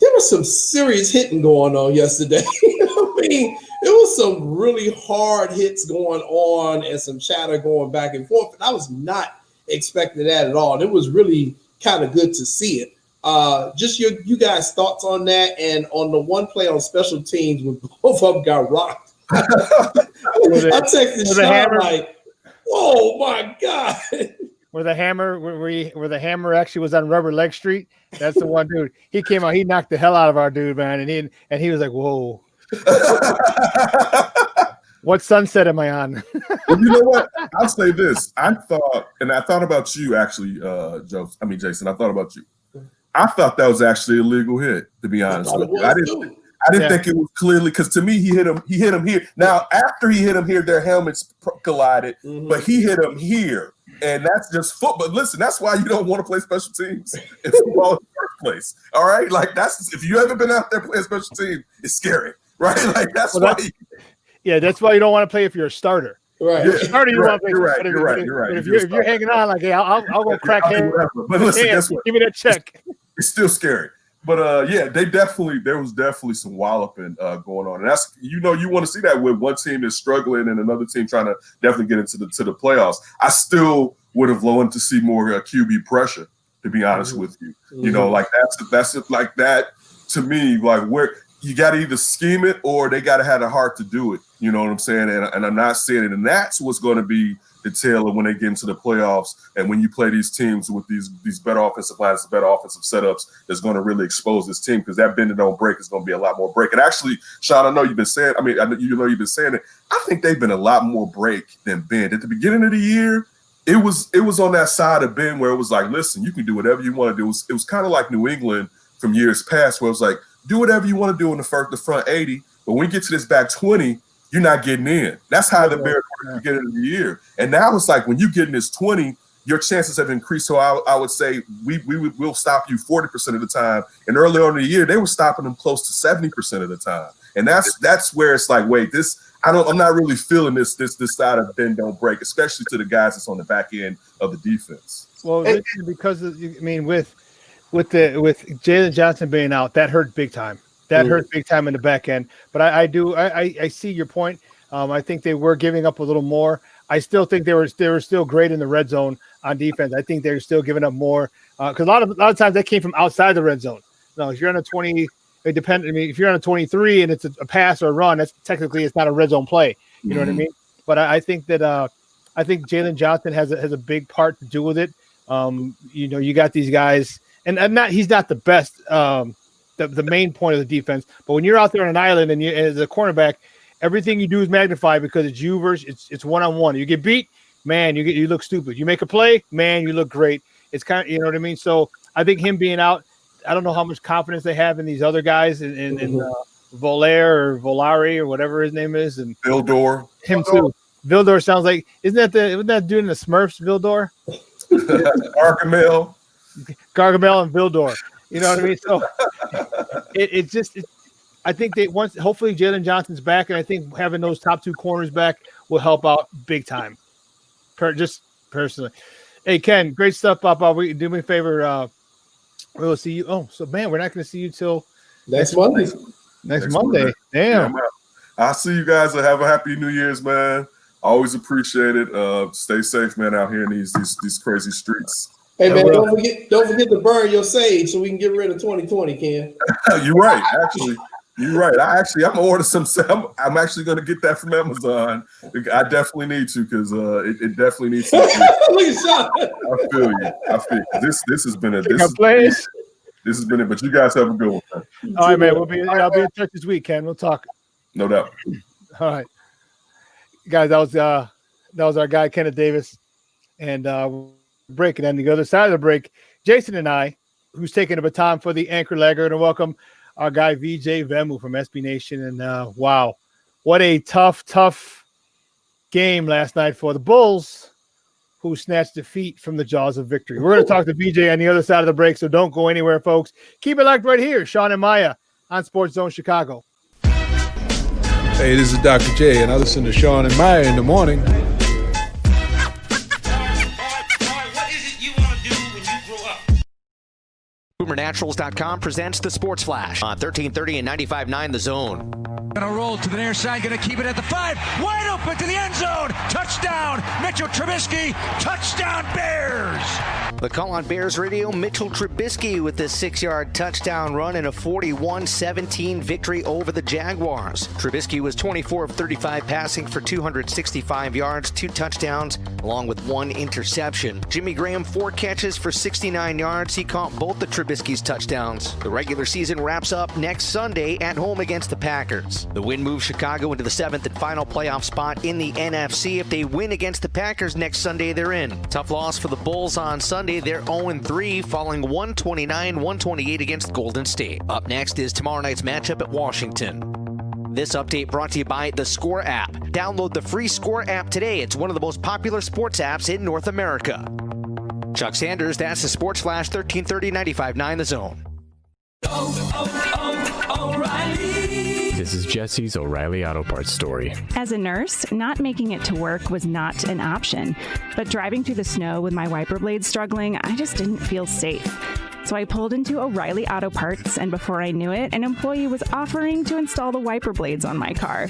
there was some serious hitting going on yesterday. I mean, it was some really hard hits going on and some chatter going back and forth. And I was not expecting that at all. And it was really kind of good to see it. Just you guys' thoughts on that, and on the one play on special teams when both of them got rocked. I texted Shawn like, "Oh my god!" Where the hammer actually was on Rubber Leg Street. That's the one dude. He came out. He knocked the hell out of our dude, man. And he was like, "Whoa." What sunset am I on? Well, you know what? I'll say this. I thought about you actually, Jason. I thought about you. I thought that was actually a legal hit, to be honest with you. I didn't think it was clearly, because to me he hit him here. Now after he hit him here, their helmets collided, but he hit him here, and that's just football. Listen, that's why you don't want to play special teams in football in the first place. All right, like that's if you haven't been out there playing special team, it's scary, right? Like that's why. That's why you don't want to play if you're a starter. Right. You're a starter, you want to play. You're right. If you're hanging on, like, hey, I'll go crack head. But listen, guess what? Give me that check. It's still scary. But there was definitely some walloping going on, and that's you want to see that with one team that's struggling and another team trying to definitely get into the playoffs. I still would have wanted to see more QB pressure, to be honest with you. You know, like that's like that to me. Like where you got to either scheme it or they got to have the heart to do it. You know what I'm saying? And I'm not saying it, and that's what's going to be the tail of when they get into the playoffs, and when you play these teams with these better offensive lines, better offensive setups, that's going to really expose this team, because that bend and don't break is going to be a lot more break. And actually, Shawn, I know you've been saying it. I think they've been a lot more break than bend. At the beginning of the year, it was on that side of bend where it was like, listen, you can do whatever you want to do. It was kind of like New England from years past, where it was like, do whatever you want to do in the front 80, but when you get to this back 20, you're not getting in. That's how the Bears were at the beginning of the year. And now it's like when you get in this 20, your chances have increased. So I would say we'll stop you 40% of the time. And early on in the year, they were stopping them close to 70% of the time. And that's where it's like, wait, I'm not really feeling this side of bend don't break, especially to the guys that's on the back end of the defense. Well, because with Jalen Johnson being out, that hurt big time. That hurt big time in the back end. But I see your point. I think they were giving up a little more. I still think they were still great in the red zone on defense. I think they're still giving up more because a lot of times that came from outside the red zone. No, if you're on a 20, it depends. I mean, if you're on a 23 and it's a pass or a run, that's technically it's not a red zone play. You know what I mean? But I think that I think Jalen Johnson has a big part to do with it. You got these guys, and he's not the best. The main point of the defense, but when you're out there on an island and as a cornerback, everything you do is magnified because it's you versus it's one-on-one. You get beat, man, you look stupid. You make a play, man, you look great. It's kind of, you know what I mean. So I think him being out, I don't know how much confidence they have in these other guys in Volare or Volari or whatever his name is, and Vildor. Him too. Vildor sounds like isn't that dude in the Smurfs? Vildor, Gargamel and Vildor. You know what I mean? So I think hopefully Jalen Johnson's back, and I think having those top two corners back will help out big time. Just personally. Hey, Ken, great stuff, Papa. Do me a favor. We'll see you. Oh, so man, we're not going to see you till next Monday. Next Monday. Damn. Yeah, I'll see you guys. Have a happy New Year's, man. Always appreciate it. Stay safe, man, out here in these crazy streets. Hey man, don't forget to burn your sage so we can get rid of 2020, Ken. You're right. Actually, you're right. I'm gonna order some. I'm actually gonna get that from Amazon. I definitely need to because it definitely needs to. Look at Shawn. I feel you. This has been this has been it. But you guys have a good one. All right, man. I'll be in touch this week, Ken. We'll talk. No doubt. All right, guys. That was our guy Kenneth Davis, and break. And then the other side of the break, Jason and I, who's taking the baton for the anchor leg, are going to welcome our guy VJ Vemu from SB Nation. And wow, what a tough game last night for the Bulls, who snatched defeat from the jaws of victory. We're going to talk to VJ on the other side of the break, so don't go anywhere, folks. Keep it locked right here, Shawn and Maya on SportsZone Chicago. Hey, this is Dr. J, and I listen to Shawn and Maya in the morning. BoomerNaturals.com presents the Sports Flash on 1330 and 95.9 The Zone. Gonna roll to the near side, gonna keep it at the 5, wide open to the end zone, touchdown, Mitchell Trubisky, touchdown Bears! The call on Bears Radio, Mitchell Trubisky with the 6-yard touchdown run in a 41-17 victory over the Jaguars. Trubisky was 24 of 35 passing for 265 yards, 2 touchdowns, along with 1 interception. Jimmy Graham 4 catches for 69 yards. He caught both the Trubisky's touchdowns. The regular season wraps up next Sunday at home against the Packers. The win moves Chicago into the 7th and final playoff spot in the NFC. If they win against the Packers next Sunday, they're in. Tough loss for the Bulls on Sunday. They're 0-3, falling 129-128 against Golden State. Up next is tomorrow night's matchup at Washington. This update brought to you by the Score app. Download the free Score app today. It's one of the most popular sports apps in North America. Chuck Sanders, that's the Sports Flash, 1330 95.9 The Zone. This is Jesse's O'Reilly Auto Parts story. As a nurse, not making it to work was not an option. But driving through the snow with my wiper blades struggling, I just didn't feel safe. So I pulled into O'Reilly Auto Parts, and before I knew it, an employee was offering to install the wiper blades on my car.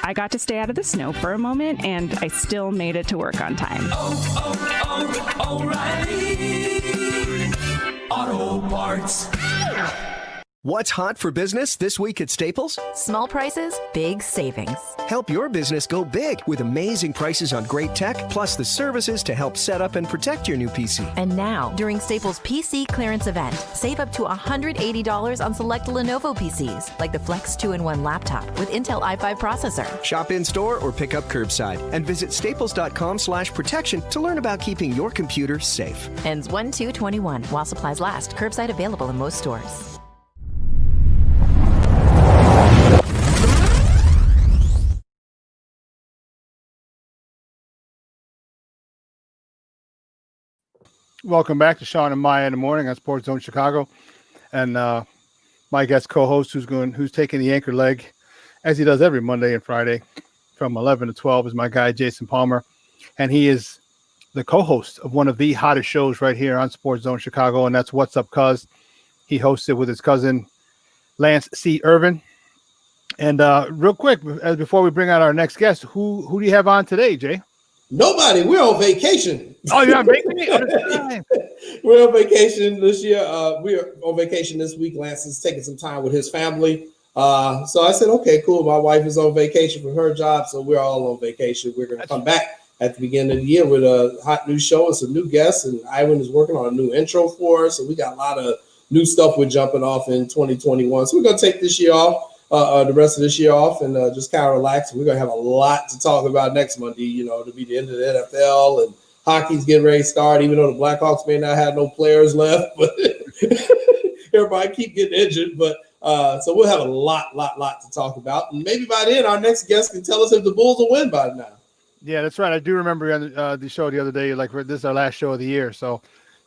I got to stay out of the snow for a moment, and I still made it to work on time. O'Reilly Auto Parts. What's hot for business this week at Staples? Small prices, big savings. Help your business go big with amazing prices on great tech, plus the services to help set up and protect your new PC. And now, during Staples PC clearance event, save up to $180 on select Lenovo PCs, like the Flex 2-in-1 laptop with Intel i5 processor. Shop in-store or pick up curbside, and visit staples.com/protection to learn about keeping your computer safe. Ends 1/2/21 while supplies last. Curbside available in most stores. Welcome back to Shawn and Maya in the morning on SportsZone Chicago, and my guest co-host who's taking the anchor leg, as he does every Monday and Friday, from 11 to 12 is my guy Jason Palmer, and he is the co-host of one of the hottest shows right here on SportsZone Chicago, and that's What's Up Cuz. He hosts it with his cousin Lance C. Irvin. And real quick, before we bring out our next guest, who do you have on today, Jay? Nobody. We're on vacation. Oh, you're on vacation? We're on vacation this year. We're on vacation this week. Lance is taking some time with his family. So I said, okay, cool. My wife is on vacation from her job, so we're all on vacation. We're going to come back at the beginning of the year with a hot new show and some new guests. And Iwan is working on a new intro for us. So we got a lot of new stuff we're jumping off in 2021. So we're going to take this year off. The rest of this year off and just kind of relax. We're going to have a lot to talk about next Monday, to be the end of the NFL, and hockey's getting ready to start, even though the Blackhawks may not have no players left, but everybody keep getting injured. But so we'll have a lot to talk about. And maybe by then our next guest can tell us if the Bulls will win by now. Yeah, that's right. I do remember on the show the other day, like this is our last show of the year. So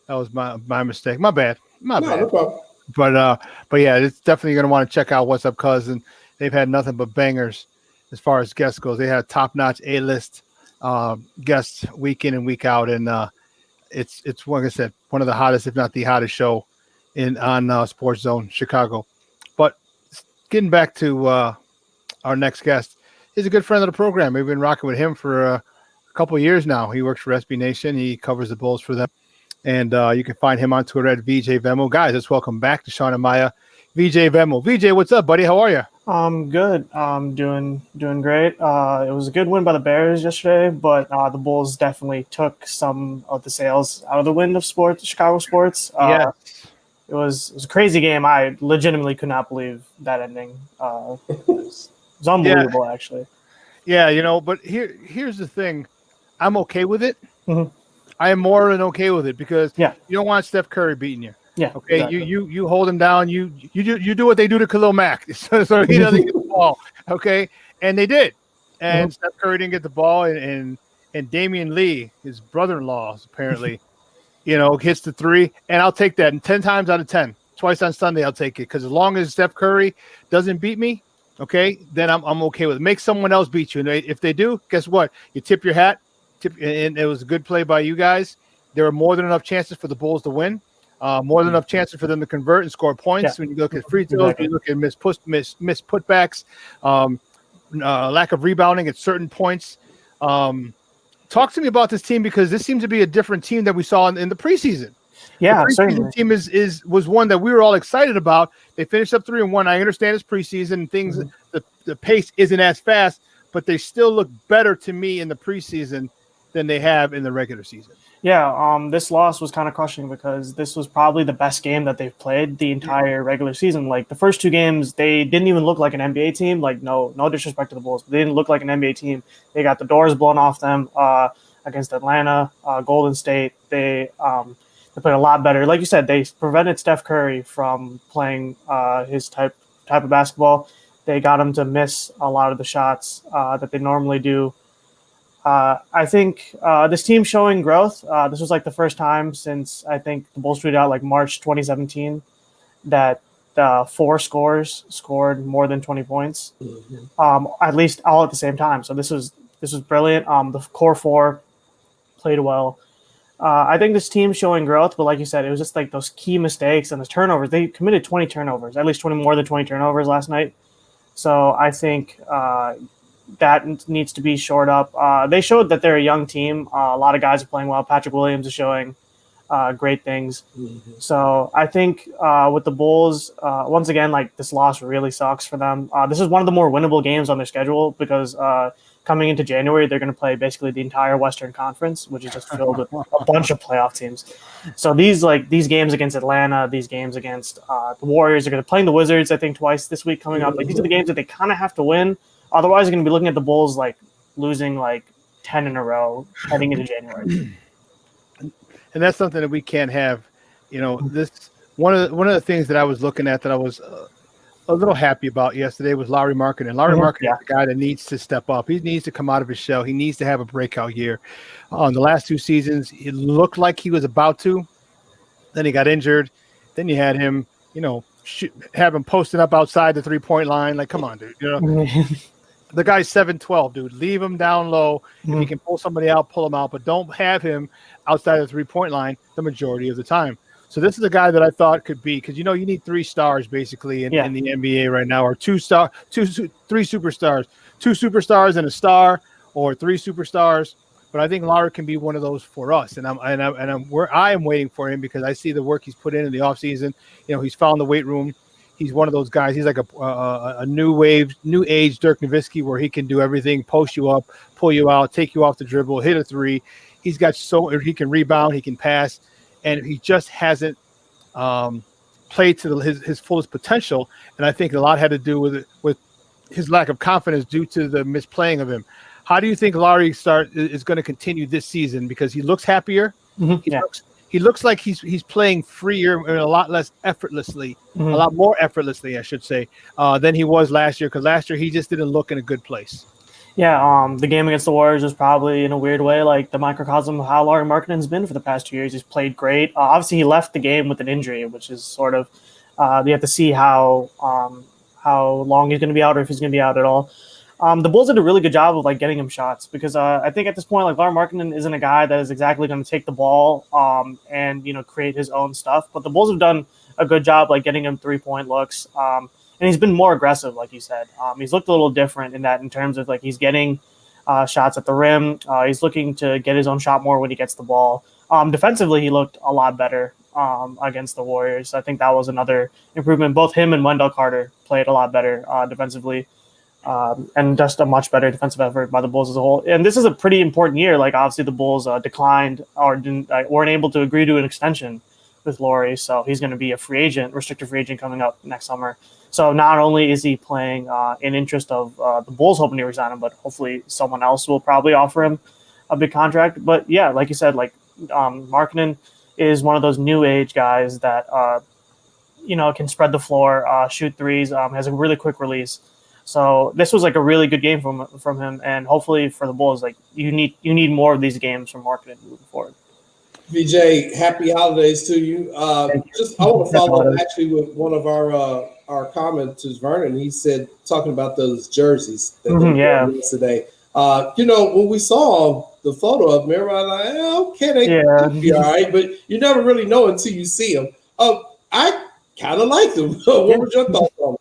that was my mistake. My bad. No problem. But yeah, it's definitely going to want to check out What's Up Cuz, and they've had nothing but bangers as far as guests goes. They had top-notch A-list guests week in and week out, and it's like I said, one of the hottest, if not the hottest show on SportsZone Chicago. But getting back to our next guest, he's a good friend of the program. We've been rocking with him for a couple of years now. He works for SB Nation. He covers the Bulls for them. And you can find him on Twitter at VJ Vemo. Guys, let's welcome back to Shawn and Maya, VJ Vemo. VJ, what's up, buddy? How are you? Good. Doing great. It was a good win by the Bears yesterday, but the Bulls definitely took some of the sails out of the wind of Chicago sports. Yeah. It was a crazy game. I legitimately could not believe that ending. It was unbelievable, actually. Yeah, but here's the thing. I'm okay with it. Mm-hmm. I am more than okay with it because you don't want Steph Curry beating you. Yeah. Okay. Exactly. You hold him down. You do what they do to Khalil Mack, so he doesn't get the ball. Okay. And they did. And Steph Curry didn't get the ball, and Damian Lee, his brother-in-law, apparently, hits the three. And I'll take that. And 10 times out of 10, twice on Sunday, I'll take it because as long as Steph Curry doesn't beat me, okay, then I'm okay with it. Make someone else beat you. And if they do, guess what? You tip your hat. And it was a good play by you guys. There were more than enough chances for the Bulls to win. More than enough chances for them to convert and score points. When you look at free throws, you look at missed putbacks, lack of rebounding at certain points. Talk to me about this team because this seems to be a different team that we saw in the preseason. Yeah, the preseason team was one that we were all excited about. They finished up 3-1. I understand it's preseason and things. The pace isn't as fast, but they still look better to me in the preseason than they have in the regular season. Yeah, this loss was kind of crushing because this was probably the best game that they've played the entire regular season. Like the first two games, they didn't even look like an NBA team. Like no disrespect to the Bulls, but they didn't look like an NBA team. They got the doors blown off them against Atlanta, Golden State. They played a lot better. Like you said, they prevented Steph Curry from playing his type of basketball. They got him to miss a lot of the shots that they normally do. I think this team's showing growth. This was like the first time since I think the Bulls tweeted out like March 2017 that 4 scorers scored more than 20 points, at least all at the same time. So this was brilliant. The core 4 played well. I think this team's showing growth, but like you said, it was just like those key mistakes and the turnovers. They committed 20 turnovers, at least more than 20 turnovers last night. So I think that needs to be shored up. They showed that they're a young team. A lot of guys are playing well. Patrick Williams is showing great things. So I think with the Bulls, once again, like this loss really sucks for them. This is one of the more winnable games on their schedule because coming into January, they're going to play basically the entire Western Conference, which is just filled with a bunch of playoff teams. So these games against Atlanta, these games against the Warriors, they're going to play the Wizards, I think, twice this week coming up. Like these are the games that they kind of have to win. Otherwise, you're going to be looking at the Bulls like losing like 10 in a row heading into January. And that's something that we can't have. This one of the things that I was looking at that I was a little happy about yesterday was Lauri Markkanen. Lauri Markkanen is the guy that needs to step up. He needs to come out of his shell. He needs to have a breakout year. The last 2 seasons, it looked like he was about to. Then he got injured. Then you had him, have him posting up outside the 3-point line. Like, come on, dude. The guy's 7'12", dude. Leave him down low. If he can pull somebody out, pull him out. But don't have him outside the 3-point line the majority of the time. So this is a guy that I thought could be, because you need 3 stars basically in the NBA right now, or 3 superstars, 2 superstars and a star, or 3 superstars. But I think Lauri can be one of those for us, and I am waiting for him because I see the work he's put in the offseason. He's found the weight room. He's one of those guys. He's like a new age Dirk Nowitzki, where he can do everything: post you up, pull you out, take you off the dribble, hit a 3. He can rebound, he can pass, and he just hasn't played to his fullest potential. And I think a lot had to do with his lack of confidence due to the misplaying of him. How do you think Lauri is going to continue this season? Because he looks happier. He looks like he's playing freer and a lot less effortlessly, a lot more effortlessly, I should say, than he was last year. Because last year he just didn't look in a good place. Yeah, the game against the Warriors was probably in a weird way like the microcosm of how Lauri Markkanen's been for the past 2 years. He's played great. Obviously, he left the game with an injury, which is sort of you have to see how long he's going to be out or if he's going to be out at all. The Bulls did a really good job of like getting him shots because I think at this point, like Lauri Markkanen isn't a guy that is exactly going to take the ball and create his own stuff. But the Bulls have done a good job like getting him 3-point looks. And he's been more aggressive, like you said. He's looked a little different in terms of like he's getting shots at the rim. He's looking to get his own shot more when he gets the ball. Defensively, he looked a lot better against the Warriors. I think that was another improvement. Both him and Wendell Carter played a lot better defensively. And just a much better defensive effort by the Bulls as a whole. And this is a pretty important year. Like, obviously, the Bulls declined or weren't able to agree to an extension with Laurie, so he's going to be a restricted free agent coming up next summer. So not only is he playing in interest of the Bulls hoping to resign him, but hopefully someone else will probably offer him a big contract. But yeah, like you said, like Markkanen is one of those new age guys that can spread the floor, shoot threes, has a really quick release. So this was like a really good game from him, and hopefully for the Bulls, like you need more of these games from Markkanen moving forward. VJ, happy holidays to you. I want to follow up actually with one of our commenters, Vernon. He said talking about those jerseys that they wore yesterday. When we saw the photo of them, everybody like, okay, they be all right, but you never really know until you see them. I kind of like them. What were your thoughts on them?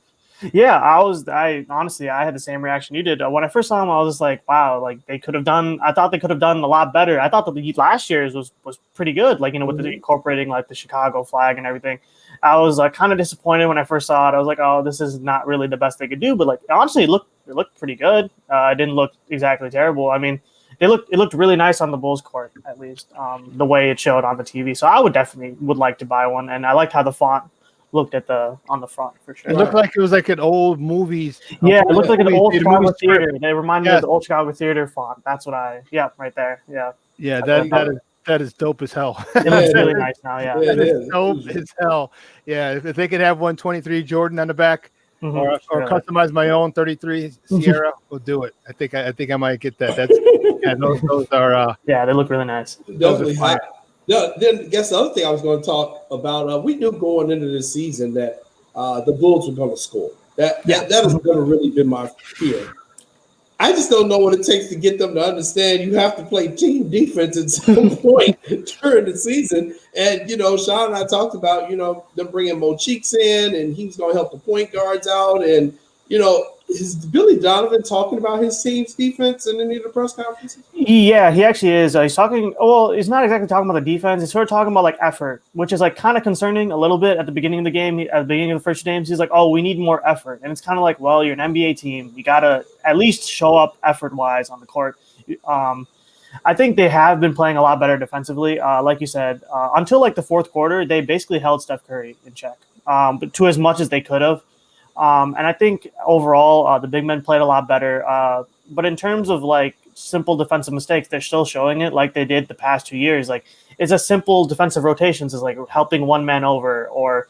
Yeah, I honestly had the same reaction you did. When I first saw them, I was just like, wow, like I thought they could have done a lot better. I thought that the last year's was pretty good, like, with the incorporating like the Chicago flag and everything. I was kind of disappointed when I first saw it. I was like, oh, this is not really the best they could do, but like honestly, it looked pretty good. It didn't look exactly terrible. I mean, it looked really nice on the Bulls court, at least the way it showed on the TV. So I would like to buy one, and I liked how the font looked on the front for sure. It looked like it was like an old movies. Yeah, it looked like an old Chicago theater. They reminded me of the old Chicago theater font. That's what right there. Yeah. Yeah, that is dope as hell. It looks really nice now. Yeah, it is dope as hell. Yeah, if they could have 123 Jordan on the back, or customize my own 33 Sierra, we'll do it. I think I might get that. Those are they look really nice. Definitely hot. No, then guess the other thing I was going to talk about. We knew going into the season that the Bulls were going to score. That has never really been my fear. I just don't know what it takes to get them to understand you have to play team defense at some point during the season. And Shawn and I talked about them bringing Mo Cheeks in, and he was going to help the point guards out. And is Billy Donovan talking about his team's defense in any of the press conferences? Yeah, he actually is. He's talking. Well, he's not exactly talking about the defense. He's sort of talking about like effort, which is like kind of concerning a little bit at the beginning of the game. At the beginning of the first games, he's like, "Oh, we need more effort," and it's kind of like, well, you're an NBA team. You gotta at least show up effort-wise on the court. I think they have been playing a lot better defensively. Like you said, until like the fourth quarter, they basically held Steph Curry in check, but to as much as they could have. And I think overall, the big men played a lot better. But in terms of like simple defensive mistakes, they're still showing it like they did the past 2 years. Like it's a simple defensive rotations is like helping one man over or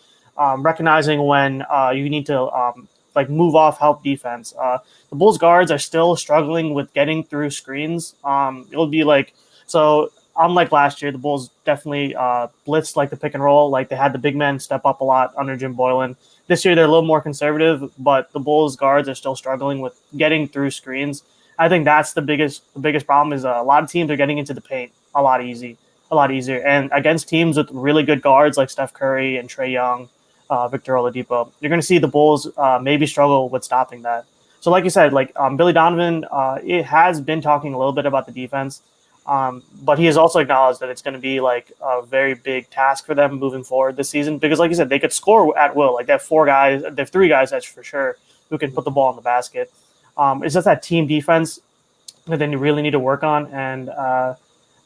recognizing when you need to like move off help defense. The Bulls guards are still struggling with getting through screens. It'll be like so. Unlike last year, the Bulls definitely blitzed like the pick and roll. Like they had the big men step up a lot under Jim Boylan. This year, they're a little more conservative, but the Bulls guards are still struggling with getting through screens. I think that's the biggest problem is a lot of teams are getting into the paint a lot easier. And against teams with really good guards like Steph Curry and Trae Young, Victor Oladipo, you're going to see the Bulls maybe struggle with stopping that. So like you said, like Billy Donovan, it has been talking a little bit about the defense. But he has also acknowledged that it's going to be like a very big task for them moving forward this season because, like you said, they could score at will. Like they have 3 guys that's for sure who can put the ball in the basket. It's just that team defense that they really need to work on, and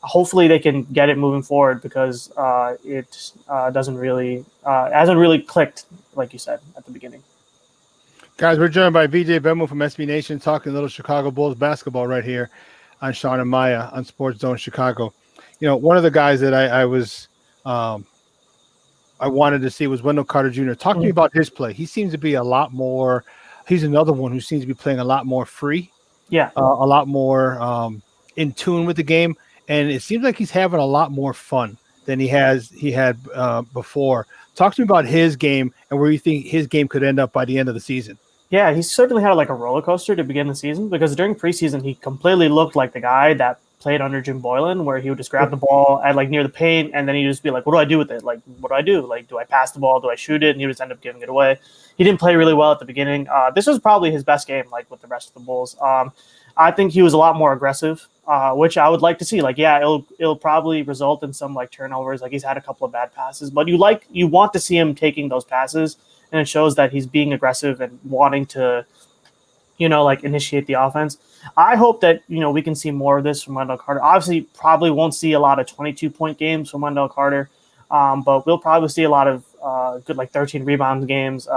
hopefully they can get it moving forward because it hasn't really clicked like you said at the beginning. Guys, we're joined by VJ Bemu from SB Nation talking little Chicago Bulls basketball right here on Shawn and Maya on SportsZone Chicago. One of the guys that I wanted to see was Wendell Carter Jr. Talk to me about his play. He seems to be a lot more. He's another one who seems to be playing a lot more free. Yeah, a lot more in tune with the game, and it seems like he's having a lot more fun than he had before. Talk to me about his game and where you think his game could end up by the end of the season. Yeah, he certainly had like a roller coaster to begin the season because during preseason, he completely looked like the guy that played under Jim Boylan, where he would just grab the ball at like near the paint and then he'd just be like, what do I do with it? Like, what do I do? Like, do I pass the ball? Do I shoot it? And he would just end up giving it away. He didn't play really well at the beginning. This was probably his best game, like with the rest of the Bulls. I think he was a lot more aggressive, which I would like to see. Like, yeah, it'll probably result in some like turnovers. Like he's had a couple of bad passes, but you want to see him taking those passes, and it shows that he's being aggressive and wanting to, like initiate the offense. I hope that, we can see more of this from Wendell Carter. Obviously, probably won't see a lot of 22-point games from Wendell Carter, but we'll probably see a lot of good like 13 rebound games,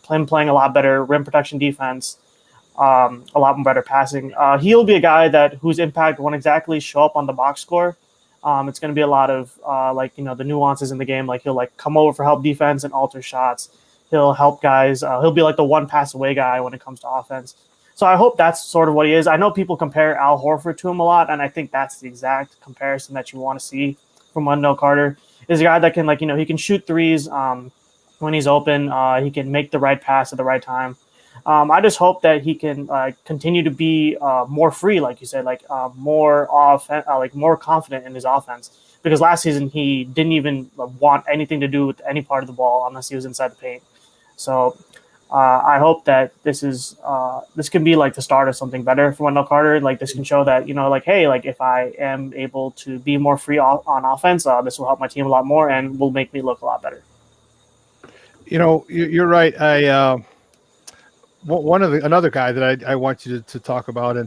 playing a lot better rim protection defense, a lot more better passing. He'll be a guy whose impact won't exactly show up on the box score. It's going to be a lot of the nuances in the game. Like he'll like come over for help defense and alter shots. He'll help guys. He'll be like the one pass away guy when it comes to offense. So I hope that's sort of what he is. I know people compare Al Horford to him a lot, and I think that's the exact comparison that you want to see from Wendell Carter. Is a guy that can he can shoot threes when he's open. He can make the right pass at the right time. I just hope that he can continue to be more free, like you said, more more confident in his offense. Because last season he didn't even want anything to do with any part of the ball unless he was inside the paint. So I hope that this can be like the start of something better for Wendell Carter. Like this can show that hey, if I am able to be more free on offense, this will help my team a lot more and will make me look a lot better. You're right. Another guy that I want you to talk about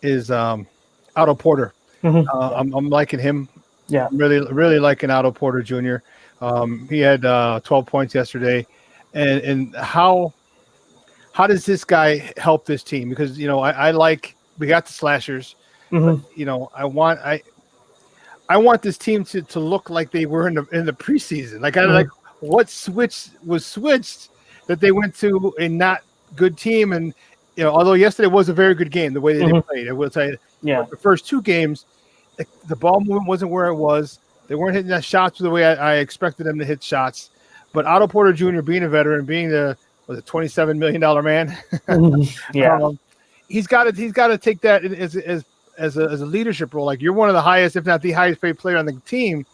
is Otto Porter. Mm-hmm. I'm liking him. Yeah, I'm really liking Otto Porter Jr. He had 12 points yesterday, and how does this guy help this team? Because we got the slashers. Mm-hmm. But, I want this team to look like they were in the preseason. Like what switch was switched that they went to a not good team, and although yesterday was a very good game, the way that they played, I will tell you, the first two games, the ball movement wasn't where it was. They weren't hitting that shots the way I expected them to hit shots. But Otto Porter Jr. being a veteran, being the $27 million man, he's got to take that as a leadership role. Like you're one of the highest, if not the highest paid player on the team.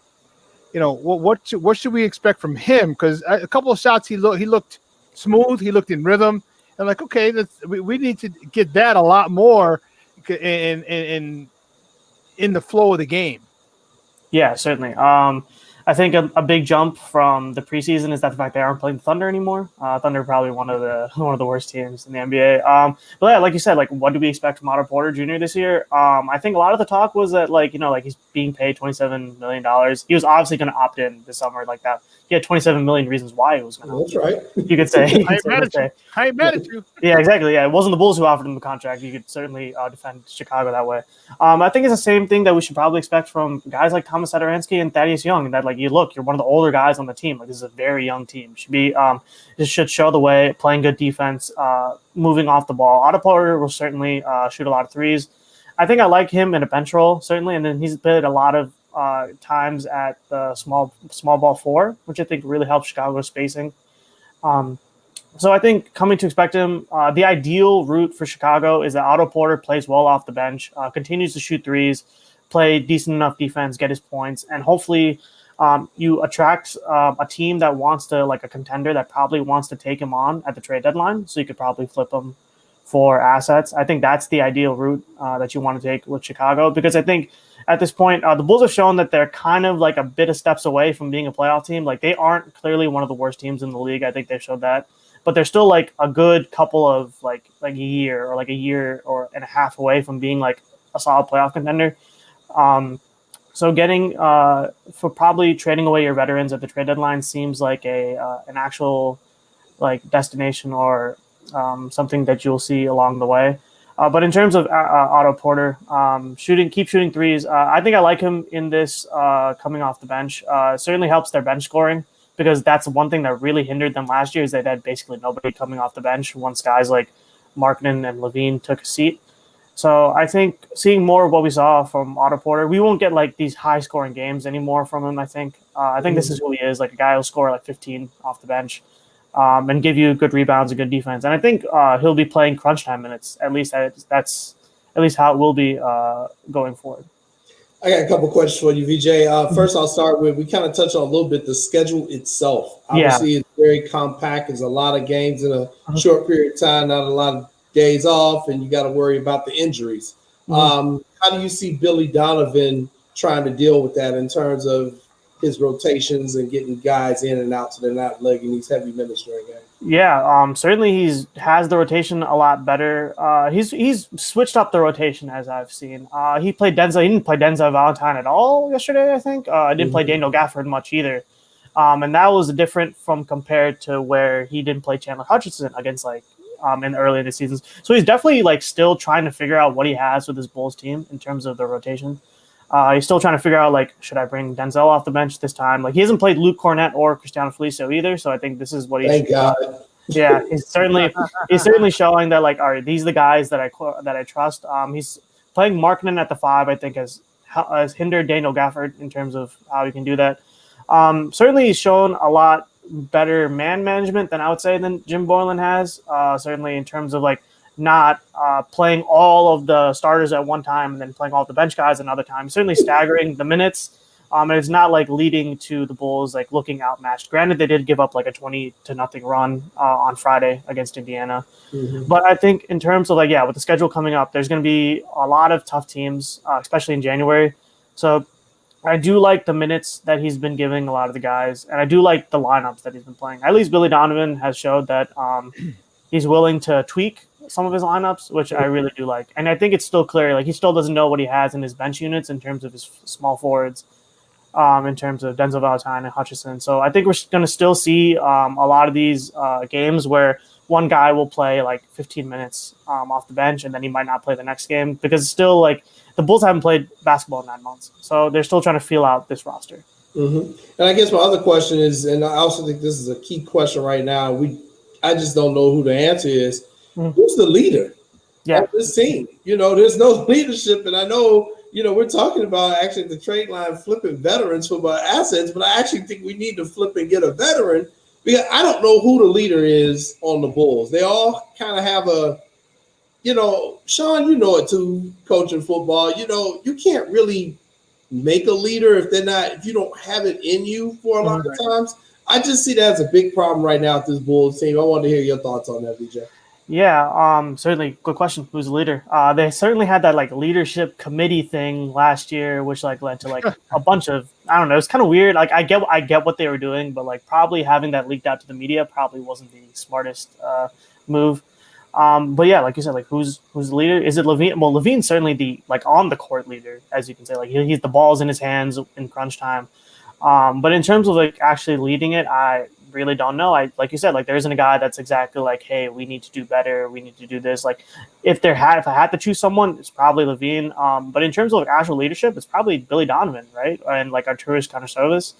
What should we expect from him? Because a couple of shots he looked smooth, he looked in rhythm. And okay, we need to get that a lot more in the flow of the game. Yeah, certainly. I think a big jump from the preseason is that the fact they aren't playing Thunder anymore. Thunder are probably one of the worst teams in the NBA. But yeah, like you said, what do we expect from Otto Porter Jr. this year? I think a lot of the talk was that he's being paid $27 million. He was obviously going to opt in this summer like that. He had 27 million reasons why he was going to. That's right. You could say. I ain't mad at you. Yeah, exactly. Yeah, it wasn't the Bulls who offered him the contract. You could certainly defend Chicago that way. I think it's the same thing that we should probably expect from guys like Thomas Satoransky and Thaddeus Young, and that you're one of the older guys on the team. This is a very young team. Should be this should show the way, playing good defense, moving off the ball. Otto Porter will certainly shoot a lot of threes. I think I like him in a bench role certainly, and then he's played a lot of times at the small ball four, which I think really helps Chicago's spacing. So I think coming to expect him, the ideal route for Chicago is that Otto Porter plays well off the bench, continues to shoot threes, play decent enough defense, get his points, and hopefully you attract a team that wants to, a contender that probably wants to take him on at the trade deadline. So you could probably flip him for assets. I think that's the ideal route that you want to take with Chicago, because I think at this point, the Bulls have shown that they're kind of a bit of steps away from being a playoff team. They aren't clearly one of the worst teams in the league. I think they've showed that. But they're still a good couple of a year or a year and a half away from being a solid playoff contender. So getting for probably trading away your veterans at the trade deadline seems like an actual destination or something that you'll see along the way. But in terms of Otto Porter, keep shooting threes. I think I like him in this coming off the bench. Certainly helps their bench scoring, because that's one thing that really hindered them last year, is they had basically nobody coming off the bench once guys like Markkanen and Levine took a seat. So I think seeing more of what we saw from Otto Porter, we won't get these high scoring games anymore from him. I think this is who he is, a guy who'll score 15 off the bench and give you good rebounds and good defense. And I think he'll be playing crunch time minutes. At least that's how it will be going forward. I got a couple questions for you, VJ. First, I'll start with, we kind of touched on a little bit the schedule itself. Obviously, It's very compact. There's a lot of games in a short period of time, not a lot of days off, and you got to worry about the injuries. How do you see Billy Donovan trying to deal with that in terms of his rotations and getting guys in and out so they're not legging these heavy minutes during games? Yeah, certainly has the rotation a lot better. He's switched up the rotation as I've seen. He played Denzel. He didn't play Denzel Valentine at all yesterday, I think. Didn't play Daniel Gafford much either. And that was different from compared to where he didn't play Chandler Hutchinson against in early in the seasons. So he's definitely still trying to figure out what he has with his Bulls team in terms of the rotation. He's still trying to figure out should I bring Denzel off the bench this time? He hasn't played Luke Cornett or Cristiano Felicio either, so I think this is what he's. Thank God. Yeah, he's certainly showing that all right, these are the guys that I trust. He's playing Markkanen at the 5. I think has hindered Daniel Gafford in terms of how he can do that. Certainly, he's shown a lot better man management than I would say than Jim Boylan has. Certainly in terms of not playing all of the starters at one time and then playing all the bench guys another time. Certainly staggering the minutes. And it's not leading to the Bulls looking outmatched. Granted, they did give up a 20-0 run on Friday against Indiana. Mm-hmm. But I think in terms of with the schedule coming up, there's going to be a lot of tough teams, especially in January. So I do like the minutes that he's been giving a lot of the guys, and I do like the lineups that he's been playing. At least Billy Donovan has showed that he's willing to tweak some of his lineups, which I really do like. And I think it's still clear, he still doesn't know what he has in his bench units in terms of his small forwards, in terms of Denzel Valentine and Hutchison. So I think we're going to still see a lot of these games where one guy will play 15 minutes off the bench, and then he might not play the next game because still the Bulls haven't played basketball in 9 months. So they're still trying to feel out this roster. Mm-hmm. And I guess my other question is, and I also think this is a key question right now, I just don't know who the answer is. Mm-hmm. Who's the leader of this team? There's no leadership, and I know, we're talking about actually the trade line flipping veterans for our assets, but I actually think we need to flip and get a veteran because I don't know who the leader is on the Bulls. They all kind of have a, Shawn, it too, coaching football. You can't really make a leader if you don't have it in you for a lot of times. I just see that as a big problem right now with this Bulls team. I want to hear your thoughts on that, VJ. Yeah, certainly. Good question. Who's the leader? They certainly had that leadership committee thing last year, which led to a bunch of, I don't know, it's kind of weird. I get what they were doing, but probably having that leaked out to the media probably wasn't the smartest move. But yeah, like you said, who's the leader? Is it LaVine? Well, LaVine's certainly the on the court leader, as you can say. He's the ball's in his hands in crunch time. But in terms of actually leading it, I really don't know. Like you said, there isn't a guy that's exactly hey, we need to do better, we need to do this. If I had to choose someone, it's probably LaVine. But in terms of actual leadership, it's probably Billy Donovan, right? And Arturas Karnisovas.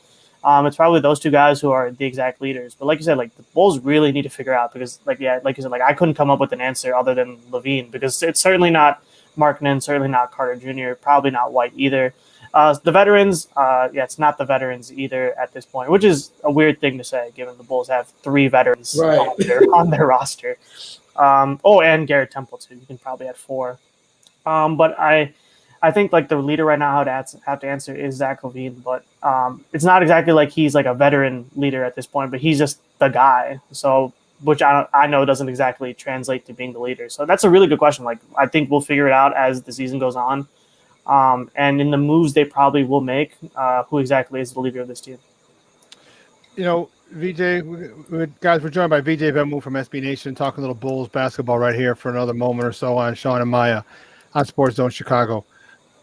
It's probably those two guys who are the exact leaders. But like you said, the Bulls really need to figure out because like you said, I couldn't come up with an answer other than LaVine because it's certainly not Markkanen, certainly not Carter Jr., probably not White either. The veterans, it's not the veterans either at this point, which is a weird thing to say given the Bulls have 3 veterans on their roster. And Garrett Temple too. You can probably add 4. But I think the leader right now have to answer is Zach LaVine, but it's not exactly he's a veteran leader at this point, but he's just the guy. So which I know doesn't exactly translate to being the leader. So that's a really good question. I think we'll figure it out as the season goes on. And in the moves they probably will make, who exactly is the leader of this team. VJ, guys, we're joined by VJ Venmu from SB Nation, talking a little Bulls basketball right here for another moment or so on Shawn and Maya on SportsZone Chicago.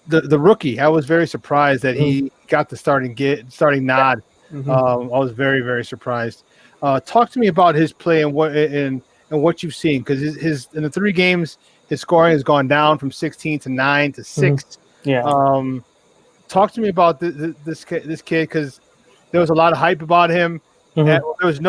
The rookie, I was very surprised that he got the starting nod. Mm-hmm. I was very, very surprised. Talk to me about his play and what you've seen, because his in the 3 games his scoring has gone down from 16 to 9 to 6. Mm-hmm. Yeah. Talk to me about this kid, because there was a lot of hype about him. Mm-hmm. There was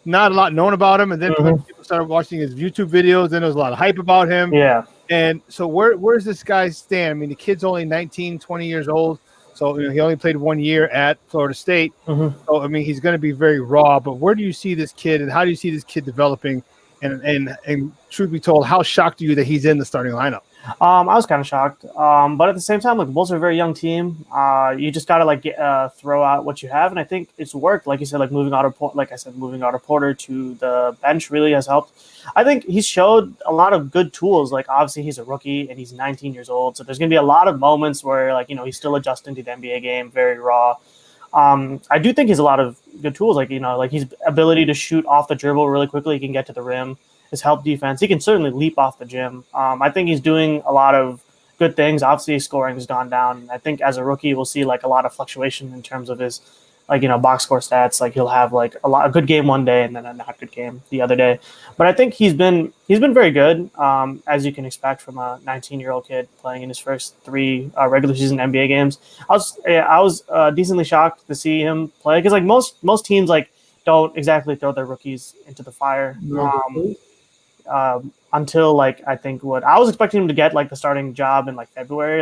not a lot known about him, and then people started watching his YouTube videos. Then there was a lot of hype about him. Yeah. And so where's this guy stand? I mean, the kid's only 19, 20 years old. So he only played 1 year at Florida State. Mm-hmm. So, I mean, he's going to be very raw. But where do you see this kid, and how do you see this kid developing? And truth be told, how shocked are you that he's in the starting lineup? I was kind of shocked, but at the same time, like the Bulls are a very young team. You just gotta throw out what you have, and I think it's worked. Like you said, moving Otto Porter to the bench really has helped. I think he's showed a lot of good tools. Like obviously he's a rookie and he's 19 years old, so there's gonna be a lot of moments where he's still adjusting to the NBA game, very raw. I do think he's a lot of good tools, like his ability to shoot off the dribble really quickly. He can get to the rim. His help defense. He can certainly leap off the gym. I think he's doing a lot of good things. Obviously, his scoring has gone down. I think as a rookie, we'll see a lot of fluctuation in terms of his box score stats. Like he'll have a good game one day and then a not good game the other day. But I think he's been very good, as you can expect from a 19-year-old kid playing in his first 3 regular season NBA games. I was decently shocked to see him play because most teams don't exactly throw their rookies into the fire. Until I think what I was expecting him to get the starting job in February,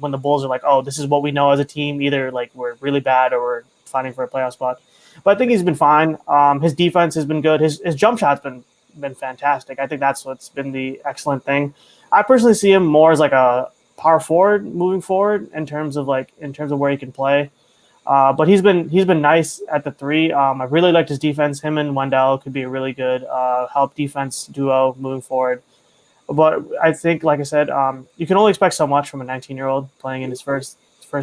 when the Bulls are oh, this is what we know as a team, either we're really bad or we're fighting for a playoff spot. But I think he's been fine. His defense has been good. His jump shot's been fantastic. I think that's what's been the excellent thing. I personally see him more as a power forward moving forward in terms of where he can play. But he's been nice at the 3. I really liked his defense. Him and Wendell could be a really good help defense duo moving forward. But I think, like I said, you can only expect so much from a 19-year-old playing in his first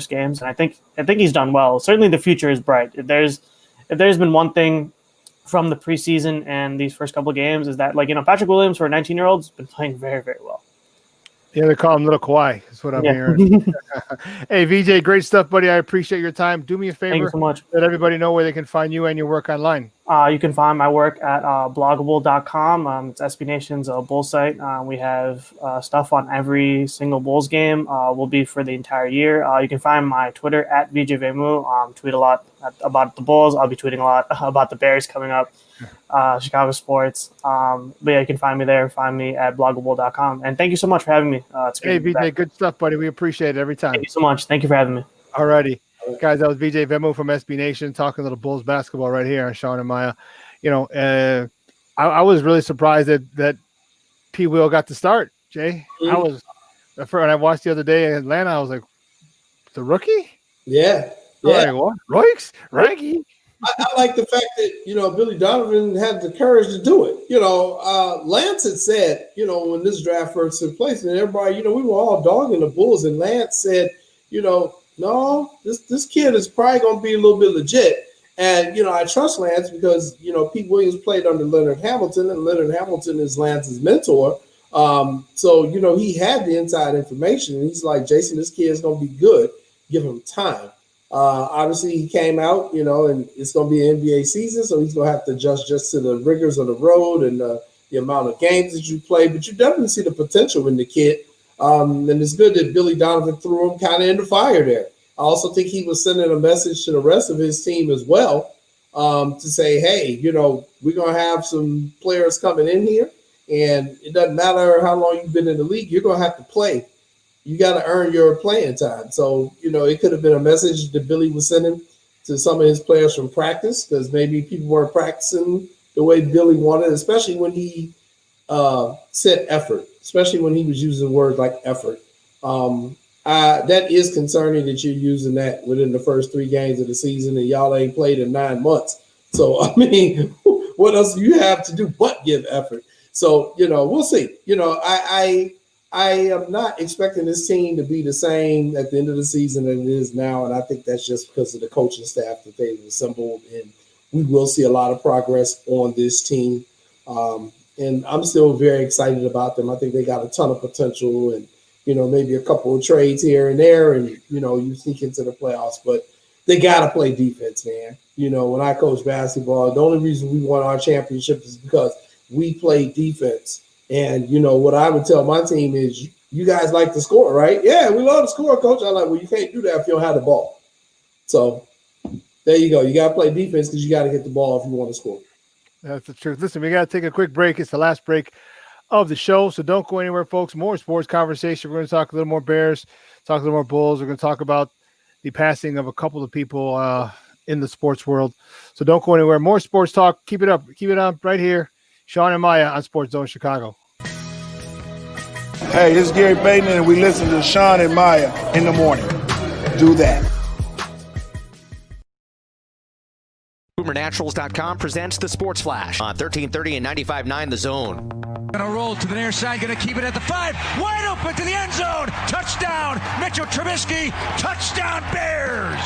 games, and I think he's done well. Certainly, the future is bright. If there's been one thing from the preseason and these first couple of games is that Patrick Williams for a 19-year-old has been playing very, very well. Yeah, they call him Little Kawhi. That's what I'm hearing. Hey, VJ, great stuff, buddy. I appreciate your time. Do me a favor. Thank you so much. Let everybody know where they can find you and your work online. You can find my work at bloggable.com. It's SB Nation's Bulls site. We have stuff on every single Bulls game. Will be for the entire year. You can find my Twitter at VJVemu. Tweet a lot about the Bulls. I'll be tweeting a lot about the Bears coming up. Chicago sports. But yeah, you can find me there. Find me at bloggable.com. And thank you so much for having me. It's great. Hey, VJ, good stuff, buddy. We appreciate it every time. Thank you so much. Thank you for having me. All righty. Guys, that was VJ Vemu from SB Nation talking a little Bulls basketball right here on Shawn and Maya. I was really surprised that P. Will got to start, Jay. Mm-hmm. When I watched the other day in Atlanta, I was like, the rookie? Yeah. Like, what? Royks? I like the fact that, Billy Donovan had the courage to do it. Lance had said, when this draft first took place, and everybody, we were all dogging the Bulls, and Lance said, no, this kid is probably going to be a little bit legit. And, I trust Lance because, Pete Williams played under Leonard Hamilton, and Leonard Hamilton is Lance's mentor. So, he had the inside information, and he's like, Jason, this kid is going to be good. Give him time. Obviously, he came out, and it's going to be an NBA season, so he's going to have to adjust just to the rigors of the road and the amount of games that you play. But you definitely see the potential in the kid. And it's good that Billy Donovan threw him kind of in the fire there. I also think he was sending a message to the rest of his team as well to say, hey, we're going to have some players coming in here, and it doesn't matter how long you've been in the league, you're going to have to play. You got to earn your playing time. So, it could have been a message that Billy was sending to some of his players from practice because maybe people weren't practicing the way Billy wanted, especially when he said effort, especially when he was using words like effort. That is concerning that you're using that within the first 3 games of the season and y'all ain't played in 9 months. So, what else do you have to do but give effort? So, we'll see. I am not expecting this team to be the same at the end of the season that it is now, and I think that's just because of the coaching staff that they've assembled, and we will see a lot of progress on this team. And I'm still very excited about them. I think they got a ton of potential and, maybe a couple of trades here and there and, you sneak into the playoffs. But they got to play defense, man. When I coach basketball, the only reason we won our championship is because we played defense. And, what I would tell my team is you guys like to score, right? Yeah, we love to score, coach. I'm like, well, you can't do that if you don't have the ball. So there you go. You got to play defense because you got to get the ball if you want to score. That's the truth. Listen, we got to take a quick break. It's the last break of the show, so don't go anywhere, folks. More sports conversation. We're going to talk a little more Bears, talk a little more Bulls. We're going to talk about the passing of a couple of people in the sports world. So don't go anywhere. More sports talk. Keep it up. Keep it up right here. Shawn and Maya on SportsZone Chicago. Hey, this is Gary Payton, and we listen to Shawn and Maya in the morning. Do that. BoomerNaturals.com presents the Sports Flash on 1330 and 95.9 The Zone. Gonna roll to the near side, gonna keep it at the 5, wide open to the end zone, touchdown, Mitchell Trubisky, touchdown Bears!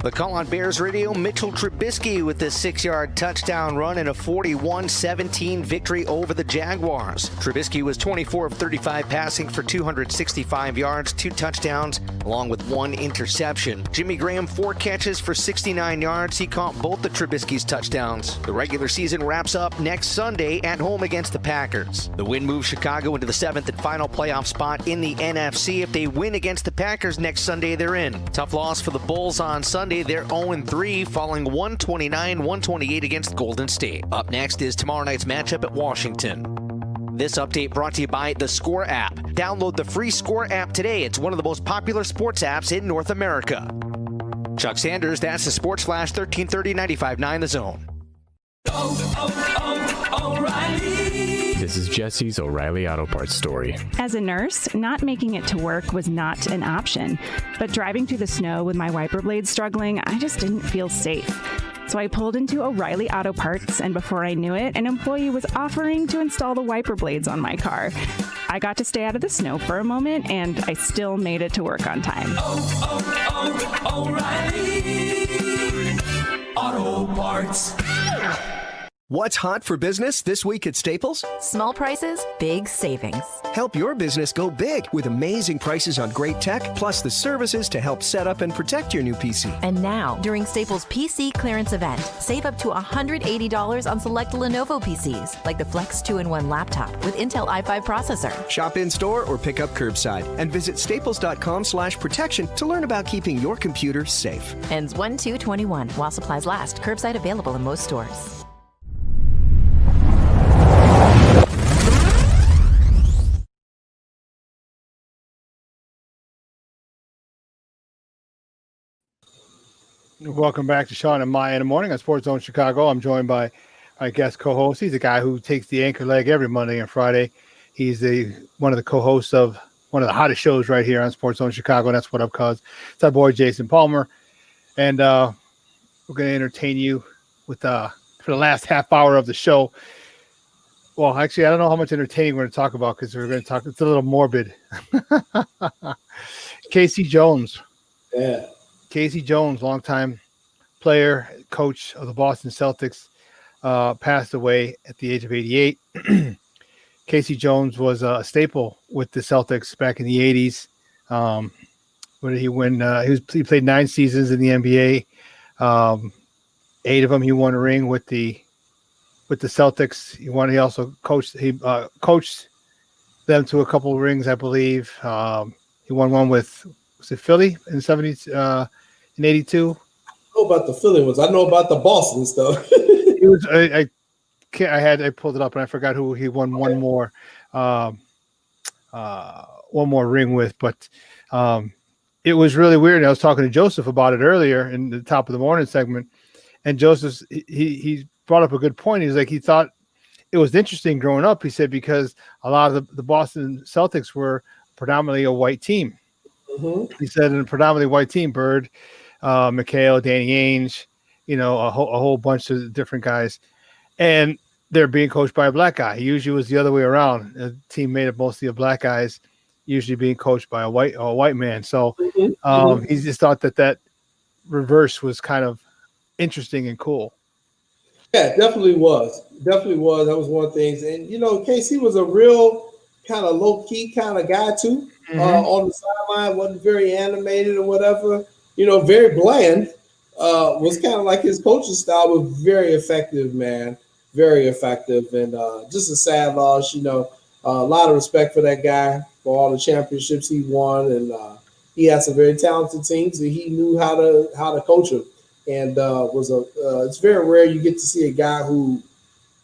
The call on Bears Radio, Mitchell Trubisky with the 6-yard touchdown run in a 41-17 victory over the Jaguars. Trubisky was 24 of 35 passing for 265 yards, 2 touchdowns, along with 1 interception. Jimmy Graham, 4 catches for 69 yards. He caught both the Trubisky's touchdowns. The regular season wraps up next Sunday at home against the Packers. The win moves Chicago into the 7th and final playoff spot in the NFC. If they win against the Packers next Sunday, they're in. Tough loss for the Bulls on Sunday. They're 0-3, falling 129-128 against Golden State. Up next is tomorrow night's matchup at Washington. This update brought to you by the SCORE app. Download the free SCORE app today. It's one of the most popular sports apps in North America. Chuck Sanders, that's the Sports Flash, 1330 95.9 The Zone. O'Reilly. This is Jesse's O'Reilly Auto Parts story. As a nurse, not making it to work was not an option. But driving through the snow with my wiper blades struggling, I just didn't feel safe. So I pulled into O'Reilly Auto Parts, and before I knew it, an employee was offering to install the wiper blades on my car. I got to stay out of the snow for a moment, and I still made it to work on time. O'Reilly Auto Parts. What's hot for business this week at Staples? Small prices, big savings. Help your business go big with amazing prices on great tech, plus the services to help set up and protect your new PC. And now, during Staples PC clearance event, save up to $180 on select Lenovo PCs, like the Flex 2-in-1 laptop with Intel i5 processor. Shop in-store or pick up curbside and visit staples.com/protection to learn about keeping your computer safe. Ends 1/2/21 while supplies last. Curbside available in most stores. Welcome back to Shawn and Maya in the morning on SportsZone Chicago. I'm joined by my guest co-host. He's a guy who takes the anchor leg every Monday and Friday. He's one of the co-hosts of one of the hottest shows right here on SportsZone Chicago. And that's what Up Cuz. It's our boy Jason Palmer, and we're going to entertain you with for the last half hour of the show. Well, actually, I don't know how much entertaining we're going to talk about because we're going to talk. It's a little morbid. Casey Jones. Yeah. Casey Jones, longtime player, coach of the Boston Celtics, passed away at the age of 88. Casey Jones was a staple with the Celtics back in the 80s. When he played 9 seasons in the NBA. 8 of them he won a ring with the Celtics. He also coached. He coached them to a couple of rings, I believe. He won one with Philly in the 70s. In 82. I know about the Philly ones. I know about the Boston stuff. It was I pulled it up and I forgot who he won one more ring with, but it was really weird. And I was talking to Joseph about it earlier in the top of the morning segment, and Joseph he brought up a good point. He's like, he thought it was interesting growing up. He said because a lot of the Boston Celtics were predominantly a white team. Mm-hmm. He said in a predominantly white team, Bird, McHale, Danny Ainge, a whole bunch of different guys, and they're being coached by a black guy. Usually it was the other way around. A team made of mostly of black guys, usually being coached by a white man. So he just thought that reverse was kind of interesting and cool. Yeah, definitely was. That was one of the things. And, Casey was a real kind of low-key kind of guy, too. Mm-hmm. On the sideline, wasn't very animated or whatever. Very bland. Was kind of like his coaching style, but very effective, man. Very effective. And just a sad loss, a lot of respect for that guy, for all the championships he won. And he had some very talented teams, and he knew how to coach them. And it's very rare you get to see a guy who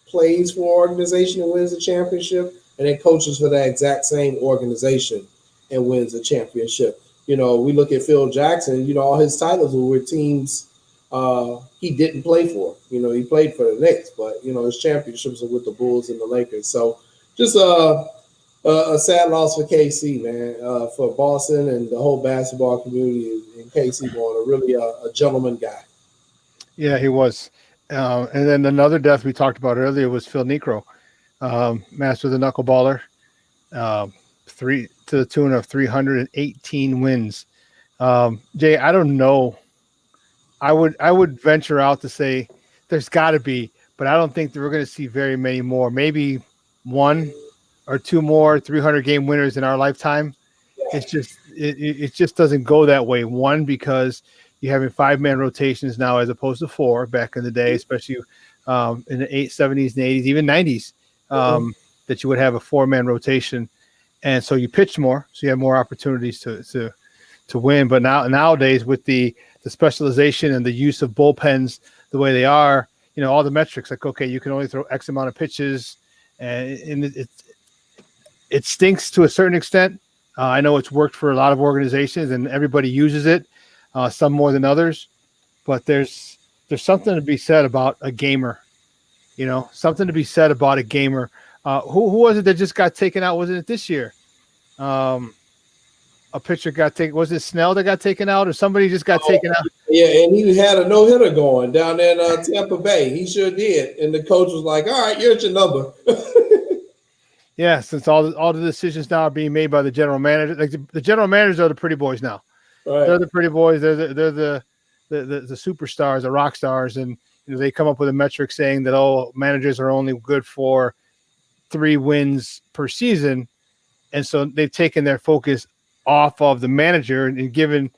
plays for an organization and wins a championship, and then coaches for that exact same organization and wins a championship. We look at Phil Jackson, all his titles were with teams he didn't play for. He played for the Knicks, but, his championships are with the Bulls and the Lakers. So just a a sad loss for KC, man, for Boston and the whole basketball community in KC going, really a gentleman guy. Yeah, he was. And then another death we talked about earlier was Phil Niekro, master of the knuckleballer, 3 to the tune of 318 wins. Jay, I don't know. I would venture out to say there's got to be, but I don't think that we're going to see very many more. Maybe 1 or 2 more 300-game winners in our lifetime. It's just it just doesn't go that way. One, because you're having 5-man rotations now as opposed to 4 back in the day, especially in the 70s and 80s, even 90s, that you would have a 4-man rotation, and so you pitch more, so you have more opportunities to win. But nowadays with the specialization and the use of bullpens the way they are, all the metrics, like, okay, you can only throw X amount of pitches, and it stinks to a certain extent. I know it's worked for a lot of organizations and everybody uses it, some more than others, but there's something to be said about a gamer, something to be said about a gamer. Who was it that just got taken out? Wasn't it this year? A pitcher got taken. Was it Snell that got taken out, or somebody just got taken out? Yeah, and he had a no-hitter going down there in Tampa Bay. He sure did. And the coach was like, all right, here's your number. Yeah, since all the decisions now are being made by the general manager. Like the general managers are the pretty boys now. Right. They're the pretty boys. They're the superstars, the rock stars, and they come up with a metric saying that managers are only good for 3 wins per season, and so they've taken their focus off of the manager and given,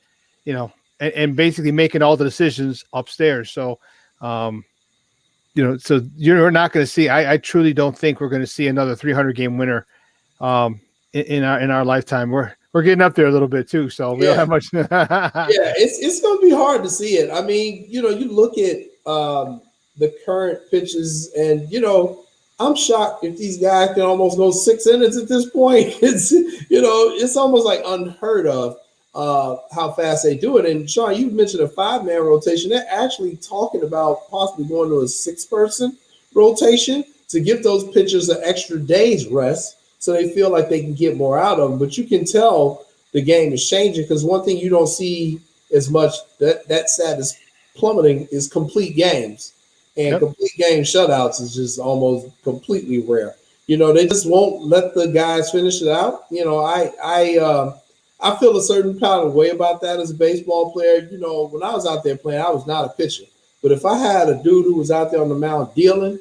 and basically making all the decisions upstairs. So, so you're not going to see. I truly don't think we're going to see another 300-game winner in our lifetime. We're getting up there a little bit too, so we don't have much. Yeah, it's going to be hard to see it. I mean, you look at the current pitches, and I'm shocked if these guys can almost go 6 innings at this point. It's almost like unheard of how fast they do it. And Shawn, you mentioned a 5-man rotation. They're actually talking about possibly going to a 6-person rotation to give those pitchers an extra day's rest so they feel like they can get more out of them. But you can tell the game is changing, because one thing you don't see as much that stat is plummeting is complete games. And complete game shutouts is just almost completely rare. They just won't let the guys finish it out. I feel a certain kind of way about that as a baseball player. When I was out there playing, I was not a pitcher. But if I had a dude who was out there on the mound dealing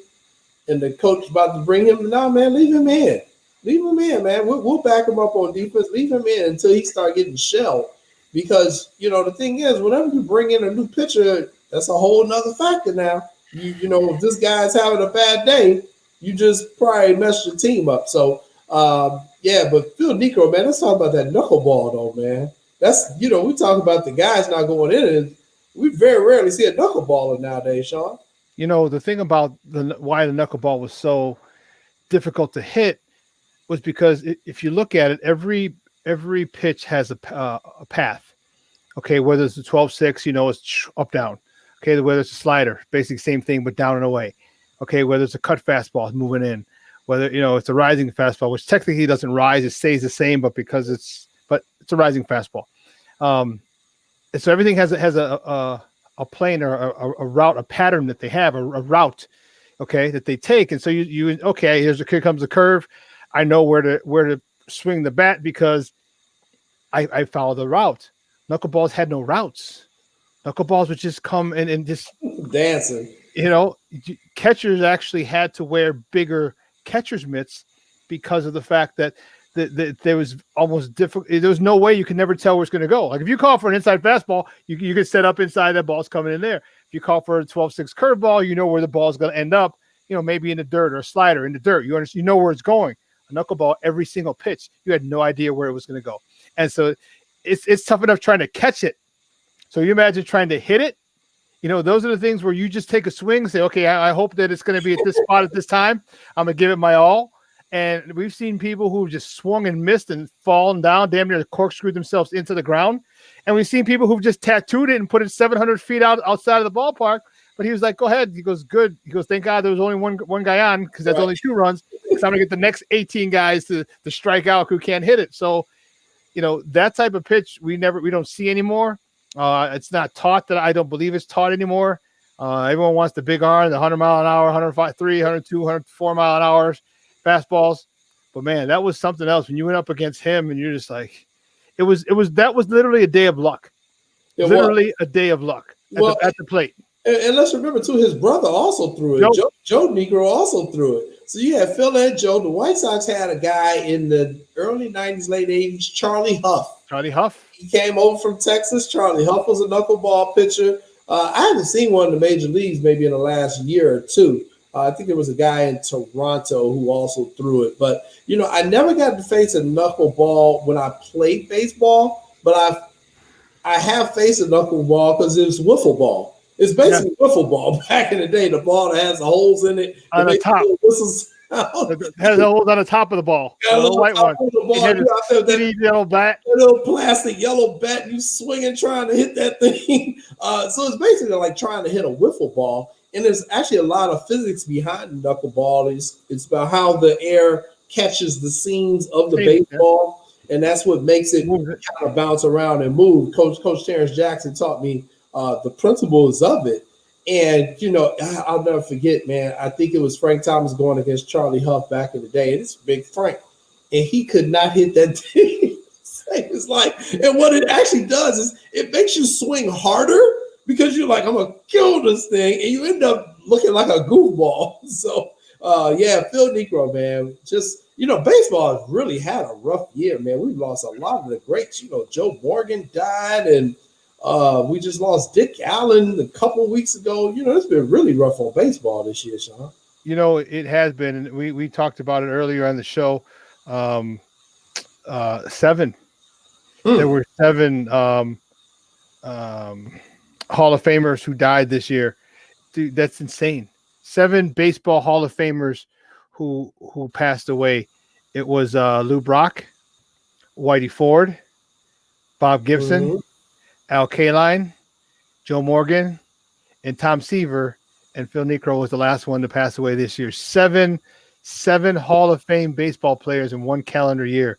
and the coach about to bring him, no, man, leave him in. Leave him in, man. We'll back him up on defense. Leave him in until he start getting shelled. Because, the thing is, whenever you bring in a new pitcher, that's a whole nother factor now. If this guy's having a bad day, you just probably mess your team up. So, but Phil Niekro, man, let's talk about that knuckleball, though, man. That's, we talk about the guys not going in, and we very rarely see a knuckleballer nowadays, Shawn. The thing about why the knuckleball was so difficult to hit was because if you look at it, every pitch has a path. Okay, whether it's a 12-6, it's up, down. Okay, whether it's a slider, basically same thing, but down and away. Okay, whether it's a cut fastball, it's moving in. Whether it's a rising fastball, which technically doesn't rise, it stays the same, but it's a rising fastball. And so everything has a plane or a route, a pattern that they have, a route, okay, that they take. And so here comes the curve. I know where to swing the bat because I follow the route. Knuckleballs had no routes. Knuckleballs would just come and just dancing. Catchers actually had to wear bigger catcher's mitts because of the fact that there was almost difficult. There was no way you could never tell where it's going to go. Like if you call for an inside fastball, you could set up inside, that ball's coming in there. If you call for a 12-6 curveball, you know where the ball's going to end up. Maybe in the dirt, or a slider in the dirt. You know where it's going. A knuckleball, every single pitch, you had no idea where it was going to go, and so it's tough enough trying to catch it. So you imagine trying to hit it. Those are the things where you just take a swing, say, okay, I hope that it's going to be at this spot at this time. I'm going to give it my all. And we've seen people who just swung and missed and fallen down, damn near corkscrewed themselves into the ground. And we've seen people who've just tattooed it and put it 700 feet outside of the ballpark. But he was like, go ahead. He goes, good. He goes, thank God there was only one guy on, because that's only 2 runs. because I'm going to get the next 18 guys to strike out who can't hit it. So, that type of pitch we don't see anymore. It's not taught. That I don't believe it's taught anymore. Everyone wants the big arm, the 100 mile an hour, 105, 3, 102, 104 mile an hour fastballs. But man, that was something else when you went up against him and you're just like, that was literally a day of luck. Literally a day of luck at the plate. And let's remember too, his brother also threw it. Joe Negro also threw it. So you had Phil and Joe. The White Sox had a guy in the early 90s, late 80s, Charlie Huff. Charlie Huff. He came over from Texas. Charlie Huff was a knuckleball pitcher. I haven't seen one in the major leagues maybe in the last year or two. I think there was a guy in Toronto who also threw it. But, I never got to face a knuckleball when I played baseball, but I have faced a knuckleball because it was wiffle ball. It's basically wiffle ball. Back in the day, the ball that has the holes in it. On the top. It has the holes on the top of the ball. Got a little white one. That yellow bat. That little plastic yellow bat, you swinging trying to hit that thing. So it's basically like trying to hit a wiffle ball. And there's actually a lot of physics behind knuckleball. It's about how the air catches the seams of the baseball. And that's what makes it kind of bounce around and move. Coach Terrence Jackson taught me the principles of it. And, I'll never forget, man, I think it was Frank Thomas going against Charlie Huff back in the day. And it's Big Frank. And he could not hit that thing. It's like, and what it actually does is it makes you swing harder because you're like, I'm going to kill this thing. And you end up looking like a goofball. So, Phil Negro, man, just, baseball has really had a rough year, man. We've lost a lot of the greats. Joe Morgan died, and we just lost Dick Allen a couple of weeks ago. It's been really rough on baseball this year, Shawn. It has been. And we talked about it earlier on the show. 7. There were 7 Hall of Famers who died this year. Dude, that's insane. 7 baseball Hall of Famers who passed away. It was Lou Brock, Whitey Ford, Bob Gibson, Al Kaline, Joe Morgan, and Tom Seaver, and Phil Niekro was the last one to pass away this year. 7 Hall of Fame baseball players in one calendar year.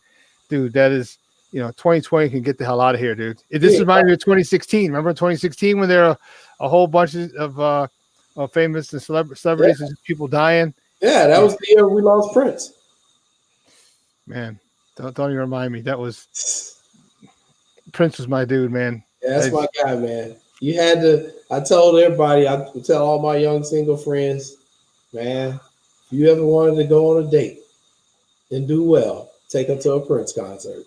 Dude, that is, 2020 can get the hell out of here, dude. This reminds me of 2016. Remember in 2016 when there were a whole bunch of famous and celebrities and people dying? Yeah, that was the year we lost Prince. Man, don't even remind me. That was Prince was my dude, man. Yeah, that's my guy, man. You had to. I told everybody. I tell all my young single friends, man. If you ever wanted to go on a date and do well, take her to a Prince concert.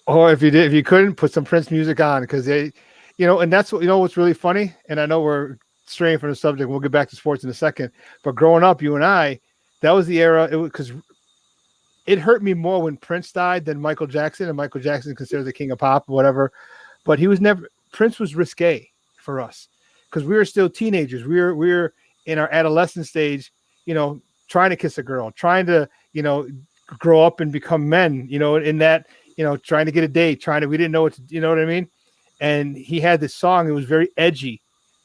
Or if you couldn't, put some Prince music on because they, and that's what what's really funny. And I know we're straying from the subject. We'll get back to sports in a second. But growing up, you and I, that was the era. It was because it hurt me more when Prince died than Michael Jackson, and Michael Jackson considered the king of pop or whatever. But Prince was risque for us because we were still teenagers. We were in our adolescent stage, trying to kiss a girl, trying to, grow up and become men, in that, trying to get a date, we didn't know what to, you know what I mean? And he had this song. It was very edgy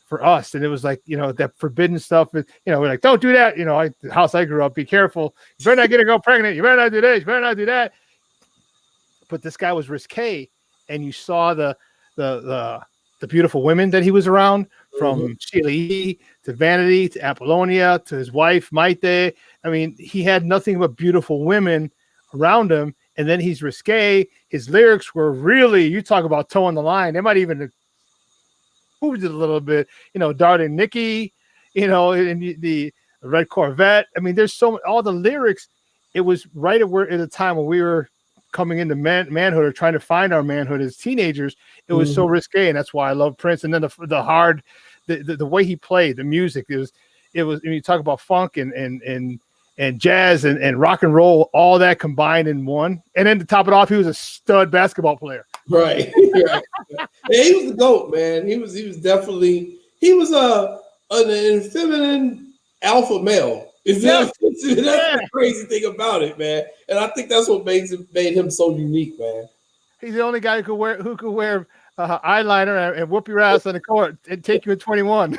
for us. And it was like, that forbidden stuff. We're like, don't do that. The house I grew up, be careful. You better not get a girl pregnant. You better not do this. You better not do that. But this guy was risque. And you saw the beautiful women that he was around, from Sheila E. to Vanity to Apollonia to his wife, Maite. I mean, he had nothing but beautiful women around him. And then he's risque. His lyrics were really, you talk about towing the line. They might even moved it a little bit, Darling Nikki, in the Red Corvette. I mean, there's all the lyrics. It was right at a time when we were coming into manhood or trying to find our manhood as teenagers. It was so risque, and that's why I love Prince. And then the way he played the music, it was when you talk about funk and jazz and rock and roll, all that combined in one. And then to top it off, he was a stud basketball player. Right. Yeah, he was the GOAT, man. He was definitely an feminine alpha male. That's the crazy thing about it, man. And I think that's what made him so unique, man. He's the only guy who could wear eyeliner and whoop your ass on the court and take you in 21.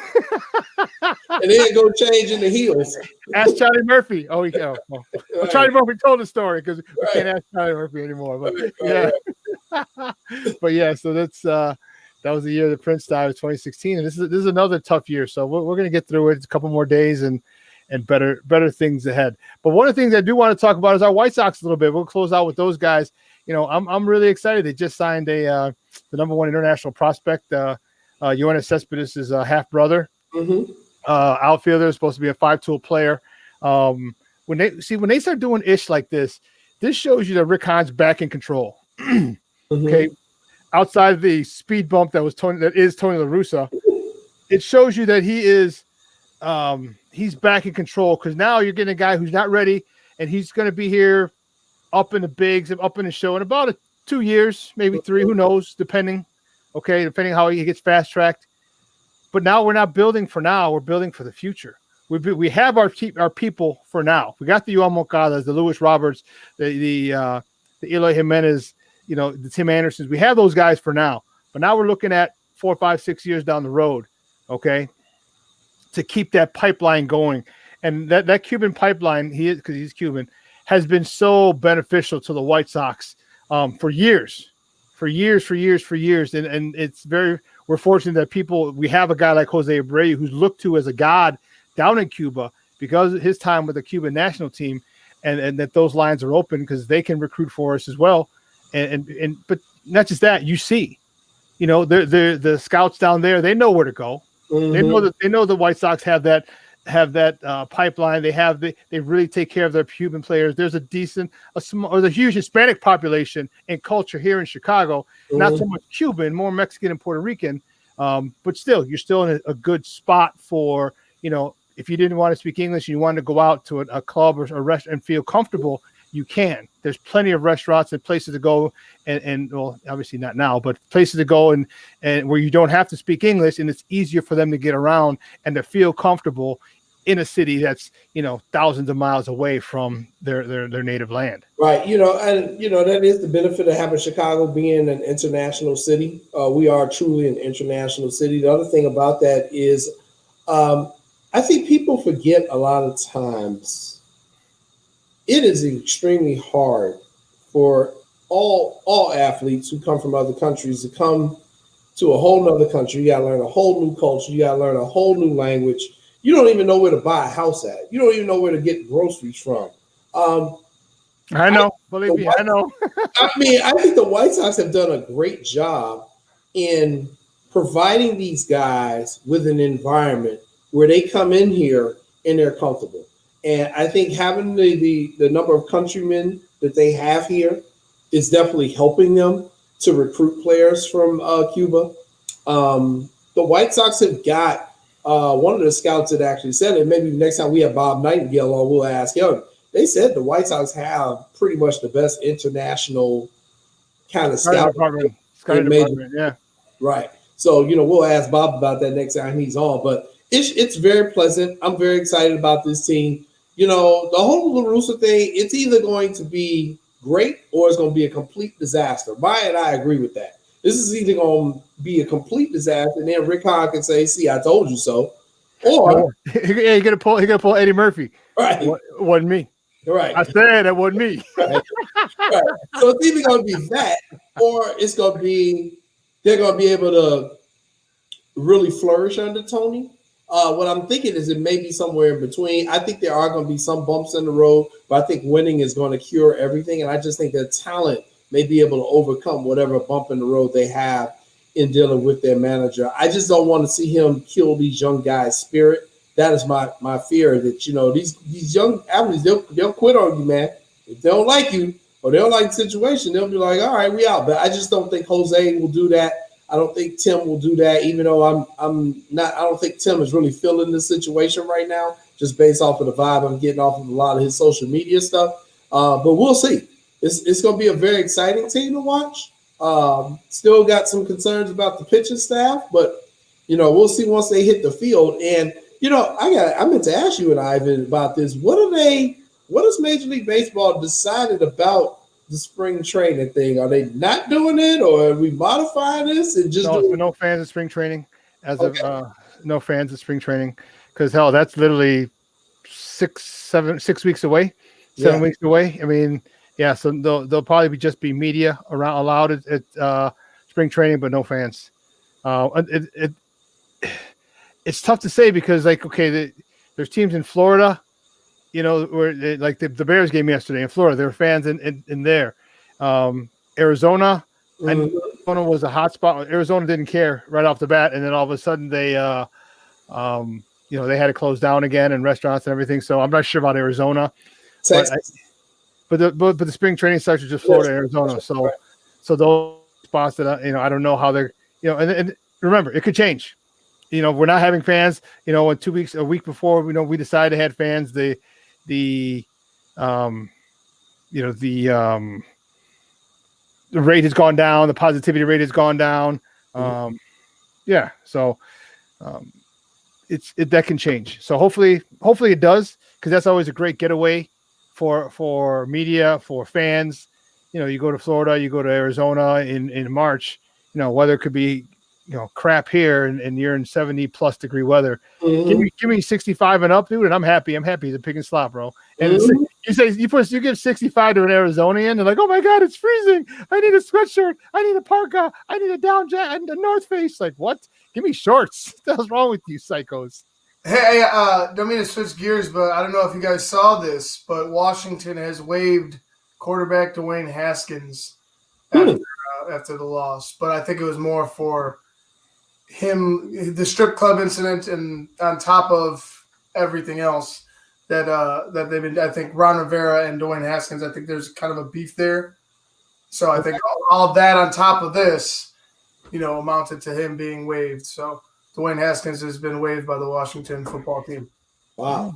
And then go change in the heels. Ask Charlie Murphy. Oh, yeah. Well, Charlie Murphy told the story because we can't ask Charlie Murphy anymore. But yeah, but yeah. So that's that was the year that Prince died, was 2016, and this is another tough year. So we're gonna get through it. It's a couple more days and better things ahead. But one of the things I do want to talk about is our White Sox a little bit. We'll close out with those guys. You know, I'm really excited. They just signed the number one international prospect, Yoenis Cespedes' half brother. Mm-hmm. Outfielder, is supposed to be a 5-tool player. When they start doing ish like this shows you that Rick Hahn's back in control. Okay, outside of the speed bump that is Tony La Russa, it shows you that he is he's back in control, because now you're getting a guy who's not ready, and he's going to be here up in the bigs, up in the show in about 2 years, maybe 3, who knows, depending how he gets fast tracked. But now we're not building for now; we're building for the future. We have our people for now. We got the Yoel Moncada's, the Lewis Roberts, the Eloy Jimenez, the Tim Andersons. We have those guys for now. But now we're looking at 4, 5, 6 years down the road, okay, to keep that pipeline going. And that Cuban pipeline, because he's Cuban, has been so beneficial to the White Sox for years. And it's we're fortunate that we have a guy like Jose Abreu, who's looked to as a god down in Cuba because of his time with the Cuban national team, and that those lines are open because they can recruit for us as well. But not just that, the scouts down there, they know where to go. Mm-hmm. They know the White Sox have that pipeline. They really take care of their Cuban players. There's a huge Hispanic population and culture here in Chicago. Mm-hmm. Not so much Cuban, more Mexican and Puerto Rican. But still, you're still in a good spot for, if you didn't want to speak English and you wanted to go out to a club or a restaurant and feel comfortable, you can. There's plenty of restaurants and places to go, and well, obviously not now, but places to go and where you don't have to speak English, and it's easier for them to get around and to feel comfortable in a city that's thousands of miles away from their native land. Right. That is the benefit of having Chicago being an international city. We are truly an international city. The other thing about that is, I think people forget a lot of times it is extremely hard for all athletes who come from other countries to come to a whole nother country. You got to learn a whole new culture. You got to learn a whole new language. You don't even know where to buy a house at. You don't even know where to get groceries from. I know. Believe me, I know. I think the White Sox have done a great job in providing these guys with an environment where they come in here and they're comfortable. And I think having the number of countrymen that they have here is definitely helping them to recruit players from Cuba. The White Sox have got one of the scouts that actually said it. Maybe next time we have Bob Nightingale on, we'll ask him. They said the White Sox have pretty much the best international kind of scout department. Yeah. Right. So, we'll ask Bob about that next time he's on. But it's very pleasant. I'm very excited about this team. The whole La Russa thing, it's either going to be great or it's going to be a complete disaster. Maya and I agree with that. This is either going to be a complete disaster, and then Rick Hahn can say, "See, I told you so," or you're gonna pull Eddie Murphy. Right? Wasn't me. Right. I said it wasn't me. Right. So it's either going to be that, or it's going to be they're going to be able to really flourish under Tony. What I'm thinking is it may be somewhere in between. I think there are going to be some bumps in the road, but I think winning is going to cure everything. And I just think that talent may be able to overcome whatever bump in the road they have in dealing with their manager. I just don't want to see him kill these young guys' spirit. That is my fear, that, these young athletes, they'll quit on you, man. If they don't like you or they don't like the situation, they'll be like, all right, we out. But I just don't think Jose will do that. I don't think Tim will do that, even though I'm not. I don't think Tim is really feeling the situation right now, just based off of the vibe I'm getting off of a lot of his social media stuff. But we'll see. It's going to be a very exciting team to watch. Still got some concerns about the pitching staff, but we'll see once they hit the field. And I meant to ask you and Ivan about this. What has Major League Baseball decided about the spring training thing? Are they not doing it, or are we modifying this and just doing no fans of spring training as of no fans of spring training, because hell, that's literally 6 weeks away, 7 weeks away. I mean, yeah, so they'll probably just be media allowed at spring training, but no fans. It's tough to say because, like, okay, there's teams in Florida, you know, where like the Bears game yesterday in Florida, there were fans in there. Arizona, and Arizona was a hot spot. Arizona didn't care right off the bat, and then all of a sudden they, you know, they had to close down again and restaurants and everything. So I'm not sure about Arizona, but the spring training starts with just Florida and Arizona. So those spots that I don't know how they're, you know, and remember, it could change. You know, we're not having fans. You know, in 2 weeks, a week before, we decided to have fans. The rate has gone down. The positivity rate has gone down. Yeah, so that can change. So hopefully it does, because that's always a great getaway for media, for fans. You know, you go to Florida, you go to Arizona in March. You know, weather could be, you know, crap here, and you're in 70+ degree weather. Give me 65 and up, dude, and I'm happy. I'm happy to pick and slop, bro. And you give 65 to an Arizonian, they're like, oh my god, it's freezing. I need a sweatshirt. I need a parka. I need a down jacket. I need a North Face. Like, what? Give me shorts. What the hell's wrong with you, psychos? Hey, don't mean to switch gears, but I don't know if you guys saw this, but Washington has waived quarterback Dwayne Haskins after the loss. But I think it was more for him, the strip club incident, and on top of everything else that they've been. I think Ron Rivera and Dwayne Haskins, I think there's kind of a beef there. So I think all that on top of this, you know, amounted to him being waived. So Dwayne Haskins has been waived by the Washington football team. Wow.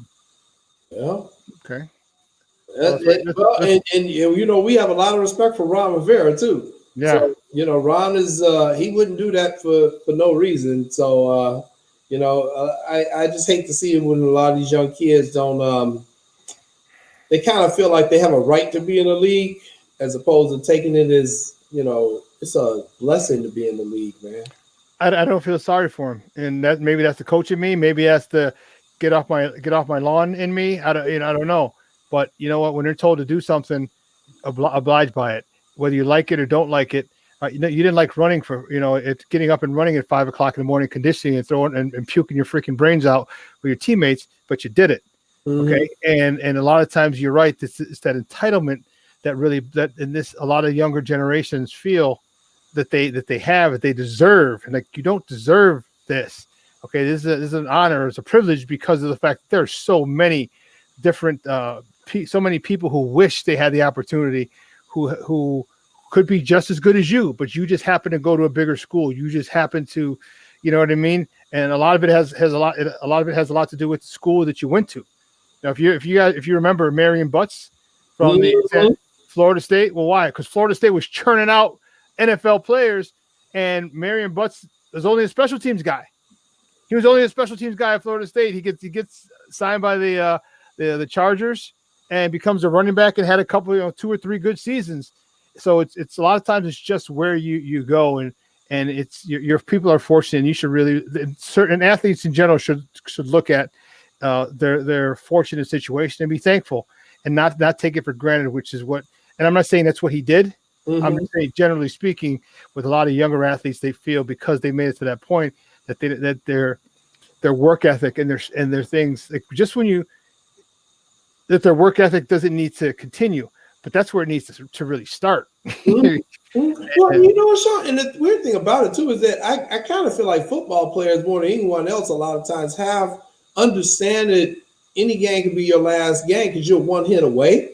Yeah. Okay. And you know, we have a lot of respect for Ron Rivera too. Yeah. So, you know, Ron is he wouldn't do that for no reason. So you know, I just hate to see it when a lot of these young kids don't they kind of feel like they have a right to be in the league, as opposed to taking it as, you know, it's a blessing to be in the league, man. I don't feel sorry for him, and that maybe that's the coach in me. Maybe that's the get off my lawn in me. I don't know. But you know what? When they're told to do something, oblige by it, whether you like it or don't like it. You didn't like running it's getting up and running at 5 o'clock in the morning, conditioning and throwing and puking your freaking brains out with your teammates, but you did it. Okay. And a lot of times you're right. It's that entitlement that a lot of younger generations feel that they deserve, and like, you don't deserve this. Okay. This is an honor. It's a privilege because of the fact that there are so many different, so many people who wish they had the opportunity, who could be just as good as you, but you just happen to go to a bigger school. You just happen to, you know what I mean? And a lot of it has a lot to do with the school that you went to. Now, if you remember Marion Butts from the Florida State, well, why? Because Florida State was churning out NFL players, and Marion Butts was only a special teams guy. He was only a special teams guy at Florida State. He gets signed by the Chargers and becomes a running back and had a couple, 2 or 3 good seasons. So it's a lot of times it's just where you go, and it's your people are fortunate, and you should really, certain athletes in general should look at their fortunate situation and be thankful and not take it for granted, which is what, and I'm not saying that's what he did. I'm just saying, generally speaking, with a lot of younger athletes, they feel because they made it to that point that their work ethic and their things, like, just that their work ethic doesn't need to continue. But that's where it needs to really start. Well, you know, Shawn, and the weird thing about it too is that I kind of feel like football players more than anyone else a lot of times understand that any game can be your last game because you're one hit away.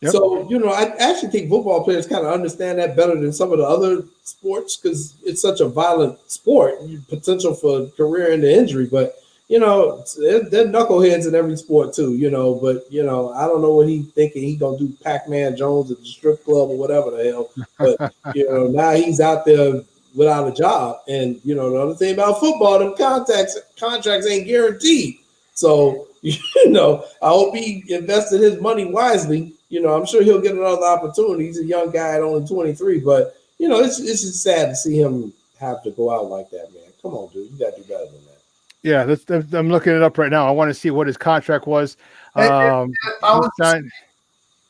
Yep. So, you know, I actually think football players kind of understand that better than some of the other sports because it's such a violent sport, potential for career-ending injury. But, you know, there are knuckleheads in every sport too, you know. But, you know, I don't know what he's thinking. He's going to do Pac-Man Jones at the strip club or whatever the hell. But, you know, now he's out there without a job. And, you know, the other thing about football, them contracts ain't guaranteed. So, I hope he invested his money wisely. I'm sure he'll get another opportunity. He's a young guy at only 23, but it's just sad to see him have to go out like that, man. Come on, dude, you got to do better than that. Yeah, I'm looking it up right now. I want to see what his contract was. And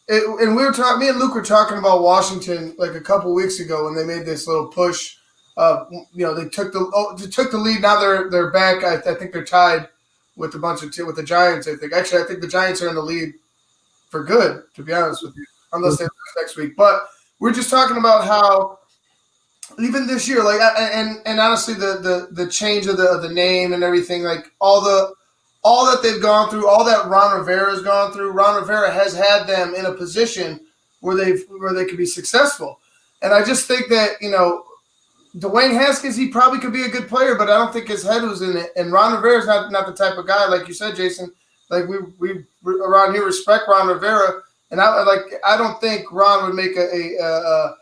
we were talking. Me and Luke were talking about Washington like a couple weeks ago when they made this little push. They took the lead. Now they're back. I think they're tied with a bunch of with the Giants. I think the Giants are in the lead for good. To be honest with you, unless they lose next week. But we're just talking about how even this year, like, and honestly, the change of the name and everything, like all that they've gone through, all that Ron Rivera has gone through. Ron Rivera has had them in a position where they could be successful, and I just think that Dwayne Haskins, he probably could be a good player, but I don't think his head was in it. And Ron Rivera is not the type of guy, like you said, Jason. Like we around here respect Ron Rivera, and I don't think Ron would make a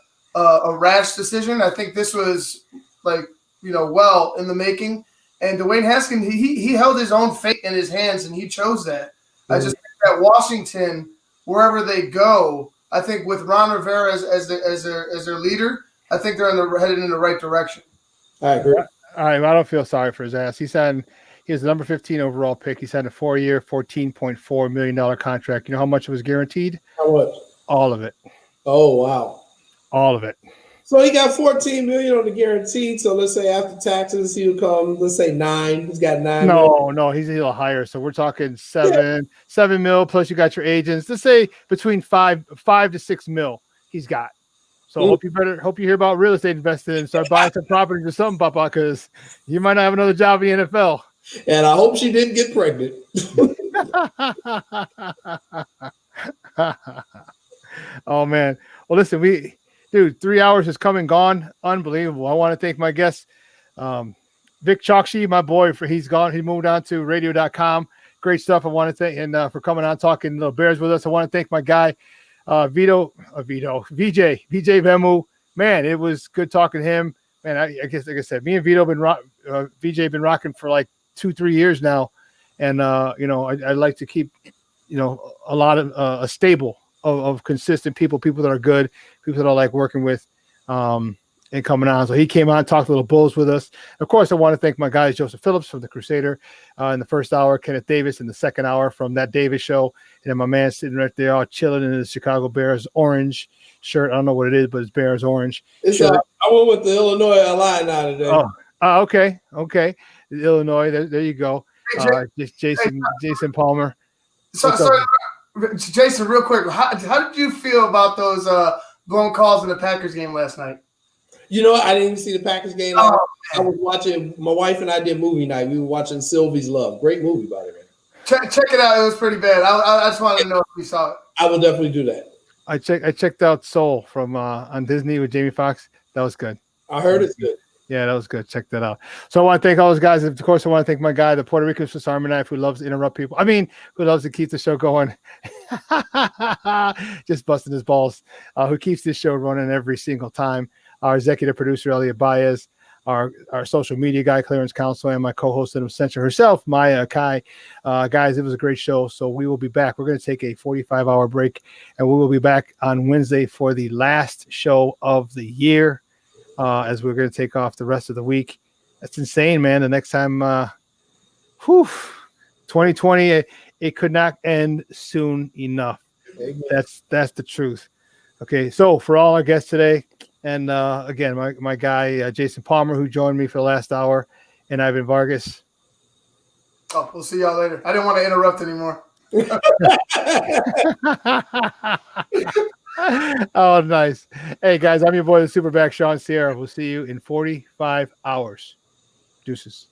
rash decision. I think this was well in the making. And Dwayne Haskins, he held his own fate in his hands, and he chose that. Mm-hmm. I just think that Washington, wherever they go, I think with Ron Rivera as their leader, I think they're headed in the right direction. I agree. All right, I don't feel sorry for his ass. He has the number 15 overall pick. He signed a 4-year, $14.4 million contract. You know how much it was guaranteed? How much? All of it. Oh, wow. All of it. So he got $14 million on the guaranteed. So let's say after taxes, he'll come. Let's say $9 million. He's got $9 million. No, he's a little higher. So we're talking $7 million plus you got your agents. Let's say between $5 to $6 million he's got. So hope you hear about real estate investing and start buying some properties or something, Papa, because you might not have another job in the NFL. And I hope she didn't get pregnant. Oh man. Well, listen, 3 hours has come and gone. Unbelievable. I want to thank my guest, Vic Chokshi, my boy, he's gone. He moved on to radio.com. Great stuff. I want to thank and for coming on talking little Bears with us. I want to thank my guy, VJ Vemu. Man, it was good talking to him. Man, I guess like I said, me and Vito VJ been rocking for like 2-3 years now, and I like to keep a lot of a stable of consistent people that are good, people that I like working with, and coming on. So he came on, talked a little Bulls with us. Of course, I want to thank my guys, Joseph Phillips from the Crusader in the first hour, Kenneth Davis in the second hour from That Davis Show, and then my man sitting right there all chilling in his Chicago Bears orange shirt. I don't know what it is, but it's Bears orange. I went with the Illinois Illini now today. Oh, okay. Illinois, there you go. Jason Palmer. Sorry, Jason, real quick, how did you feel about those blown calls in the Packers game last night? I didn't even see the Packers game. I was watching. My wife and I did movie night. We were watching Sylvie's Love. Great movie, by the way. Check it out. It was pretty bad. I just wanted to know if you saw it. I will definitely do that. I checked out Soul from on Disney with Jamie Foxx. That was good. I heard it's good. Yeah, that was good. Check that out. So I want to thank all those guys. Of course, I want to thank my guy, the Puerto Rican Swiss Army knife, who loves to interrupt people. Who loves to keep the show going. Just busting his balls. Who keeps this show running every single time. Our executive producer, Elliot Baez. Our social media guy, Clarence Council, and my co-host, Adam Censor herself, Maya Kai. Guys, it was a great show. So we will be back. We're going to take a 45-hour break, and we will be back on Wednesday for the last show of the year. As we're going to take off the rest of the week. That's insane, man. The next time, 2020, it could not end soon enough. That's the truth. Okay, so for all our guests today, and again, my guy, Jason Palmer, who joined me for the last hour, and Ivan Vargas. Oh, we'll see y'all later. I didn't want to interrupt anymore. Oh, nice. Hey, guys, I'm your boy, the Superback, Shawn Sierra. We'll see you in 45 hours. Deuces.